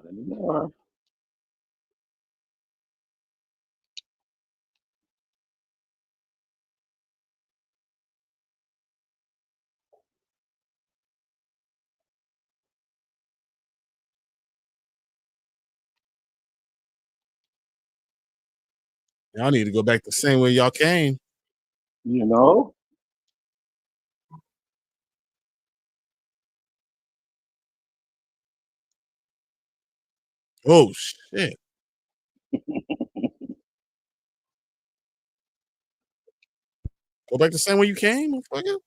anymore. Y'all need to go back the same way y'all came. You know? Oh shit. Go back the same way you came, motherfucker.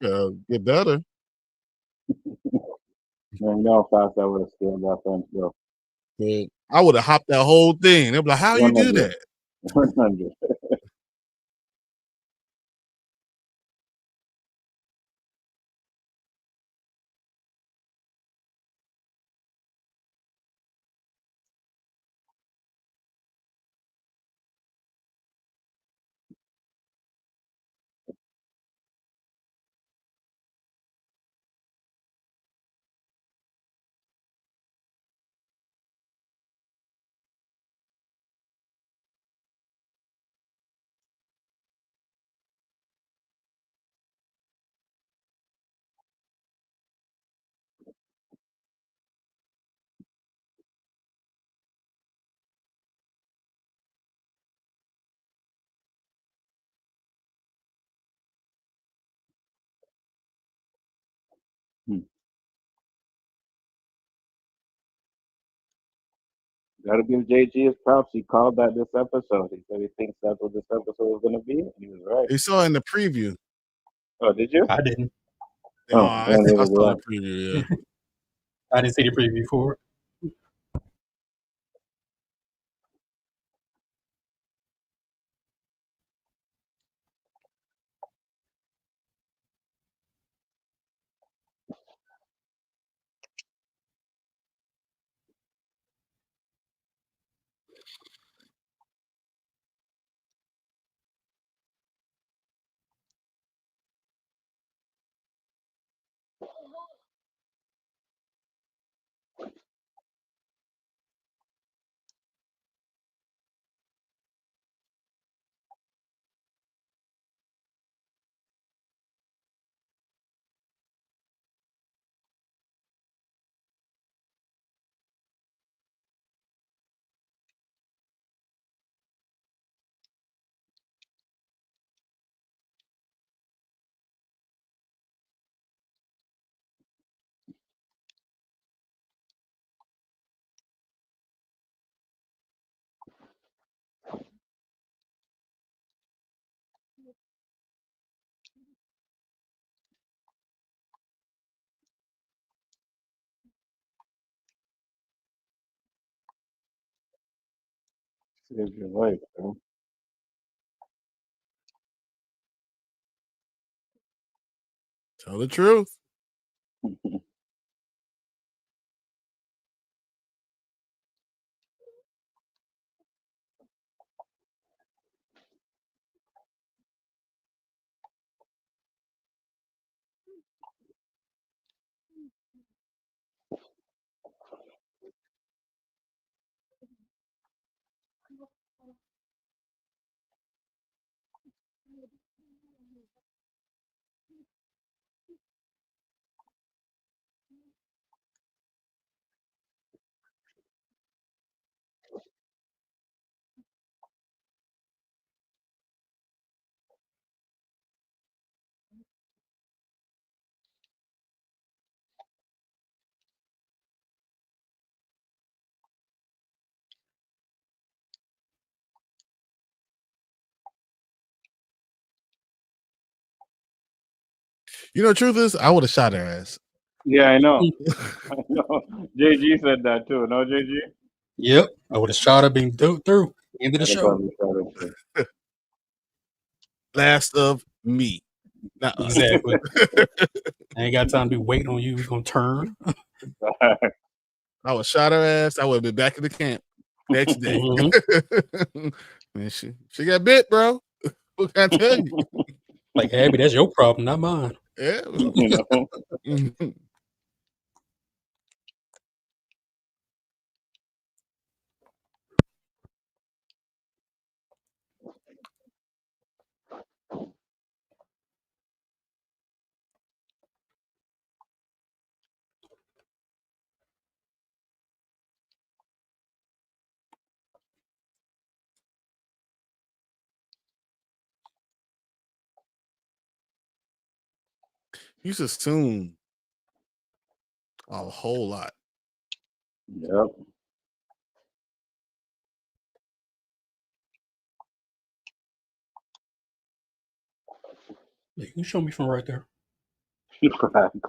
Get better. Man, you know how fast I would have scaled that fence, bro. But I would have hopped that whole thing. They'd be like, how you do 100. that? 100. Hmm. Gotta give JG his props. He called that this episode. He said he thinks that's what this episode was gonna be, and he was right. They saw in the preview. Oh, did you? I didn't. Oh, I and it was saw the right. preview, yeah. I didn't see the preview for it. Save your life, man. Tell the truth. You know, the truth is, I would have shot her ass. Yeah, I know. I know. JG said that too. No, JG? Yep, I would have shot her being through. End of the I'd have show. probably shot it too. Last of me. Nuh-uh. Exactly. I ain't got time to be waiting on you. We're gonna turn. I would shot her ass. I would have been back in the camp next day. Man, she got bit, bro. What can I tell you? Like, Abby, that's your problem, not mine. Yeah. You know? You should assume a whole lot. Yep. You can show me from right there. Facts.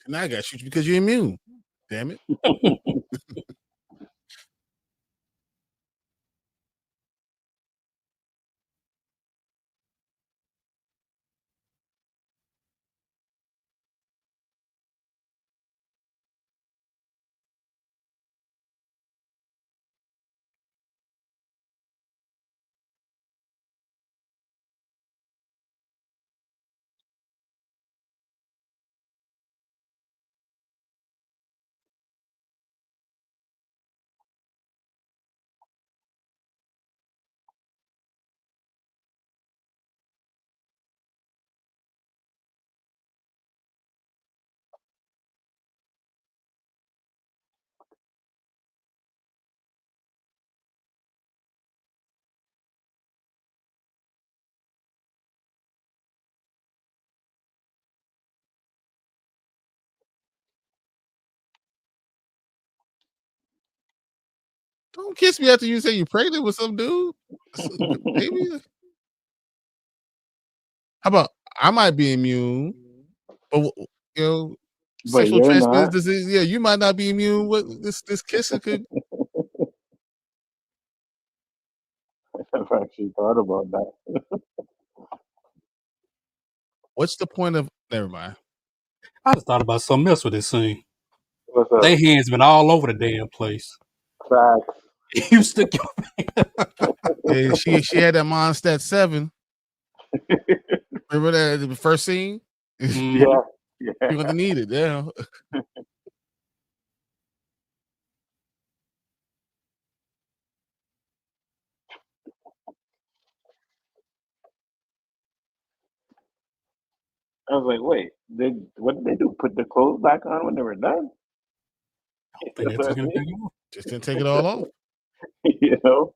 And I got to shoot you because you're immune. Damn it. Don't kiss me after you say you're pregnant with some dude. Baby. How about I might be immune, but you know, But sexual you're transmitted not. disease. Yeah, you might not be immune. What this kissing could. I've actually thought about that. What's the point of? Never mind. I just thought about something else with this scene. What's up? Their hands been all over the damn place. Facts. You stick your Yeah, she had that Mondstadt 7. Remember that the first scene? Mhm. Yeah. Yeah. You're gonna need it. Yeah. I was like, wait, what did they do? Put the clothes back on when they were done? I don't think that's gonna take you off. Just didn't take it all off. You know?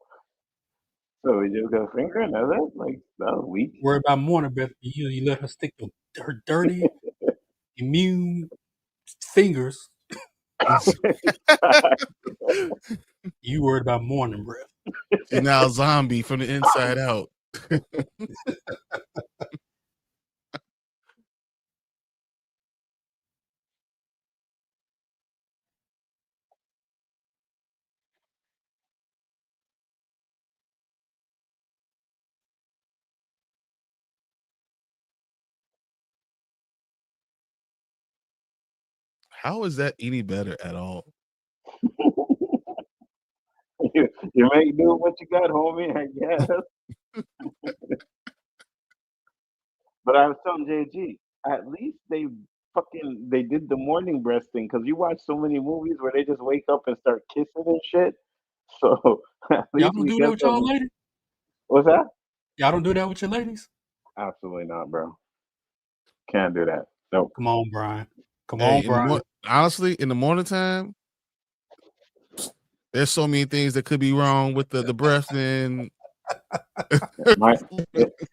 So we just got finger and that's it? Like, that was weak. Worry about morning breath. You let her stick her dirty, immune fingers. You worried about morning breath. She's now a zombie from the inside out. How is that any better at all? You make do what you got, homie, I guess. But I was telling JG, at least they did the morning breast thing because you watch so many movies where they just wake up and start kissing and shit. So at Y'all least don't we do that get with y'all some. ladies? What's that? Y'all don't do that with your ladies? Absolutely not, bro. Can't do that. Nope. Come on, Brian. Come Hey, on, Brian. honestly, in the morning time, there's so many things that could be wrong with the breath and My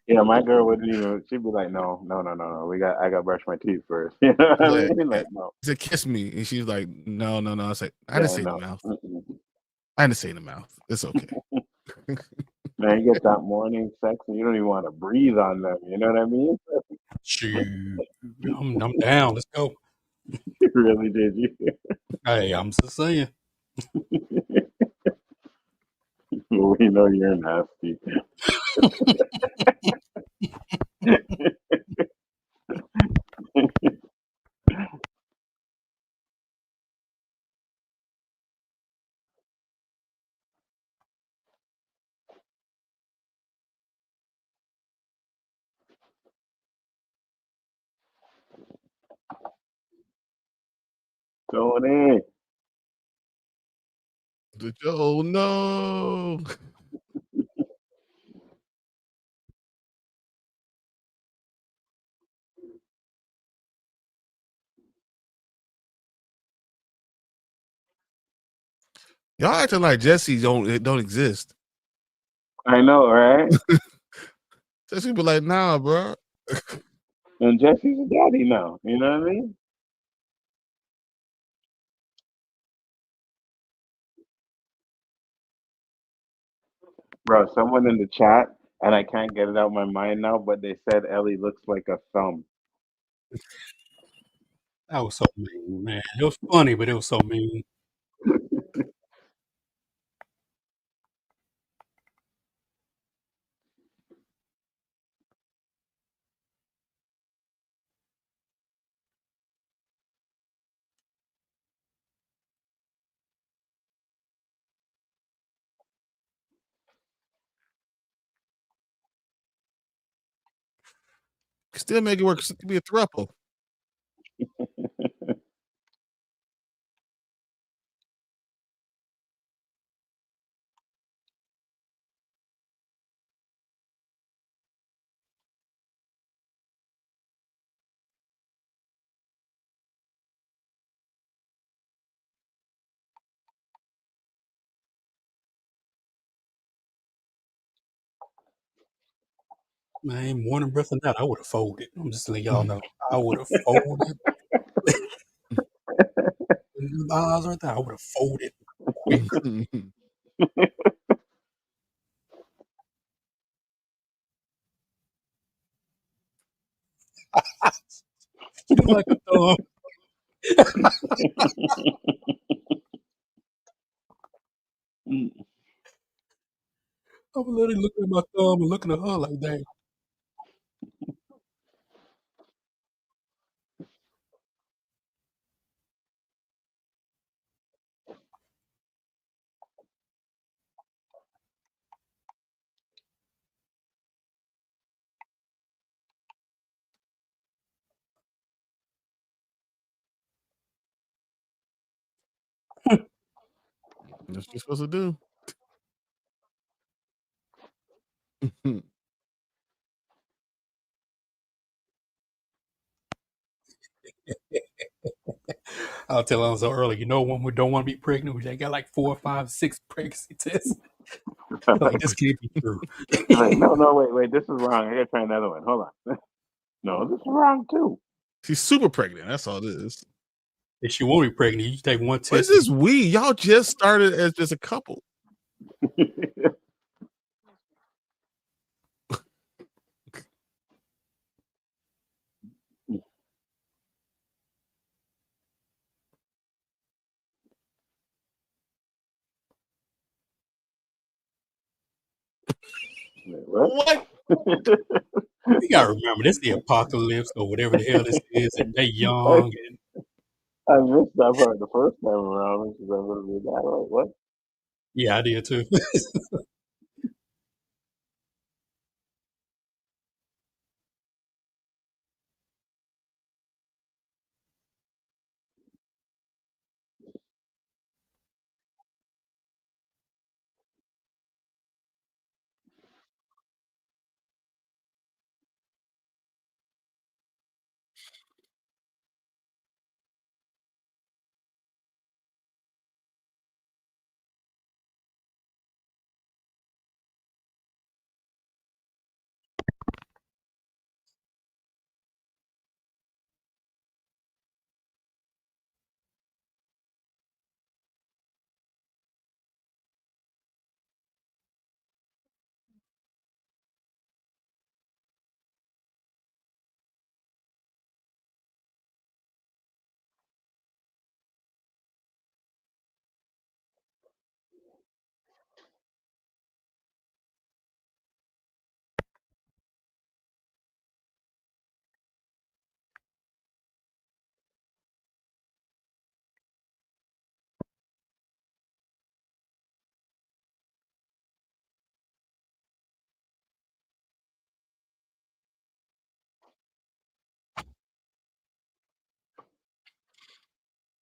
yeah, my girl wouldn't even. She'd be like, no, no, no, no, no. I got to brush my teeth first. You know what I like, mean? Like, no. he said, kiss me. And she's like, no, no, no. I said, I didn't Yeah, say the no. mouth. Mm-mm. I didn't say the mouth. It's okay. Man, you get that morning sex and you don't even want to breathe on them. You know what I mean? Shoot. I'm down. Let's go. You really did. You. Hey, I'm just saying. We know you're nasty. Tony. Oh, no. Y'all acting like Jesse don't exist. I know, right? Jesse be like, nah, bro. And Jesse's a daddy now. You know what I mean? Bro, someone in the chat, and I can't get it out of my mind now, but they said Ellie looks like a thumb. That was so mean, man. It was funny, but it was so mean. Still make it work. It could be a throuple. Man, morning breath and that, I would have folded. I'm just letting y'all know. I would have folded. The eyes right there, I would have folded quick. You like a thumb. I'm literally looking at my thumb and looking at her like, dang. That's what you're supposed to do. I'll tell her so early. You know when we don't want to be pregnant, we got like 4, 5, 6 pregnancy tests. Like, this can't be true. Like, no, wait, this is wrong. I gotta try another one. Hold on. No, this is wrong too. She's super pregnant. That's all it is. If she won't be pregnant, you take one What is test. this we? Y'all just started as just a couple. What? You gotta remember, this is the apocalypse or whatever the hell this is, and they young and I missed that part the first time around because I would have been that. Like, what? yeah, I did too.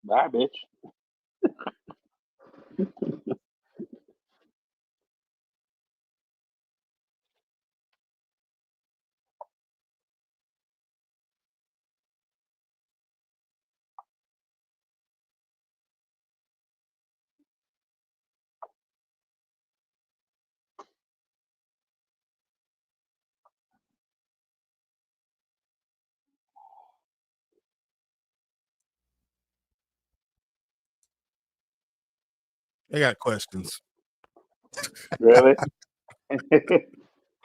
Bye, bitch. They got questions. Really?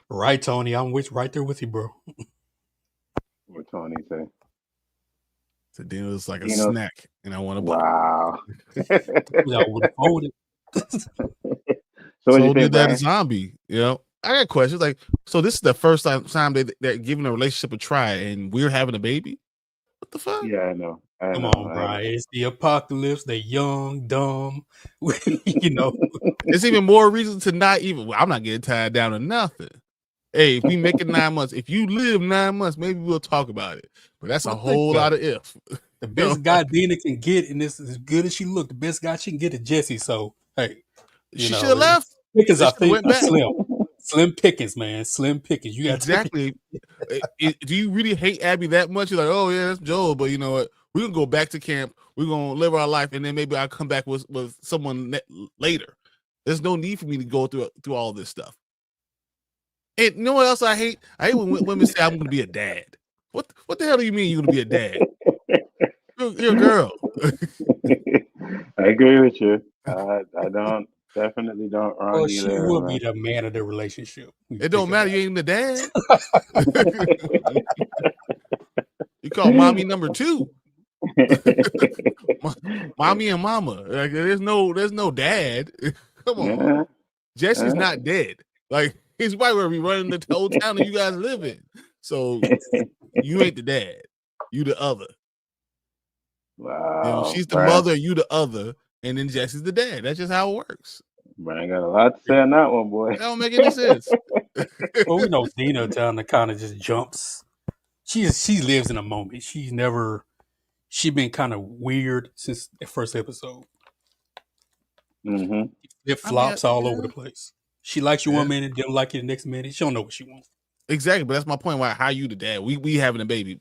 Right, Tony, I'm right there with you, bro. What Tony say? So then it was like a You know, snack, and I want to buy. wow. I would have folded. So what do you So think, did that a Brian? zombie? You know, I got questions. Like, so this is the first time they're giving a relationship a try, and we're having a baby. What the fuck? Yeah, I know. Come on, Brian. It's the apocalypse. They young, dumb. You know, It's even more reason to not even. Well, I'm not getting tied down to nothing. Hey, if we make it 9 months, if you live 9 months, maybe we'll talk about it. But that's a whole lot of if. The best guy Dina can get, and this is as good as she looked. The best guy she can get is Jesse. So hey, She should have left. Pickens, They I should have think, went back. slim pickings, man. Slim pickings. You got Exactly. Do you really hate Abby that much? You're like, oh yeah, that's Joel, but you know what? We're gonna go back to camp. We're gonna live our life, and then maybe I'll come back with someone later. There's no need for me to go through all this stuff. And you know what else I hate? I hate when women say I'm gonna be a dad. What the hell do you mean you're gonna be a dad? You're a girl. I agree with you. I definitely don't wrong Well, you she there. will Man. be the man of the relationship. It don't matter. You ain't the dad. You call mommy number 2. Mommy and mama. Like there's no dad. Come on. Jesse's not dead. Like his wife will be running the whole town that you guys live in. So you ain't the dad. You the other. Wow. You know, she's the mother, you the other, and then Jesse's the dad. That's just how it works. Brian got a lot to say on that one, boy. That don't make any sense. Well, we know Dina down the kind of just jumps. She lives in a moment. She's been kind of weird since the first episode. Mm-hmm. It flops all over the place. She likes you one minute, don't like you the next minute. She don't know what she wants. Exactly, but that's my point. Why? How you the dad? We having a baby.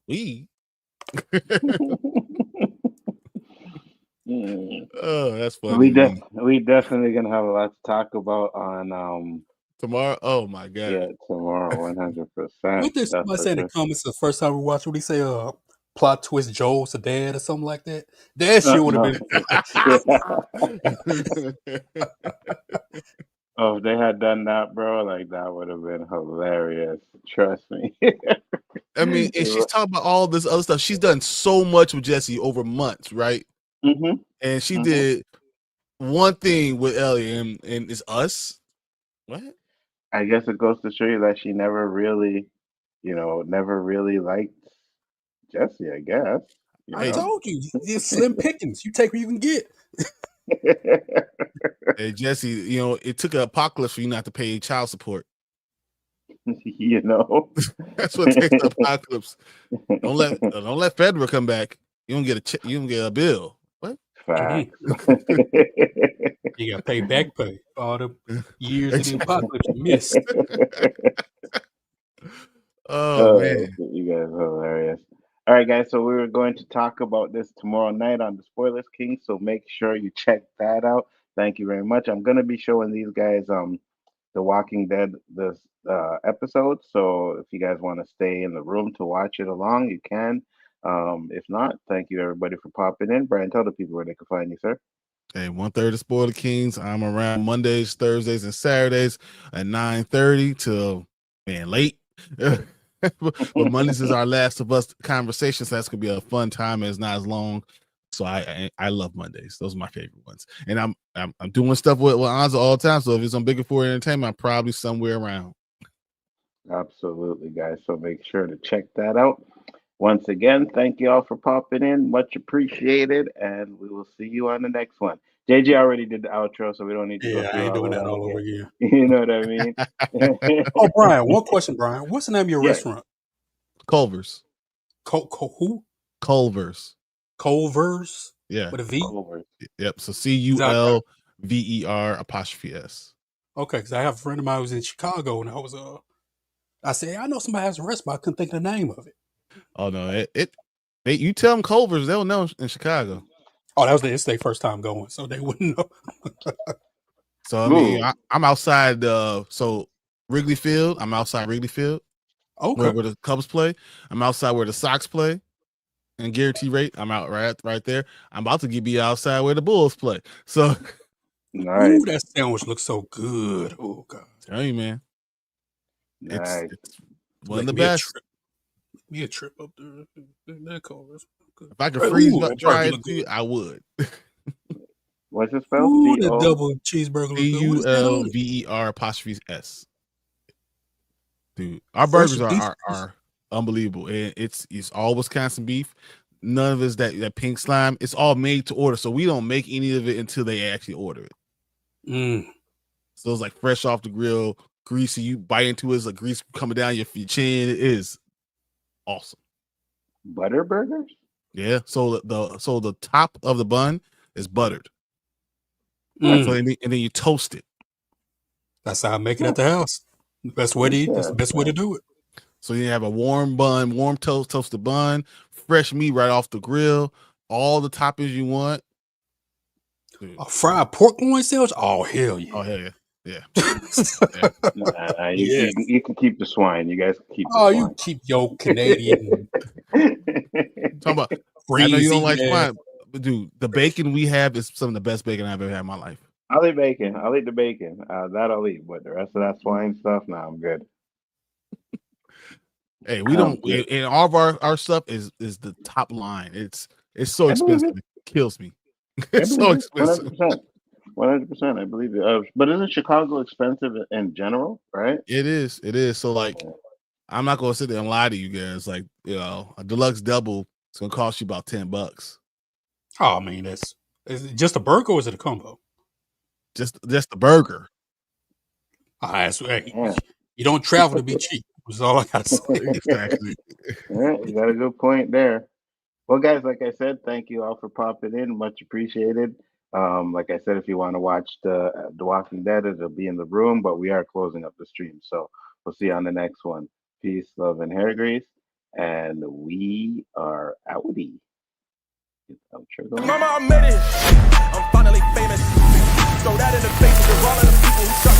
We. Oh, that's funny to me. We definitely gonna have a lot to talk about on Tomorrow, oh my yeah, god. tomorrow, 100%. What did That's somebody for say in the sure. comments the first time we watched? What did he say? Plot twist Joel's a dad or something like that. That shit would have No. been. Yeah. Oh, if they had done that, bro, like that would have been hilarious. Trust me. I mean, and she's talking about all this other stuff. She's done so much with Jesse over months, right? Mm-hmm. And she Mm-hmm. did one thing with Ellie, and it's us. What? I guess it goes to show you that she never really, never really liked Jesse, I guess. You I Hey, know? told you, it's slim pickings. You take what you can get. hey, Jesse, it took an apocalypse for you not to pay child support. You know? That's what takes the apocalypse. Don't let Federer come back. You don't get a bill. What? Facts. You got to pay back pay for all the years of the apocalypse you missed. Oh man. You guys are hilarious. All right, guys. So we were going to talk about this tomorrow night on the Spoilers King. So make sure you check that out. Thank you very much. I'm gonna be showing these guys The Walking Dead this episode. So if you guys want to stay in the room to watch it along, you can. If not, thank you everybody for popping in. Brian, tell the people where they can find you, sir. Hey, 1:30 of Spoiler Kings. I'm around Mondays, Thursdays, and Saturdays at 9:30 till late. But Mondays is our Last of Us conversation, so that's gonna be a fun time. And it's not as long, so I love Mondays. Those are my favorite ones. And I'm doing stuff with Anza all the time. So if it's on Bigger Four Entertainment, I'm probably somewhere around. Absolutely, guys. So make sure to check that out. Once again, thank you all for popping in. Much appreciated. And we will see you on the next one. JJ already did the outro, so we don't need to go Yeah, I through ain't all doing of that that all over again. again. You know what I mean? Oh, Brian, one question, Brian. What's the name of your Yes. restaurant? Culver's. Who? Culver's. Culver's? Yeah. With a V? Over. Yep. So CULVER''S. Okay, because I have a friend of mine who was in Chicago, and I said, I know somebody has a restaurant, I couldn't think of the name of it. Oh no, you tell them Culver's, they'll know in Chicago. Oh, it's their first time going, so they wouldn't know. So I mean, I'm outside. So Wrigley Field. I'm outside Wrigley Field, Okay. where the Cubs play. I'm outside where the Sox play, and guarantee rate. I'm out right there. I'm about to be outside where the Bulls play. So, Nice. Ooh, that sandwich looks so good. Oh God, tell you, man, it's Nice. one of make the me a best. trip. Me a trip up there. That Culver's. If I could Ooh, freeze that dry burger it look to you, good. I would. What's it spelled? Ooh, the C-O? double cheeseburger look good. What is that on it? CULVER''S. Dude, our Fresh burgers beef. are unbelievable, and it's all Wisconsin beef. None of it's that pink slime. It's all made to order, so we don't make any of it until they actually order it. So it's like fresh off the grill, greasy. You bite into it, it's like grease coming down your chin. It is awesome. Butter burgers? Yeah. So the top of the bun is buttered. So and then you toast it. That's how I make it at the house. Best way to eat. That's the best way to do it. So you have a warm bun, warm toasted bun, fresh meat right off the grill, all the toppings you want. Dude. A fried pork loin sandwich? Oh hell yeah! Oh hell yeah, yeah. You can keep the swine. You guys can keep the Oh, swine. you keep your Canadian Talking about. I know you don't like greasy. swine, but dude, the bacon we have is some of the best bacon I've ever had in my life. I'll eat bacon. I'll eat the bacon. That I'll eat. But the rest of that swine stuff, nah, I'm good. Hey, we don't. And all of our stuff is the top line. It's so expensive. It kills me. It's so expensive. 100%. 100%. I believe it. But isn't Chicago expensive in general? Right? It is. It is. So like, I'm not gonna sit there and lie to you guys. Like, a deluxe double is gonna cost you about $10. Oh, I mean, is it just a burger or is it a combo? Just the burger. You don't travel to be cheap. That's all I gotta say. Exactly. You got a good point there. Well, guys, like I said, thank you all for popping in. Much appreciated. Like I said, if you want to watch the Walking Dead, it'll be in the room, but we are closing up the stream. So we'll see you on the next one. Peace, love, and hair grease. And we are outie. Get the outro going. Mama, I made it. I'm finally famous. Throw that in the face of all of the people who shut down